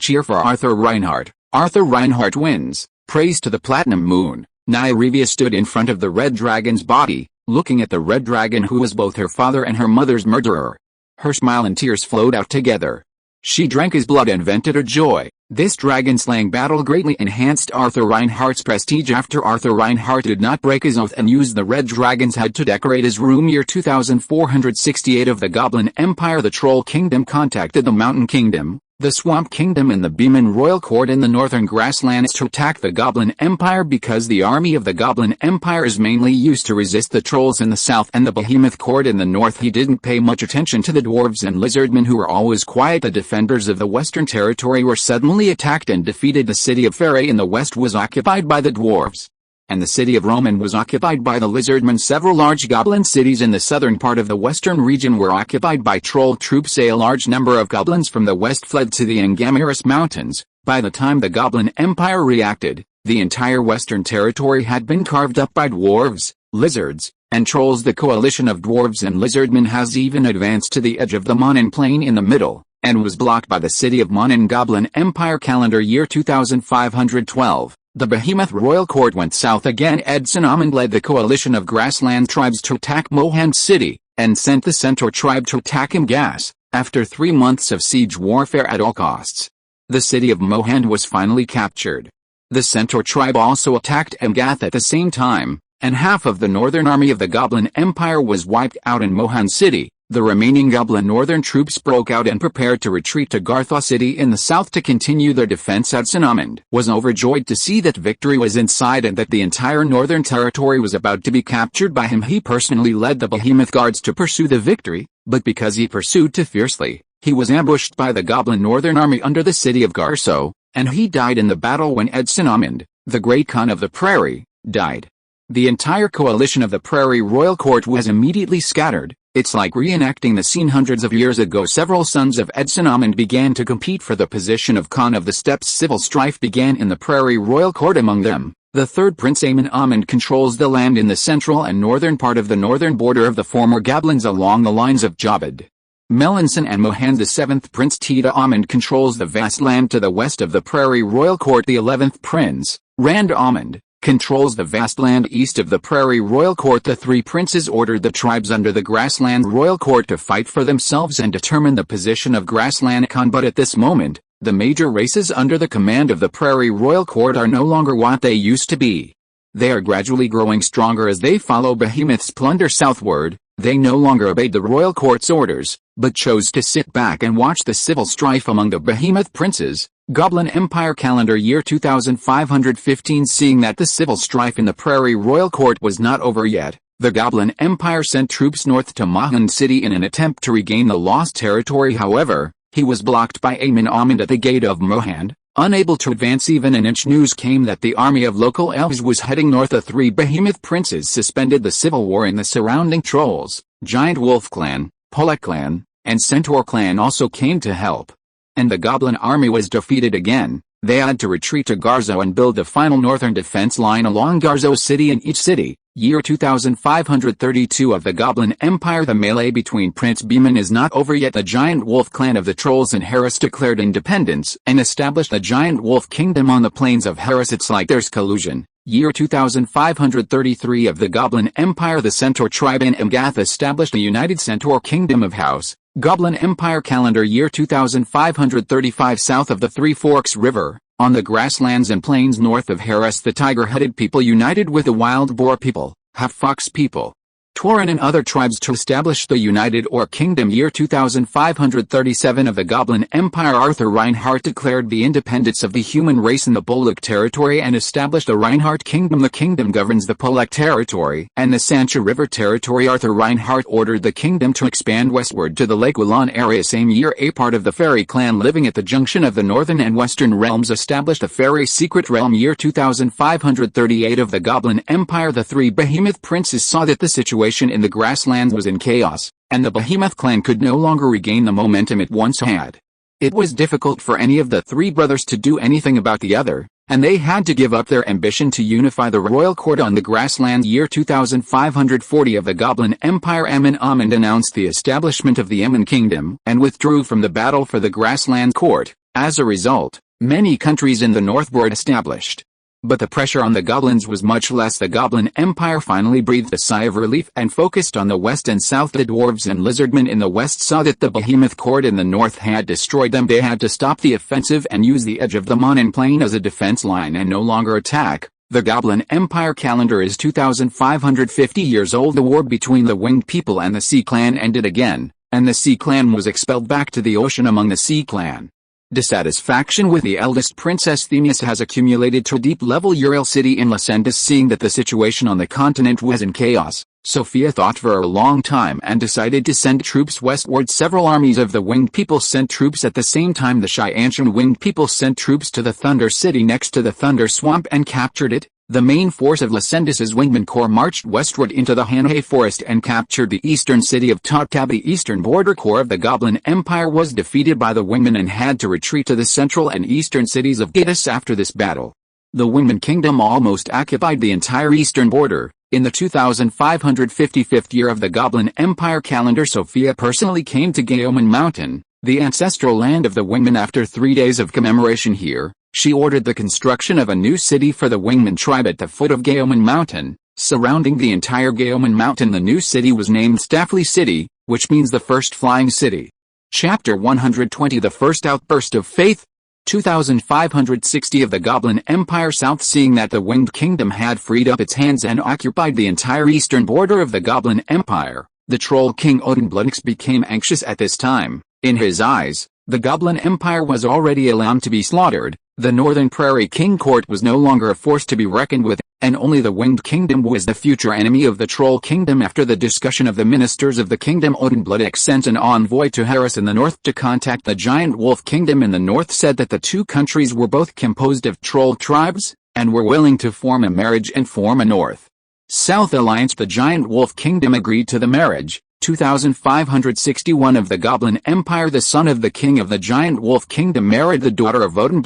cheer for Arthur Reinhardt. Arthur Reinhardt wins. Praise to the platinum moon. Nyarevia stood in front of the red dragon's body, looking at the red dragon who was both her father and her mother's murderer. Her smile and tears flowed out together. She drank his blood and vented her joy. This dragon-slaying battle greatly enhanced Arthur Reinhardt's prestige. After Arthur Reinhardt did not break his oath and used the red dragon's head to decorate his room. Year 2468 of the Goblin Empire. The Troll Kingdom contacted the Mountain Kingdom, the Swamp Kingdom and the Beeman Royal Court in the northern grasslands to attack the Goblin Empire because the army of the Goblin Empire is mainly used to resist the trolls in the south and the Behemoth Court in the north. He didn't pay much attention to the dwarves and lizardmen who were always quiet. The defenders of the western territory were suddenly attacked and defeated. The city of Ferre in the west was occupied by the dwarves, and the city of Roman was occupied by the lizardmen. Several large goblin cities in the southern part of the western region were occupied by troll troops. A large number of goblins from the west fled to the Angamiris Mountains. By the time the Goblin Empire reacted, the entire western territory had been carved up by dwarves, lizards, and trolls. The coalition of dwarves and lizardmen has even advanced to the edge of the Monin Plain in the middle, and was blocked by the city of Monin. Goblin Empire calendar year 2512. The Behemoth Royal Court went south again. Edson Amund led the coalition of grassland tribes to attack Mohand City, and sent the Centaur tribe to attack Imgas. After 3 months of siege warfare at all costs, the city of Mohand was finally captured. The Centaur tribe also attacked Imgath at the same time, and half of the northern army of the Goblin Empire was wiped out in Mohand City. The remaining Goblin northern troops broke out and prepared to retreat to Gartha City in the south to continue their defense. Edson Amund was overjoyed to see that victory was in sight and that the entire northern territory was about to be captured by him. He personally led the Behemoth Guards to pursue the victory, but because he pursued too fiercely, he was ambushed by the Goblin northern army under the city of Garso, and he died in the battle when Edson Amund, the great Khan of the Prairie, died. The entire coalition of the Prairie Royal Court was immediately scattered. It's like reenacting the scene hundreds of years ago. Several sons of Edson Amund began to compete for the position of Khan of the Steppes. Civil strife began in the Prairie Royal Court among them. The third prince Amon Amund controls the land in the central and northern part of the northern border of the former Goblins along the lines of Jabad, Melanson and Mohand. The seventh prince Tita Amund controls the vast land to the west of the Prairie Royal Court. The 11th prince, Rand Amund, controls the vast land east of the Prairie Royal Court. The three princes ordered the tribes under the Grassland Royal Court to fight for themselves and determine the position of Grassland Khan. But at this moment, the major races under the command of the Prairie Royal Court are no longer what they used to be. They are gradually growing stronger as they follow Behemoth's plunder southward. They no longer obeyed the Royal Court's orders, but chose to sit back and watch the civil strife among the Behemoth princes. Goblin Empire calendar year 2515. Seeing that the civil strife in the Prairie Royal Court was not over yet, the Goblin Empire sent troops north to Mohand City in an attempt to regain the lost territory. However, he was blocked by Amon Amund at the gate of Mohand, unable to advance even an inch. News came that the army of local elves was heading north. The three Behemoth princes suspended the civil war in the surrounding trolls. Giant Wolf Clan, Polek Clan, and Centaur Clan also came to help, and the Goblin army was defeated again. They had to retreat to Garzo and build the final northern defense line along Garzo City. In each city, Year 2532 of the Goblin Empire. The melee between Prince Beeman is not over yet. The giant wolf clan of the trolls in Harris declared independence and established a giant wolf kingdom on the plains of Harris. It's like there's collusion. Year 2533 of the Goblin Empire. The Centaur tribe in Amgath established a united Centaur kingdom of House. Goblin Empire calendar. Year 2535 south of the Three Forks River. On the grasslands and plains north of Harris, the tiger-headed people united with the wild boar people, half-fox people, Tauren and other tribes to establish the United Orc Kingdom. Year 2537 of the Goblin Empire. Arthur Reinhardt declared the independence of the human race in the Bolak territory and established a Reinhardt Kingdom. The kingdom governs the Polak territory and the Sancha River territory. Arthur Reinhardt ordered the kingdom to expand westward to the Lake Wallon area. Same year, a part of the Fairy clan living at the junction of the northern and western realms established a Fairy secret realm. Year 2538 of the Goblin Empire. The three Behemoth princes saw that the situation in the grasslands was in chaos, and the Behemoth clan could no longer regain the momentum it once had. It was difficult for any of the three brothers to do anything about the other, and they had to give up their ambition to unify the royal court on the grasslands. Year 2540 of the Goblin Empire. Amun announced the establishment of the Amun Kingdom and withdrew from the battle for the grassland court. As a result, many countries in the north were established. But the pressure on the goblins was much less. The Goblin Empire finally breathed a sigh of relief and focused on the west and south. The dwarves and lizardmen in the west saw that the Behemoth court in the north had destroyed them. They had to stop the offensive and use the edge of the Monin Plain as a defense line and no longer attack. The Goblin Empire calendar is 2550 years old. The war between the Winged People and the Sea Clan ended again, and the Sea Clan was expelled back to the ocean. Among the Sea Clan, dissatisfaction with the eldest princess Themis has accumulated to a deep level. Ural city in Lycendis. Seeing that the situation on the continent was in chaos, Sophia thought for a long time and decided to send troops westward. Several armies of the Winged People sent troops at the same time. The Cheyenne Winged People sent troops to the Thunder City next to the Thunder Swamp and captured it. The main force of Lycendis's Wingman Corps marched westward into the Hanhei Forest and captured the eastern city of Totkab. The eastern border corps of the Goblin Empire was defeated by the Wingmen and had to retreat to the central and eastern cities of Gaddis after this battle. The Wingman Kingdom almost occupied the entire eastern border. In the 2555th year of the Goblin Empire calendar, Sophia personally came to Gaoman Mountain, the ancestral land of the Wingmen. After 3 days of commemoration here, she ordered the construction of a new city for the Wingman tribe at the foot of Gaoman Mountain, surrounding the entire Gaoman Mountain. The new city was named Staffley City, which means the first flying city. Chapter 120. The First Outburst of Faith. 2560 of the Goblin Empire South. Seeing that the Winged Kingdom had freed up its hands and occupied the entire eastern border of the Goblin Empire, the Troll King Odin became anxious at this time. In his eyes, the Goblin Empire was already a lamb to be slaughtered. The Northern Prairie King Court was no longer a force to be reckoned with, and only the Winged Kingdom was the future enemy of the Troll Kingdom. After the discussion of the ministers of the kingdom, Odin sent an envoy to Harris in the north to contact the Giant Wolf Kingdom in the north, said that the two countries were both composed of troll tribes, and were willing to form a marriage and form a north-south alliance. The Giant Wolf Kingdom agreed to the marriage. 2561 of the Goblin Empire. The son of the king of the Giant Wolf Kingdom married the daughter of Odin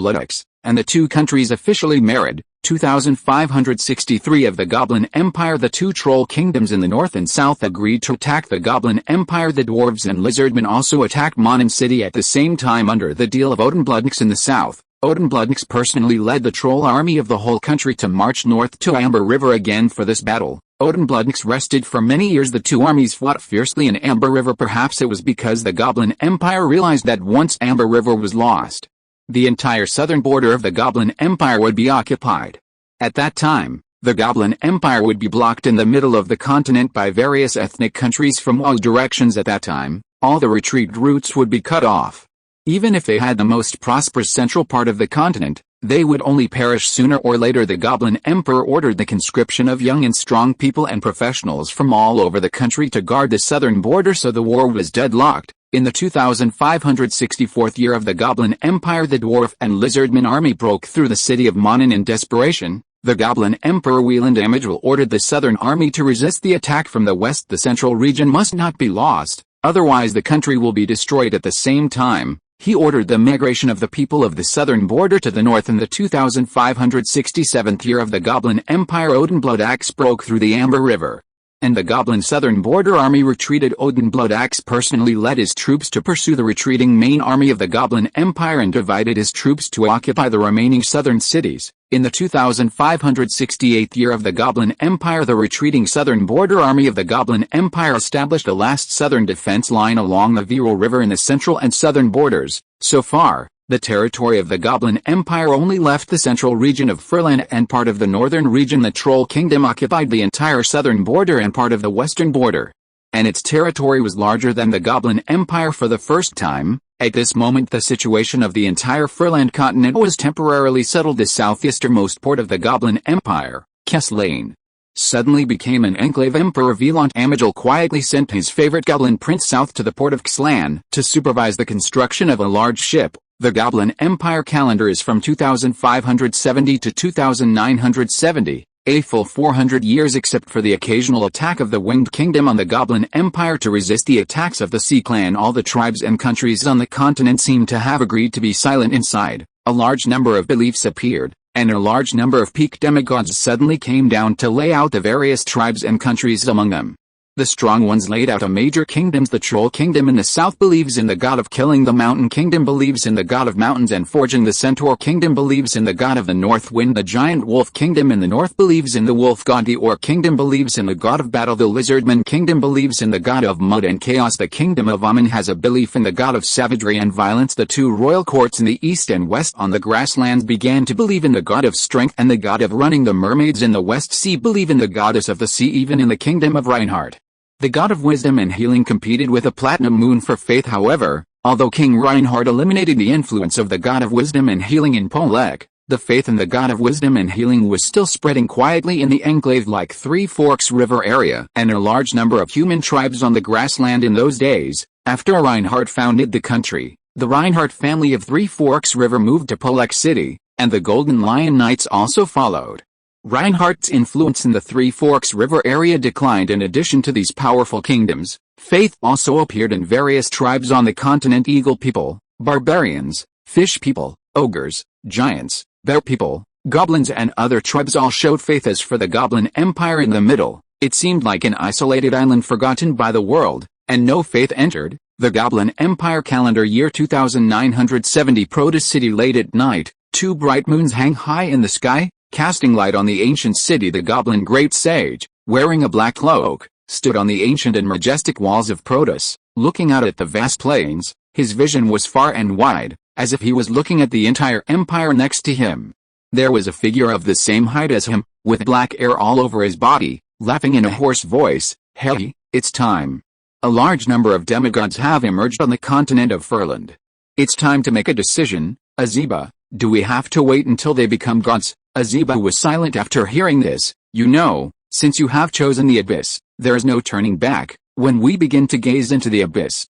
and the two countries officially married. 2563 of the Goblin Empire. The two troll kingdoms in the north and south agreed to attack the Goblin Empire. The dwarves and lizardmen also attacked Monin City at the same time under the deal of Odin in the south. Odin personally led the troll army of the whole country to march north to Amber River again for this battle. Odin rested for many years. The two armies fought fiercely in Amber River. Perhaps it was because the Goblin Empire realized that once Amber River was lost, the entire southern border of the Goblin Empire would be occupied. At that time, the Goblin Empire would be blocked in the middle of the continent by various ethnic countries from all directions. At that time, all the retreat routes would be cut off. Even if they had the most prosperous central part of the continent, they would only perish sooner or later. The Goblin Emperor ordered the conscription of young and strong people and professionals from all over the country to guard the southern border, so the war was deadlocked. In the 2564th year of the Goblin Empire, the dwarf and lizardman army broke through the city of Monin in desperation. The Goblin Emperor Wieland Amidril ordered the southern army to resist the attack from the west. The central region must not be lost, otherwise the country will be destroyed. At the same time, He ordered the migration of the people of the southern border to the north. In the 2567th year of the Goblin Empire, Odin Bloodaxe broke through the Amber River, and the Goblin Southern Border Army retreated. Odin Bloodaxe personally led his troops to pursue the retreating main army of the Goblin Empire and divided his troops to occupy the remaining southern cities. In the 2568th year of the Goblin Empire, the retreating southern border army of the Goblin Empire established a last southern defense line along the Viral River in the central and southern borders. So far, the territory of the Goblin Empire only left the central region of Ferland and part of the northern region. The Troll Kingdom occupied the entire southern border and part of the western border, and its territory was larger than the Goblin Empire for the first time. At this moment, the situation of the entire Ferland continent was temporarily settled. The southeasternmost port of the Goblin Empire, Kesslane, suddenly became an enclave. Emperor Velant Amagil quietly sent his favorite goblin prince south to the port of Xlan to supervise the construction of a large ship. The Goblin Empire calendar is from 2570 to 2970, a full 400 years except for the occasional attack of the Winged Kingdom on the Goblin Empire. To resist the attacks of the Sea Clan, all the tribes and countries on the continent seem to have agreed to be silent inside. A large number of beliefs appeared, and a large number of peak demigods suddenly came down to lay out the various tribes and countries among them. The strong ones laid out a major kingdoms. The Troll Kingdom in the south believes in the god of killing. The Mountain Kingdom believes in the god of mountains and forging. The Centaur Kingdom believes in the god of the north wind. The Giant Wolf Kingdom in the north believes in the wolf god. The Orc Kingdom believes in the god of battle. The Lizardman Kingdom believes in the god of mud and chaos. The Kingdom of Amun has a belief in the god of savagery and violence. The two royal courts in the east and west on the grasslands began to believe in the god of strength and the god of running. The mermaids in the West Sea believe in the goddess of the sea. Even in the Kingdom of Reinhardt, the god of wisdom and healing, competed with a platinum moon for faith. However, although King Reinhardt eliminated the influence of the god of wisdom and healing in Polek, the faith in the god of wisdom and healing was still spreading quietly in the enclave-like Three Forks River area, and a large number of human tribes on the grassland in those days. After Reinhardt founded the country, the Reinhardt family of Three Forks River moved to Polek City, and the Golden Lion Knights also followed. Reinhardt's influence in the Three Forks River area declined. In addition to these powerful kingdoms, faith also appeared in various tribes on the continent: eagle people, barbarians, fish people, ogres, giants, bear people, goblins, and other tribes all showed faith. As for the Goblin Empire in the middle, it seemed like an isolated island forgotten by the world, and no faith entered. The Goblin Empire calendar year 2970. Proto City. Late at night, two bright moons hang high in the sky, casting light on the ancient city. The Goblin Great Sage, wearing a black cloak, stood on the ancient and majestic walls of Protus, looking out at the vast plains. His vision was far and wide, as if he was looking at the entire empire next to him. There was a figure of the same height as him, with black hair all over his body, laughing in a hoarse voice. "Hey, it's time. A large number of demigods have emerged on the continent of Ferland. It's time to make a decision, Azeba. Do we have to wait until they become gods?" Azeba was silent after hearing this. "You know, since you have chosen the abyss, there is no turning back. When we begin to gaze into the abyss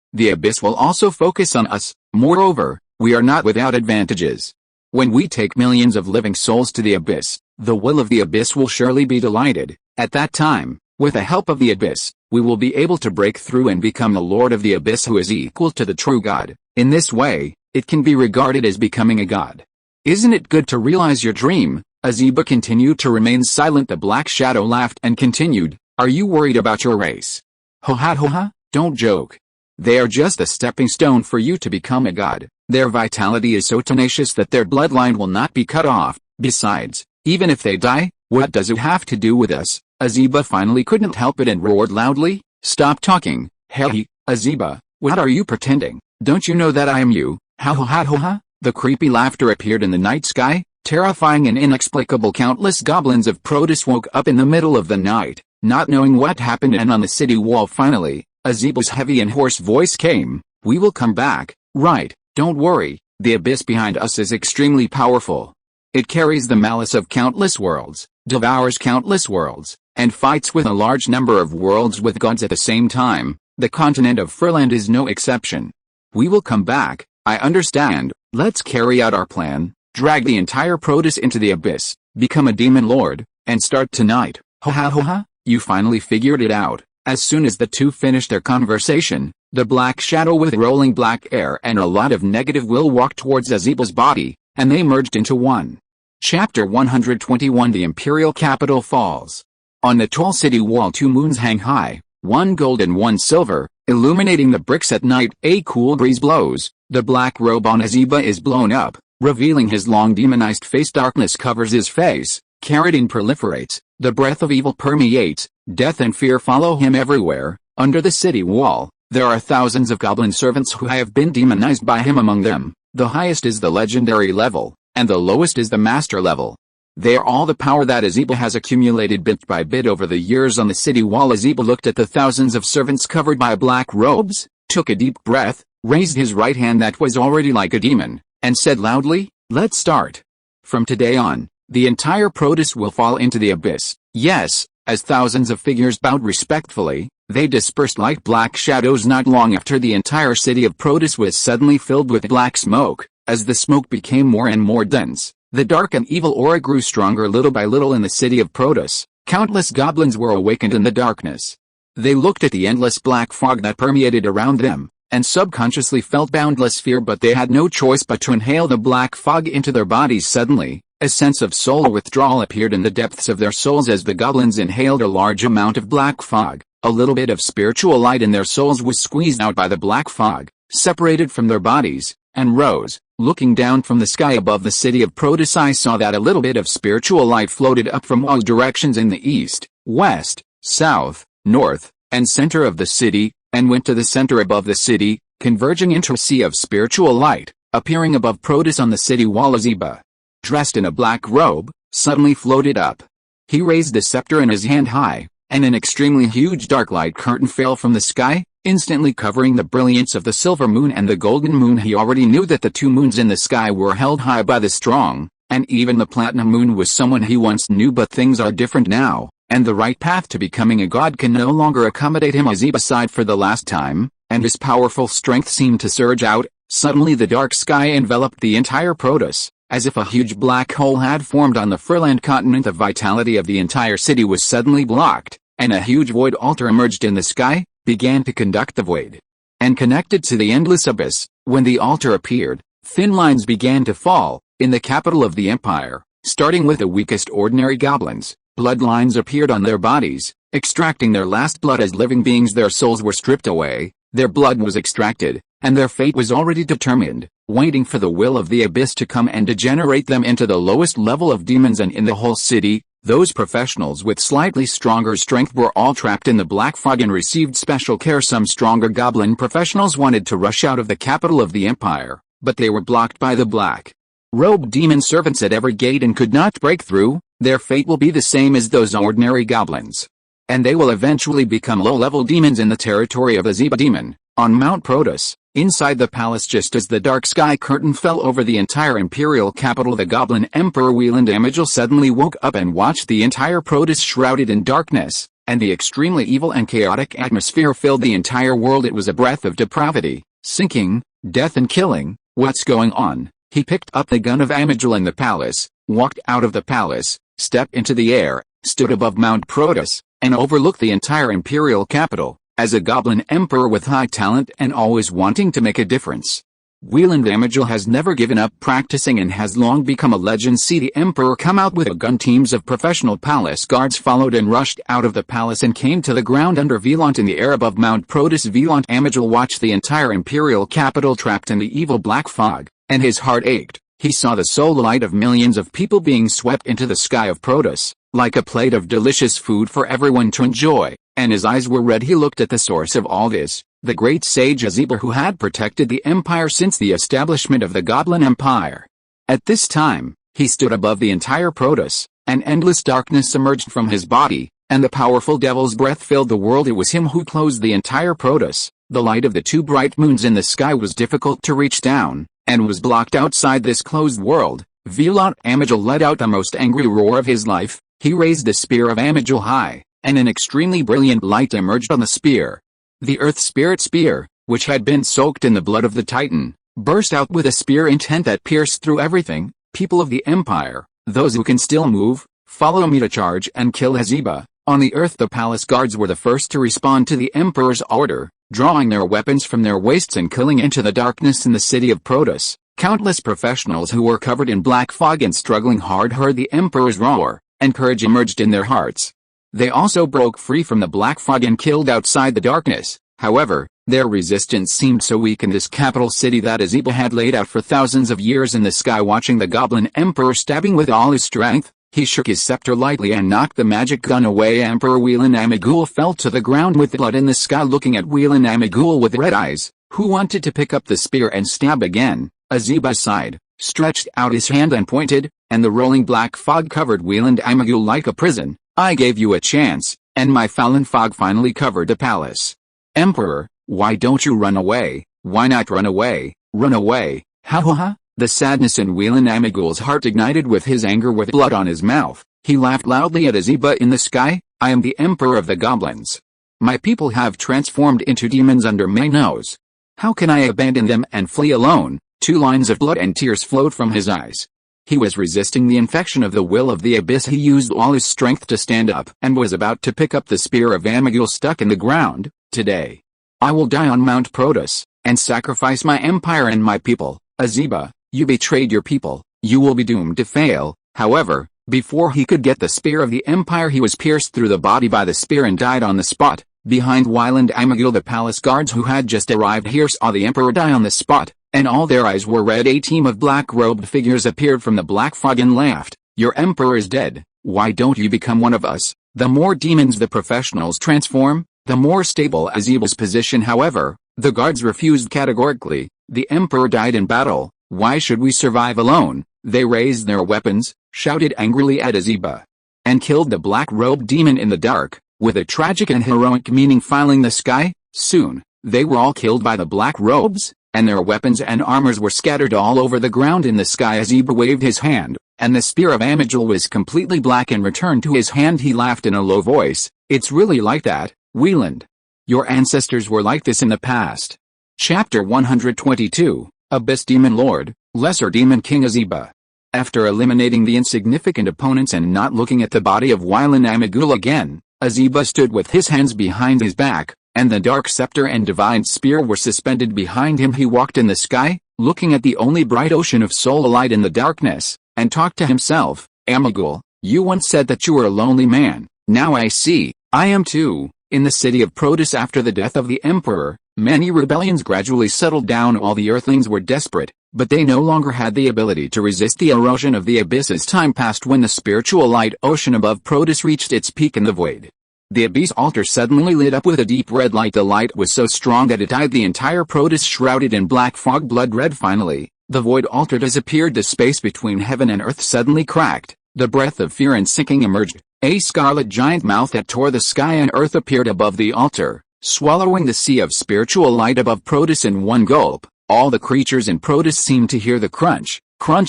will also focus on us. Moreover, we are not without advantages. When we take millions of living souls to the abyss, the will of the abyss will surely be delighted. At that time, with the help of the abyss, we will be able to break through and become the lord of the abyss, who is equal to the true god. In this way, it can be regarded as becoming a god. Isn't it good to realize your dream?" Azeba continued to remain silent. The black shadow laughed and continued, "Are you worried about your race? Ho ha ho ha, don't joke. They are just a stepping stone for you to become a god. Their vitality is so tenacious that their bloodline will not be cut off. Besides, even if they die, what does it have to do with us?" Azeba finally couldn't help it and roared loudly, "Stop talking. Hey, Azeba, what are you pretending? Don't you know that I am you? Ha ha ha ha." The creepy laughter appeared in the night sky, terrifying and inexplicable. Countless goblins of Protus woke up in the middle of the night, not knowing what happened, and on the city wall finally, Azeba's heavy and hoarse voice came, "We will come back, right? Don't worry, the abyss behind us is extremely powerful. It carries the malice of countless worlds, devours countless worlds, and fights with a large number of worlds with gods at the same time. The continent of Ferland is no exception. We will come back, I understand. Let's carry out our plan, drag the entire Protus into the abyss, become a demon lord, and start tonight." "Ha ha ha ha, you finally figured it out." As soon as the two finished their conversation, The black shadow with rolling black hair and a lot of negative will walked towards Aziba's body, and they merged into one. Chapter 121 The Imperial Capital Falls. On the tall city wall 2 moons hang high, one gold and one silver, illuminating the bricks at night. A cool breeze blows, the black robe on Aziba is blown up, revealing his long demonized face. Darkness covers his face, carotene proliferates, the breath of evil permeates, death and fear follow him everywhere. Under the city wall, there are thousands of goblin servants who have been demonized by him. Among them, the highest is the legendary level, and the lowest is the master level. They are all the power that Aziba has accumulated bit by bit over the years. On the city wall, Aziba looked at the thousands of servants covered by black robes, took a deep breath, raised his right hand that was already like a demon, and said loudly, "Let's start. From today on, the entire Protoss will fall into the abyss." Yes, as thousands of figures bowed respectfully, they dispersed like black shadows. Not long after, the entire city of Protoss was suddenly filled with black smoke. As the smoke became more and more dense, the dark and evil aura grew stronger little by little in the city of Protoss. Countless goblins were awakened in the darkness. They looked at the endless black fog that permeated around them, and subconsciously felt boundless fear, but they had no choice but to inhale the black fog into their bodies. Suddenly, a sense of soul withdrawal appeared in the depths of their souls as the goblins inhaled a large amount of black fog. A little bit of spiritual light in their souls was squeezed out by the black fog, separated from their bodies, and rose. Looking down from the sky above the city of Protoss, I saw that a little bit of spiritual light floated up from all directions in the east, west, south, north, and center of the city, and went to the center above the city, converging into a sea of spiritual light. Appearing above Protoss on the city wall, Aziba, dressed in a black robe, suddenly floated up. He raised the scepter in his hand high, and an extremely huge dark light curtain fell from the sky, instantly covering the brilliance of the silver moon and the golden moon. He already knew that the 2 moons in the sky were held high by the strong, and even the platinum moon was someone he once knew, but things are different now, and the right path to becoming a god can no longer accommodate him. Aziba sighed for the last time, and his powerful strength seemed to surge out. Suddenly the dark sky enveloped the entire Protoss, as if a huge black hole had formed on the Ferland continent. The vitality of the entire city was suddenly blocked, and a huge void altar emerged in the sky, began to conduct the void, and connected to the endless abyss. When the altar appeared, thin lines began to fall. In the capital of the empire, starting with the weakest ordinary goblins, bloodlines appeared on their bodies, extracting their last blood as living beings. Their souls were stripped away, their blood was extracted, and their fate was already determined, waiting for the will of the abyss to come and degenerate them into the lowest level of demons. And in the whole city, those professionals with slightly stronger strength were all trapped in the black fog and received special care. Some stronger goblin professionals wanted to rush out of the capital of the empire, but they were blocked by the black-robed demon servants at every gate and could not break through. Their fate will be the same as those ordinary goblins, and they will eventually become low-level demons in the territory of Aziba Demon, on Mount Protoss. Inside the palace, just as the dark sky curtain fell over the entire imperial capital, the goblin emperor Weiland Amigel suddenly woke up and watched the entire Protoss shrouded in darkness, and the extremely evil and chaotic atmosphere filled the entire world. It was a breath of depravity, sinking, death and killing. What's going on? He picked up the gun of Amigel in the palace, walked out of the palace, stepped into the air, stood above Mount Protoss, and overlooked the entire imperial capital. As a goblin emperor with high talent and always wanting to make a difference, Weiland Amigel has never given up practicing and has long become a legend. See the emperor come out with a gun. Teams of professional palace guards followed and rushed out of the palace and came to the ground under Weiland in the air above Mount Protoss. Weiland Amigel watched the entire imperial capital trapped in the evil black fog, and his heart ached. He saw the soul light of millions of people being swept into the sky of Protoss, like a plate of delicious food for everyone to enjoy, and his eyes were red. He looked at the source of all this, the great sage Aziba, who had protected the empire since the establishment of the Goblin Empire. At this time, he stood above the entire Protoss, and endless darkness emerged from his body, and the powerful devil's breath filled the world. It was him who closed the entire Protoss. The light of the 2 bright moons in the sky was difficult to reach down, and was blocked outside this closed world. Weiland Amigel let out the most angry roar of his life. He raised the spear of Amigel high, and an extremely brilliant light emerged on the spear. The Earth Spirit Spear, which had been soaked in the blood of the Titan, burst out with a spear intent that pierced through everything. People of the Empire, those who can still move, follow me to charge and kill Aziba. On the earth, the palace guards were the first to respond to the emperor's order, drawing their weapons from their waists and killing into the darkness in the city of Protus. Countless professionals who were covered in black fog and struggling hard heard the emperor's roar, and courage emerged in their hearts. They also broke free from the black fog and killed outside the darkness. However, their resistance seemed so weak in this capital city that Aziba had laid out for thousands of years in the sky watching the goblin emperor stabbing with all his strength. He shook his scepter lightly and knocked the magic gun away. Emperor Whelan Amagul fell to the ground with blood in the sky, looking at Whelan Amagul with red eyes, who wanted to pick up the spear and stab again. Aziba sighed, stretched out his hand and pointed, and the rolling black fog covered Whelan Amagul like a prison. I gave you a chance, and my Ferland fog finally covered the palace. Emperor, why don't you run away? Why not run away? Run away? Ha ha ha! The sadness in Whelan Amagul's heart ignited with his anger. With blood on his mouth, he laughed loudly at Aziba in the sky. I am the emperor of the goblins. My people have transformed into demons under my nose. How can I abandon them and flee alone? 2 lines of blood and tears flowed from his eyes. He was resisting the infection of the will of the abyss. He used all his strength to stand up and was about to pick up the spear of Amagul stuck in the ground. Today, I will die on Mount Protus, and sacrifice my empire and my people. Aziba, you betrayed your people, you will be doomed to fail. However, before he could get the spear of the empire, he was pierced through the body by the spear and died on the spot. Behind Whelan Amagul, the palace guards who had just arrived here saw the emperor die on the spot, and all their eyes were red. A team of black-robed figures appeared from the black fog and laughed. Your emperor is dead. Why don't you become one of us? The more demons the professionals transform, the more stable Aziba's position. However, the guards refused categorically. The emperor died in battle. Why should we survive alone? They raised their weapons, shouted angrily at Aziba, and killed the black-robed demon in the dark, with a tragic and heroic meaning filling the sky. Soon, they were all killed by the black robes, and their weapons and armors were scattered all over the ground in the sky. Aziba waved his hand, and the spear of Amagul was completely black and returned to his hand. He laughed in a low voice. It's really like that, Whelan. Your ancestors were like this in the past. Chapter 122, Abyss Demon Lord, Lesser Demon King Aziba. After eliminating the insignificant opponents and not looking at the body of Whelan Amagul again, Aziba stood with his hands behind his back, and the dark scepter and divine spear were suspended behind him. He walked in the sky, looking at the only bright ocean of soul light in the darkness, and talked to himself. Amagul, you once said that you were a lonely man. Now I see, I am too. In the city of Protus, after the death of the emperor, many rebellions gradually settled down. All the earthlings were desperate, but they no longer had the ability to resist the erosion of the abyss. As time passed, when the spiritual light ocean above Protus reached its peak in the void, the abyss altar suddenly lit up with a deep red light. The light was so strong that it dyed the entire Protus shrouded in black fog blood red. Finally, the void altar disappeared. The space between heaven and earth suddenly cracked. The breath of fear and sinking emerged. A scarlet giant mouth that tore the sky and earth appeared above the altar, swallowing the sea of spiritual light above Protus in one gulp. All the creatures in Protus seemed to hear the crunch,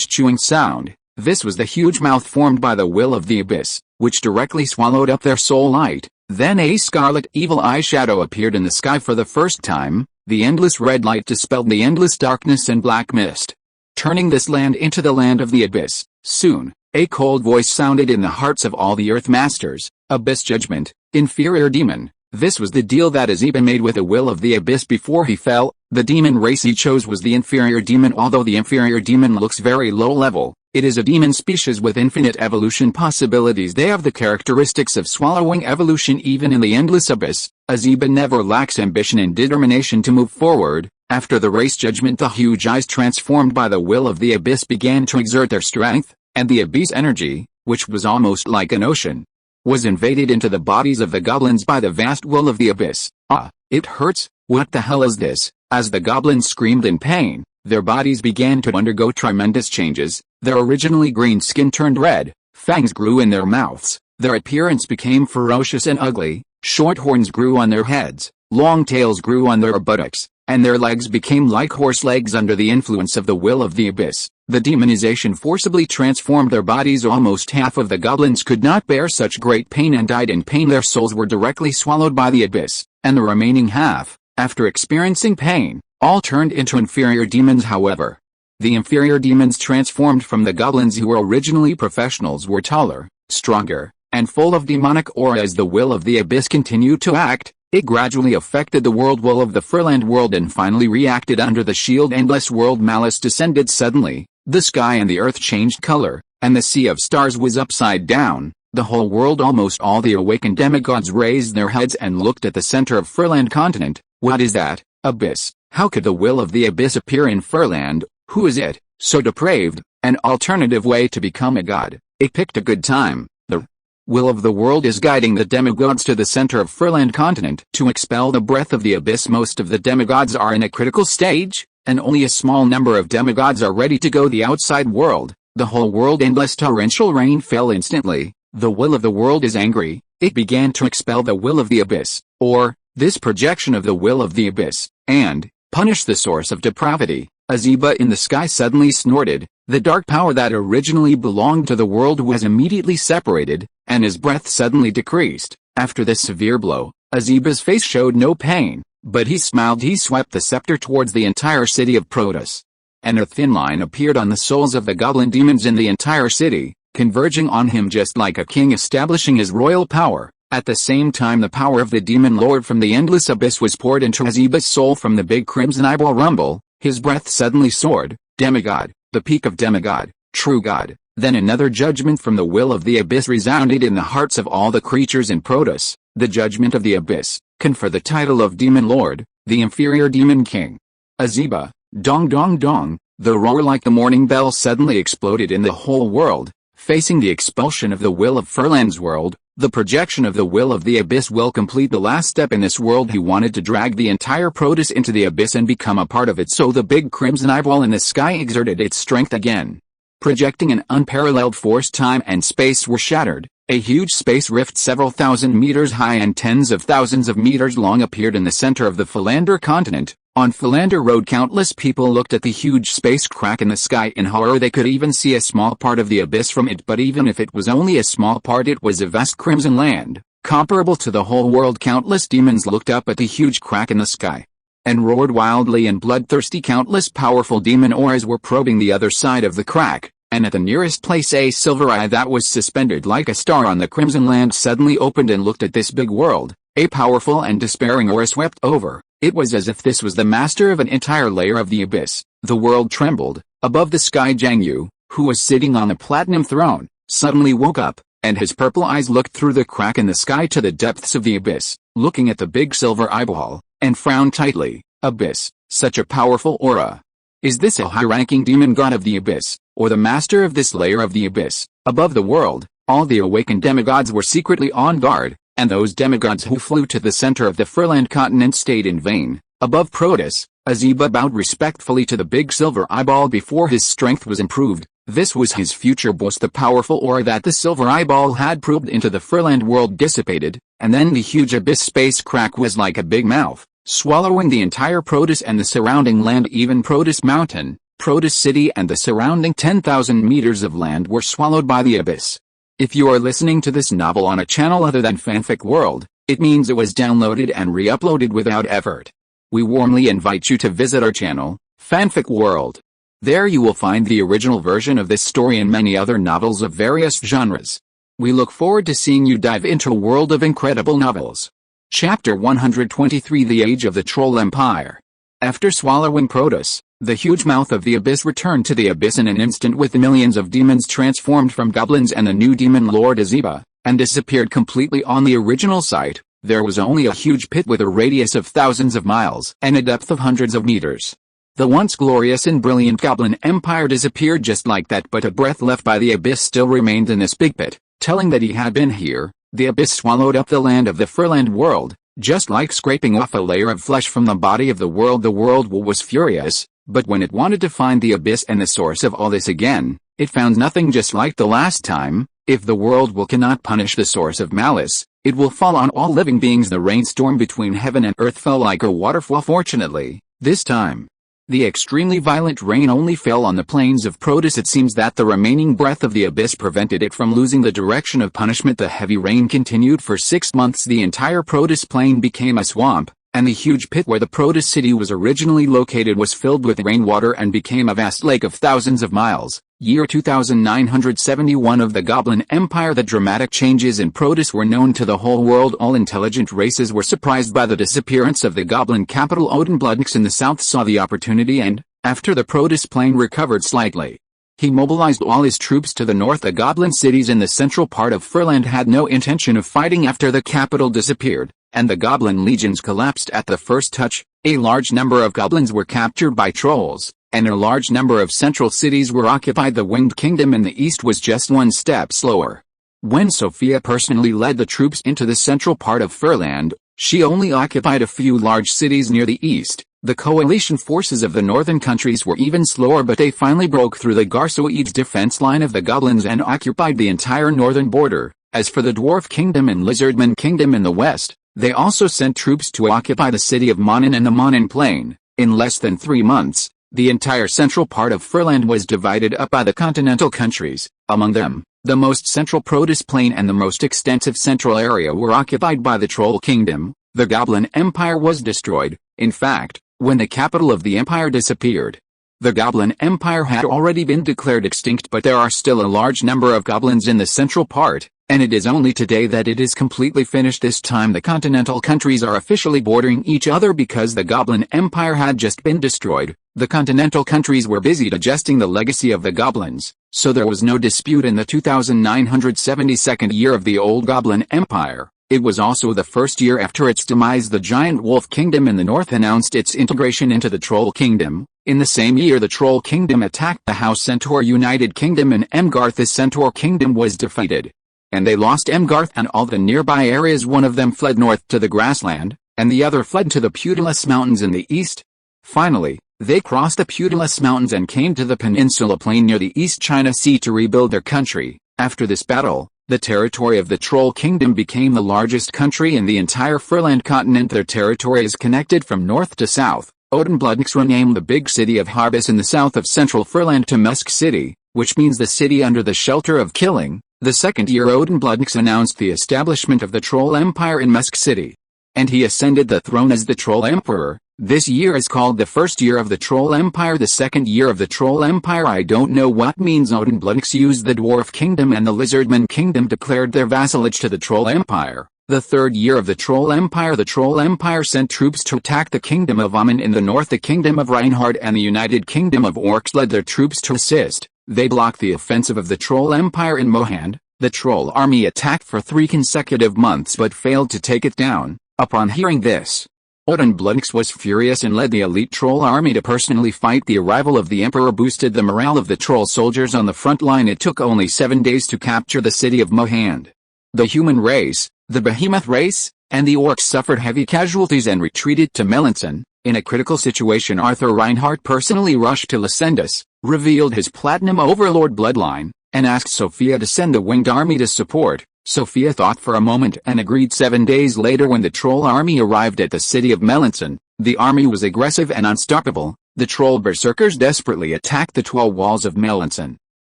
chewing sound. This was the huge mouth formed by the will of the abyss, which directly swallowed up their soul light. Then a scarlet evil eye shadow appeared in the sky for the first time. The endless red light dispelled the endless darkness and black mist, turning this land into the land of the abyss. Soon, a cold voice sounded in the hearts of all the earth masters. Abyss judgment, inferior demon. This was the deal that Aziba made with the will of the abyss before he fell. The demon race he chose was the inferior demon. Although the inferior demon looks very low level, it is a demon species with infinite evolution possibilities. They have the characteristics of swallowing evolution even in the endless abyss. Aziba never lacks ambition and determination to move forward. After the race judgment, the huge eyes transformed by the will of the abyss began to exert their strength, and the abyss energy, which was almost like an ocean, was invaded into the bodies of the goblins by the vast will of the abyss. Ah, it hurts. What the hell is this? As the goblins screamed in pain, their bodies began to undergo tremendous changes. Their originally green skin turned red, fangs grew in their mouths, their appearance became ferocious and ugly, short horns grew on their heads, long tails grew on their buttocks, and their legs became like horse legs under the influence of the will of the abyss. The demonization forcibly transformed their bodies. Almost half of the goblins could not bear such great pain and died in pain. Their souls were directly swallowed by the abyss, and the remaining half, after experiencing pain, all turned into inferior demons. However, the inferior demons transformed from the goblins who were originally professionals were taller, stronger, and full of demonic aura. As the will of the abyss continued to act, it gradually affected the world will of the Ferland world and finally reacted under the shield endless world. Malice descended suddenly, the sky and the earth changed color, and the sea of stars was upside down. The whole world, almost all the awakened demigods, raised their heads and looked at the center of Ferland continent. What is that? Abyss. How could the will of the abyss appear in Ferland? Who is it? So depraved, an alternative way to become a god. It picked a good time. The will of the world is guiding the demigods to the center of Ferland continent to expel the breath of the abyss. Most of the demigods are in a critical stage, and only a small number of demigods are ready to go the outside world. The whole world endless torrential rain fell instantly. The will of the world is angry. It began to expel the will of the abyss, or this projection of the will of the abyss, and punish the source of depravity. A zebra in the sky suddenly snorted. The dark power that originally belonged to the world was immediately separated, and his breath suddenly decreased. After this severe blow, a zebra's face showed no pain, but he smiled. He swept the scepter towards the entire city of Protus, and a thin line appeared on the souls of the goblin demons in the entire city, converging on him just like a king establishing his royal power. At the same time, the power of the demon lord from the endless abyss was poured into Azeba's soul from the big crimson eyeball rumble. His breath suddenly soared. Demigod, the peak of demigod, true god. Then another judgment from the will of the abyss resounded in the hearts of all the creatures in Protus. The judgment of the abyss, confer the title of demon lord, the inferior demon king. Azeba, dong dong dong, the roar like the morning bell suddenly exploded in the whole world, facing the expulsion of the will of Ferland's world. The projection of the will of the abyss will complete the last step in this world. He wanted to drag the entire Protus into the abyss and become a part of it, so the big crimson eyeball in the sky exerted its strength again. Projecting an unparalleled force, time and space were shattered. A huge space rift several thousand meters high and tens of thousands of meters long appeared in the center of the Philander continent. On Philander Road, countless people looked at the huge space crack in the sky in horror. They could even see a small part of the abyss from it, but even if it was only a small part, it was a vast crimson land, comparable to the whole world. Countless demons looked up at the huge crack in the sky and roared wildly and bloodthirsty. Countless powerful demon auras were probing the other side of the crack, and at the nearest place a silver eye that was suspended like a star on the crimson land suddenly opened and looked at this big world. A powerful and despairing aura swept over. It was as if this was the master of an entire layer of the abyss. The world trembled. Above the sky, Jiang You, who was sitting on a platinum throne, suddenly woke up, and his purple eyes looked through the crack in the sky to the depths of the abyss, looking at the big silver eyeball, and frowned tightly. Abyss, such a powerful aura. Is this a high-ranking demon god of the abyss, or the master of this layer of the abyss? Above the world, all the awakened demigods were secretly on guard, and those demigods who flew to the center of the Ferland continent stayed in vain. Above Protus, Azeba bowed respectfully to the big silver eyeball before his strength was improved. This was his future boss. The powerful aura that the silver eyeball had probed into the Ferland world dissipated, and then the huge abyss space crack was like a big mouth, swallowing the entire Protus and the surrounding land. Even Protus Mountain, Protus City and the surrounding 10,000 meters of land were swallowed by the abyss. If you are listening to this novel on a channel other than Fanfic World, it means it was downloaded and re-uploaded without effort. We warmly invite you to visit our channel, Fanfic World. There you will find the original version of this story and many other novels of various genres. We look forward to seeing you dive into a world of incredible novels. Chapter 123: The Age of the Troll Empire. After swallowing Protus, the huge mouth of the abyss returned to the abyss in an instant, with millions of demons transformed from goblins and the new demon lord Azeba, and disappeared completely on the original site. There was only a huge pit with a radius of thousands of miles and a depth of hundreds of meters. The once glorious and brilliant goblin empire disappeared just like that, but a breath left by the abyss still remained in this big pit, telling that he had been here. The abyss swallowed up the land of the Ferland world, just like scraping off a layer of flesh from the body of the world. The world was furious, but when it wanted to find the abyss and the source of all this again, it found nothing, just like the last time. If the world will cannot punish the source of malice, it will fall on all living beings. The rainstorm between heaven and earth fell like a waterfall. Fortunately, this time, the extremely violent rain only fell on the plains of Protus. It seems that the remaining breath of the abyss prevented it from losing the direction of punishment. The heavy rain continued for 6 months. The entire Protus plain became a swamp, and the huge pit where the Protus city was originally located was filled with rainwater and became a vast lake of thousands of miles. Year 2971 of the Goblin Empire. The dramatic changes in produce were known to the whole world. All intelligent races were surprised by the disappearance of the goblin capital. Odin Bloodnix in the south saw the opportunity and, after the produce plain recovered slightly, he mobilized all his troops to the north. The goblin cities in the central part of Ferland had no intention of fighting after the capital disappeared, and the goblin legions collapsed at the first touch. A large number of goblins were captured by trolls, and a large number of central cities were occupied. The Winged Kingdom in the east was just one step slower. When Sophia personally led the troops into the central part of Ferland, she only occupied a few large cities near the east. The coalition forces of the northern countries were even slower, but they finally broke through the Garsoids defense line of the goblins and occupied the entire northern border. As for the Dwarf Kingdom and Lizardman Kingdom in the west, they also sent troops to occupy the city of Monin and the Monin Plain. In less than 3 months, the entire central part of Ferland was divided up by the continental countries. Among them, the most central produce plain and the most extensive central area were occupied by the Troll Kingdom. The Goblin Empire was destroyed. In fact, when the capital of the empire disappeared, the Goblin Empire had already been declared extinct. But there are still a large number of goblins in the central part, and it is only today that it is completely finished. This time the continental countries are officially bordering each other because the Goblin Empire had just been destroyed. The continental countries were busy digesting the legacy of the goblins, so there was no dispute in the 2972nd year of the old Goblin Empire. It was also the first year after its demise. The giant Wolf Kingdom in the north announced its integration into the Troll Kingdom. In the same year the Troll Kingdom attacked the House Centaur United Kingdom and Emgarth's Centaur Kingdom was defeated, and they lost Emgarth and all the nearby areas. One of them fled north to the grassland, and the other fled to the Putilus Mountains in the east. Finally, they crossed the Putilus Mountains and came to the peninsula plain near the East China Sea to rebuild their country. After this battle, the territory of the Troll Kingdom became the largest country in the entire Ferland continent. Their territory is connected from north to south. Odin Bloodnix renamed the big city of Harbis in the south of central Ferland to Musk City, which means the city under the shelter of killing. The second year Odin Bloodnix announced the establishment of the Troll Empire in Musk City, and he ascended the throne as the Troll Emperor. This year is called the first year of the Troll Empire. The second year of the Troll Empire, I don't know what means. Odin Bloodnix used the Dwarf Kingdom and the Lizardman Kingdom declared their vassalage to the Troll Empire. The third year of the Troll Empire sent troops to attack the Kingdom of Aman in the north. The Kingdom of Reinhard and the United Kingdom of Orcs led their troops to assist. They blocked the offensive of the Troll Empire in Mohand. The Troll army attacked for 3 consecutive months but failed to take it down. Upon hearing this, Odin Bloodnix was furious and led the elite troll army to personally fight. The arrival of the emperor boosted the morale of the troll soldiers on the front line. It took only 7 days to capture the city of Mohand. The human race, the behemoth race, and the orcs suffered heavy casualties and retreated to Melanson. In a critical situation, Arthur Reinhardt personally rushed to Lesendus, revealed his Platinum Overlord bloodline, and asked Sophia to send the winged army to support. Sophia thought for a moment and agreed. 7 days later, when the troll army arrived at the city of Melanson, the army was aggressive and unstoppable. The troll berserkers desperately attacked the 12 walls of Melanson.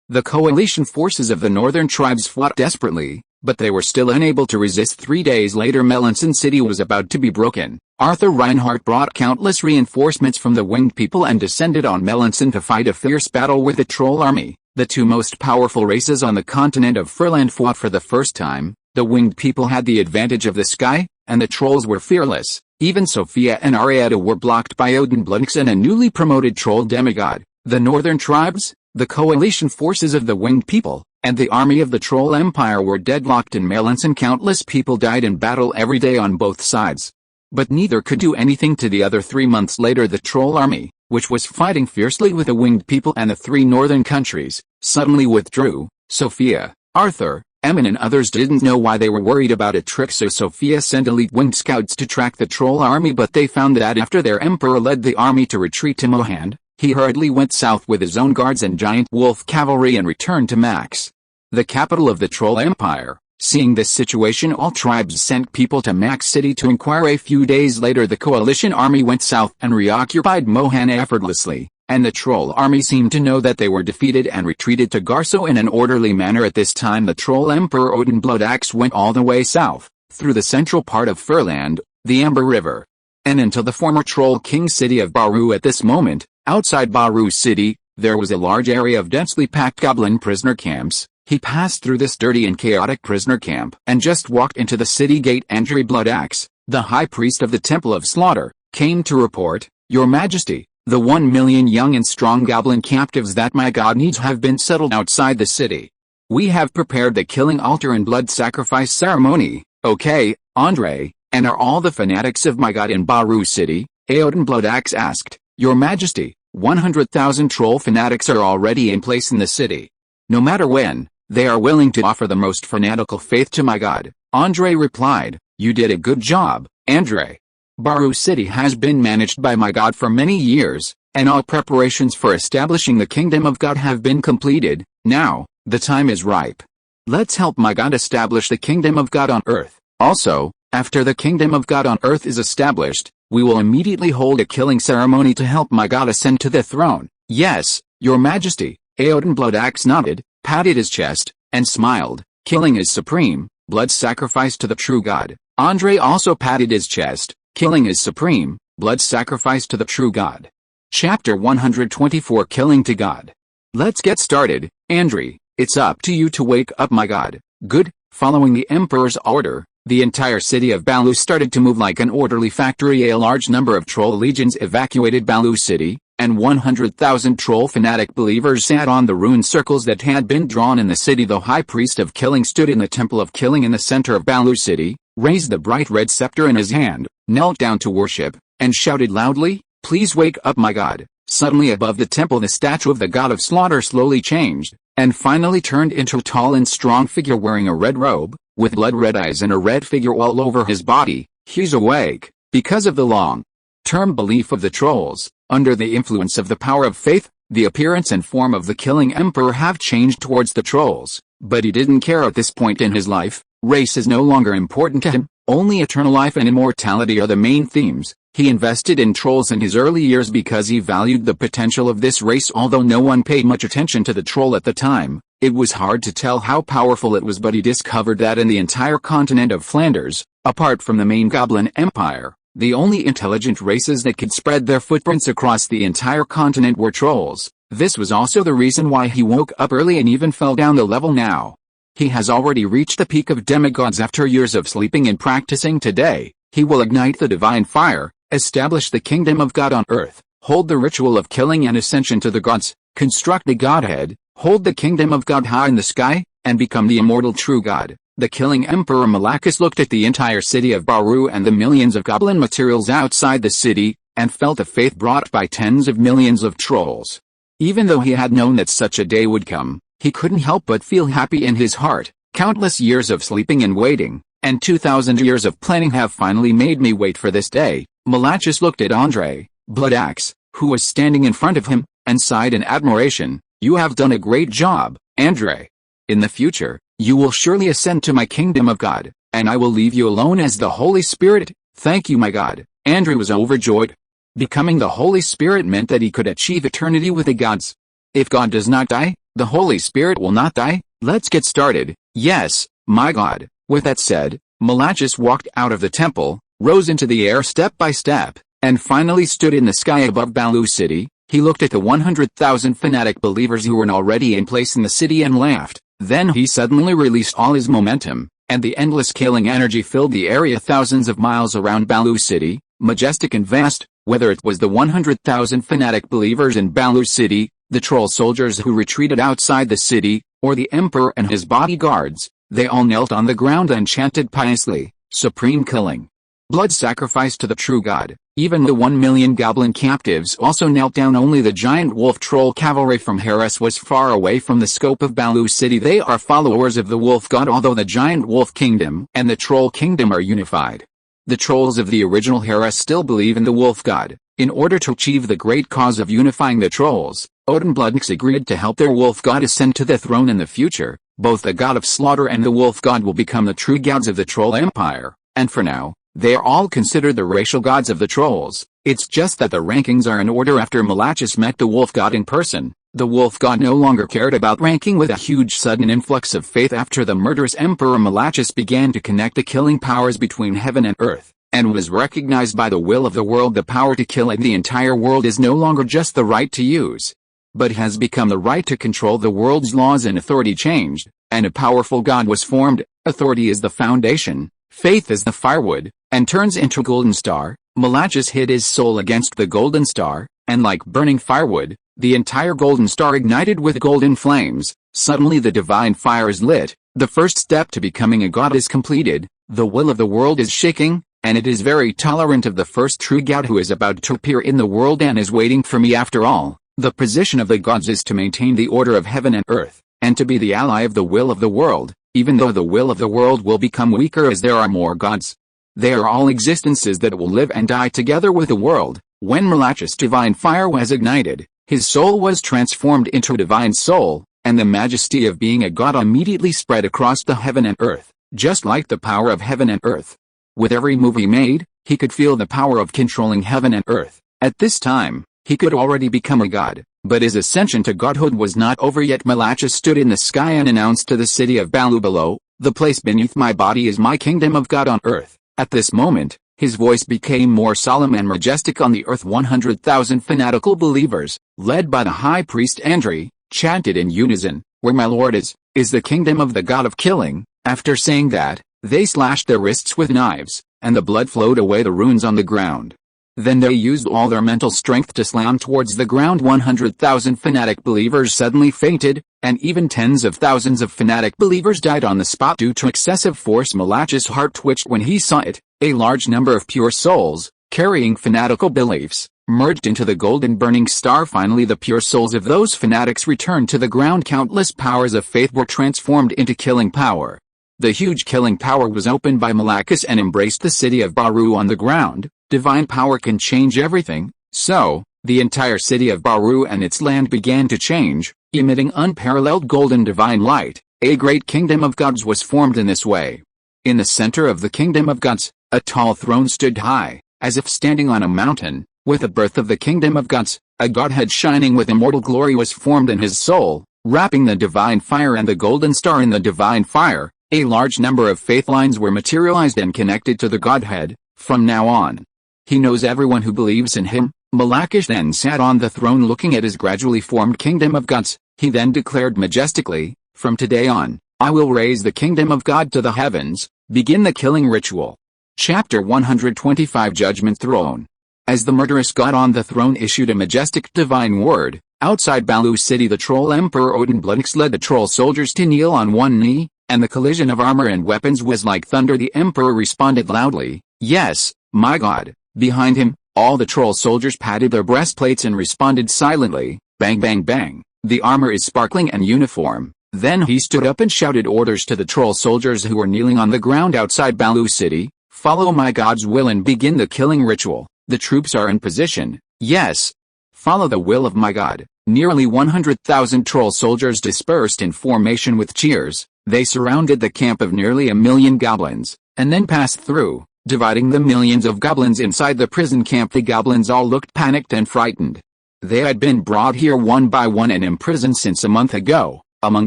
The coalition forces of the northern tribes fought desperately, but they were still unable to resist. 3 days later, Melanson city was about to be broken. Arthur Reinhardt brought countless reinforcements from the winged people and descended on Melanson to fight a fierce battle with the troll army. The two most powerful races on the continent of Ferland fought for the first time. The winged people had the advantage of the sky, and the trolls were fearless. Even Sophia and Arietta were blocked by Odin Bloodnix and a newly promoted troll demigod. The northern tribes, the coalition forces of the winged people, and the army of the Troll Empire were deadlocked in Melanson. Countless people died in battle every day on both sides, but neither could do anything to the other. 3 months later, the troll army, which was fighting fiercely with the winged people and the 3 northern countries, suddenly withdrew. Sophia, Arthur, Emin and others didn't know why they were worried about a trick, so Sophia sent elite winged scouts to track the troll army, but they found that after their emperor led the army to retreat to Mohand, he hurriedly went south with his own guards and giant wolf cavalry and returned to Max, the capital of the Troll Empire. Seeing this situation, all tribes sent people to Max City to inquire. A few days later, the coalition army went south and reoccupied Mohan effortlessly, and the troll army seemed to know that they were defeated and retreated to Garso in an orderly manner. At this time, the troll emperor Odin Bloodaxe went all the way south, through the central part of Ferland, the Amber River, and into the former troll king city of Baru. At this moment, outside Baru city, there was a large area of densely packed goblin prisoner camps. He passed through this dirty and chaotic prisoner camp and just walked into the city gate entry. Bloodaxe, the high priest of the Temple of Slaughter, came to report, "Your Majesty, the 1 million young and strong goblin captives that my god needs have been settled outside the city. We have prepared the killing altar and blood sacrifice ceremony, okay, Andre, and are all the fanatics of my god in Baru City?" Aoden Bloodaxe asked. "Your Majesty, 100,000 troll fanatics are already in place in the city. No matter when, they are willing to offer the most fanatical faith to my god," Andre replied. "You did a good job, Andre. Baru City has been managed by my god for many years, and all preparations for establishing the kingdom of God have been completed. Now, the time is ripe. Let's help my god establish the kingdom of God on earth. Also, after the kingdom of God on earth is established, we will immediately hold a killing ceremony to help my god ascend to the throne." "Yes, Your Majesty," Aoden Bloodaxe nodded, patted his chest, and smiled. "Killing is supreme, blood sacrifice to the true God." Andre also patted his chest. "Killing is supreme, blood sacrifice to the true God." Chapter 124 Killing to God. Let's get started, Andre. It's up to you to wake up my god. Good. Following the Emperor's order, the entire city of Balu started to move like an orderly factory. A large number of troll legions evacuated Balu City, and 100,000 troll fanatic believers sat on the rune circles that had been drawn in the city. The high priest of killing stood in the temple of killing in the center of Balu City, raised the bright red scepter in his hand, knelt down to worship, and shouted loudly, "Please wake up my god." Suddenly above the temple the statue of the god of slaughter slowly changed, and finally turned into a tall and strong figure wearing a red robe, with blood-red eyes and a red figure all over his body. He's awake. Because of the long-term belief of the trolls, under the influence of the power of faith, the appearance and form of the killing emperor have changed towards the trolls, but he didn't care at this point in his life. Race is no longer important to him, only eternal life and immortality are the main themes. He invested in trolls in his early years because he valued the potential of this race. Although no one paid much attention to the troll at the time, it was hard to tell how powerful it was, but he discovered that in the entire continent of Flanders, apart from the main Goblin Empire, the only intelligent races that could spread their footprints across the entire continent were trolls. This was also the reason why he woke up early and even fell down the level now. He has already reached the peak of demigods after years of sleeping and practicing. Today, he will ignite the divine fire, establish the kingdom of God on earth, hold the ritual of killing and ascension to the gods, construct the godhead, hold the kingdom of God high in the sky, and become the immortal true God. The killing emperor Malachus looked at the entire city of Baru and the millions of goblin materials outside the city, and felt a faith brought by tens of millions of trolls. Even though he had known that such a day would come, he couldn't help but feel happy in his heart. Countless years of sleeping and waiting, and 2,000 years of planning have finally made me wait for this day. Malachus looked at Andre Bloodaxe, who was standing in front of him, and sighed in admiration. "You have done a great job, Andre. In the future, you will surely ascend to my kingdom of God, and I will leave you alone as the Holy Spirit." "Thank you my God." Andre was overjoyed. Becoming the Holy Spirit meant that he could achieve eternity with the gods. If God does not die, the Holy Spirit will not die. Let's get started. "Yes, my God." With that said, Malachus walked out of the temple, rose into the air step by step, and finally stood in the sky above Balu City. He looked at the 100,000 fanatic believers who were already in place in the city and laughed. Then he suddenly released all his momentum, and the endless killing energy filled the area thousands of miles around Balu City, majestic and vast. Whether it was the 100,000 fanatic believers in Balu City, the troll soldiers who retreated outside the city, or the emperor and his bodyguards, they all knelt on the ground and chanted piously, "Supreme killing. Blood sacrifice to the true God." Even the 1 million goblin captives also knelt down. Only the giant wolf troll cavalry from Heirs was far away from the scope of Balu City. They are followers of the wolf god, although the giant wolf kingdom and the troll kingdom are unified. The trolls of the original Heirs still believe in the wolf god. In order to achieve the great cause of unifying the trolls, Aoden Bloodaxe agreed to help their wolf god ascend to the throne in the future. Both the god of slaughter and the wolf god will become the true gods of the troll empire, and for now, they are all considered the racial gods of the trolls. It's just that the rankings are in order. After Malachus met the wolf god in person, the wolf god no longer cared about ranking. With a huge sudden influx of faith after the murderous emperor, Malachus began to connect the killing powers between heaven and earth, and was recognized by the will of the world. The power to kill the entire world is no longer just the right to use but has become the right to control the world's laws, and authority changed, and a powerful God was formed. Authority is the foundation, faith is the firewood, and turns into golden star. Malachus hid his soul against the golden star, and like burning firewood, the entire golden star ignited with golden flames. Suddenly the divine fire is lit, the first step to becoming a god is completed, the will of the world is shaking, and it is very tolerant of the first true God who is about to appear in the world and is waiting for me. After all, the position of the gods is to maintain the order of heaven and earth, and to be the ally of the will of the world, even though the will of the world will become weaker as there are more gods. They are all existences that will live and die together with the world. When Malachus' divine fire was ignited, his soul was transformed into a divine soul, and the majesty of being a god immediately spread across the heaven and earth, just like the power of heaven and earth. With every move he made, he could feel the power of controlling heaven and earth. At this time, he could already become a god, but his ascension to godhood was not over yet. Malachus stood in the sky and announced to the city of Balu below, "The place beneath my body is my kingdom of God on earth." At this moment, his voice became more solemn and majestic. On the earth 100,000 fanatical believers, led by the high priest Andri, chanted in unison, "Where my Lord is the kingdom of the god of killing." After saying that, they slashed their wrists with knives, and the blood flowed away the runes on the ground. Then they used all their mental strength to slam towards the ground. 100,000 fanatic believers suddenly fainted, and even tens of thousands of fanatic believers died on the spot due to excessive force. Malachus' heart twitched when he saw it. A large number of pure souls, carrying fanatical beliefs, merged into the golden burning star. Finally the pure souls of those fanatics returned to the ground. Countless powers of faith were transformed into killing power. The huge killing power was opened by Malachus and embraced the city of Baru on the ground. Divine power can change everything, so, the entire city of Baru and its land began to change, emitting unparalleled golden divine light. A great kingdom of gods was formed in this way. In the center of the kingdom of gods, a tall throne stood high, as if standing on a mountain. With the birth of the kingdom of gods, a godhead shining with immortal glory was formed in his soul, wrapping the divine fire and the golden star in the divine fire. A large number of faith lines were materialized and connected to the godhead. From now on, he knows everyone who believes in him. Malachus then sat on the throne looking at his gradually formed kingdom of gods. He then declared majestically, "From today on, I will raise the kingdom of God to the heavens." Begin the killing ritual. Chapter 125 Judgment Throne. As the murderous god on the throne issued a majestic divine word, outside Balu city the troll emperor Odin led the troll soldiers to kneel on one knee, and the collision of armor and weapons was like thunder. The emperor responded loudly, "Yes, my god." Behind him, all the troll soldiers patted their breastplates and responded silently, "Bang bang bang." The armor is sparkling and uniform. Then he stood up and shouted orders to the troll soldiers who were kneeling on the ground outside Balu city, "Follow my god's will and begin the killing ritual." The troops are in position. "Yes. Follow the will of my god." Nearly 100,000 troll soldiers dispersed in formation with cheers. They surrounded the camp of nearly 1,000,000 goblins, and then passed through, dividing the millions of goblins inside the prison camp. The goblins all looked panicked and frightened. They had been brought here one by one and imprisoned since a month ago. Among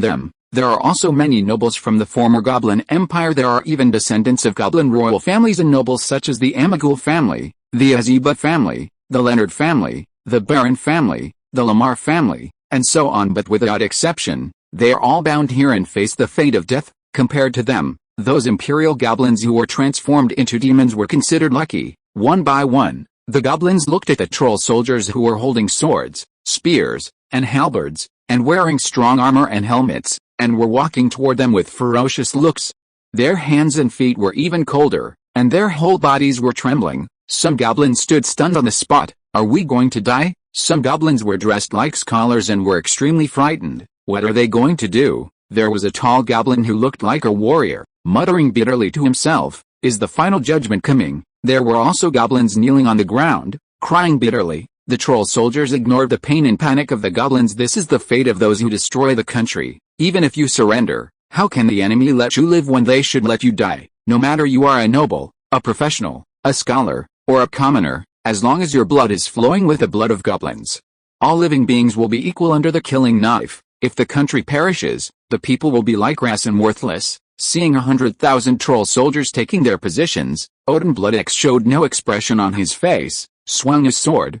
them, there are also many nobles from the former Goblin Empire. There are even descendants of goblin royal families and nobles such as the Amagul family, the Azeba family, the Leonard family, the Baron family, the Lamar family, and so on. But without exception, they are all bound here and face the fate of death. Compared to them, those imperial goblins who were transformed into demons were considered lucky. One by one, the goblins looked at the troll soldiers who were holding swords, spears, and halberds, and wearing strong armor and helmets, and were walking toward them with ferocious looks. Their hands and feet were even colder, and their whole bodies were trembling. Some goblins stood stunned on the spot. "Are we going to die?" Some goblins were dressed like scholars and were extremely frightened. "What are they going to do?" There was a tall goblin who looked like a warrior, muttering bitterly to himself, "Is the final judgment coming?" There were also goblins kneeling on the ground, crying bitterly. The troll soldiers ignored the pain and panic of the goblins. "This is the fate of those who destroy the country. Even if you surrender, how can the enemy let you live when they should let you die? No matter you are a noble, a professional, a scholar, or a commoner, as long as your blood is flowing with the blood of goblins, all living beings will be equal under the killing knife. If the country perishes, the people will be like grass and worthless." Seeing 100,000 troll soldiers taking their positions, Odin Blood X showed no expression on his face, swung his sword,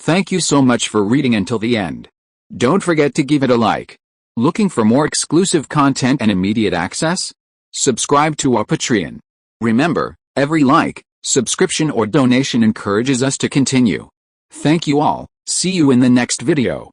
Thank you so much for reading until the end. Don't forget to give it a like. Looking for more exclusive content and immediate access? Subscribe to our Patreon. Remember, every like, subscription or donation encourages us to continue. Thank you all. See you in the next video.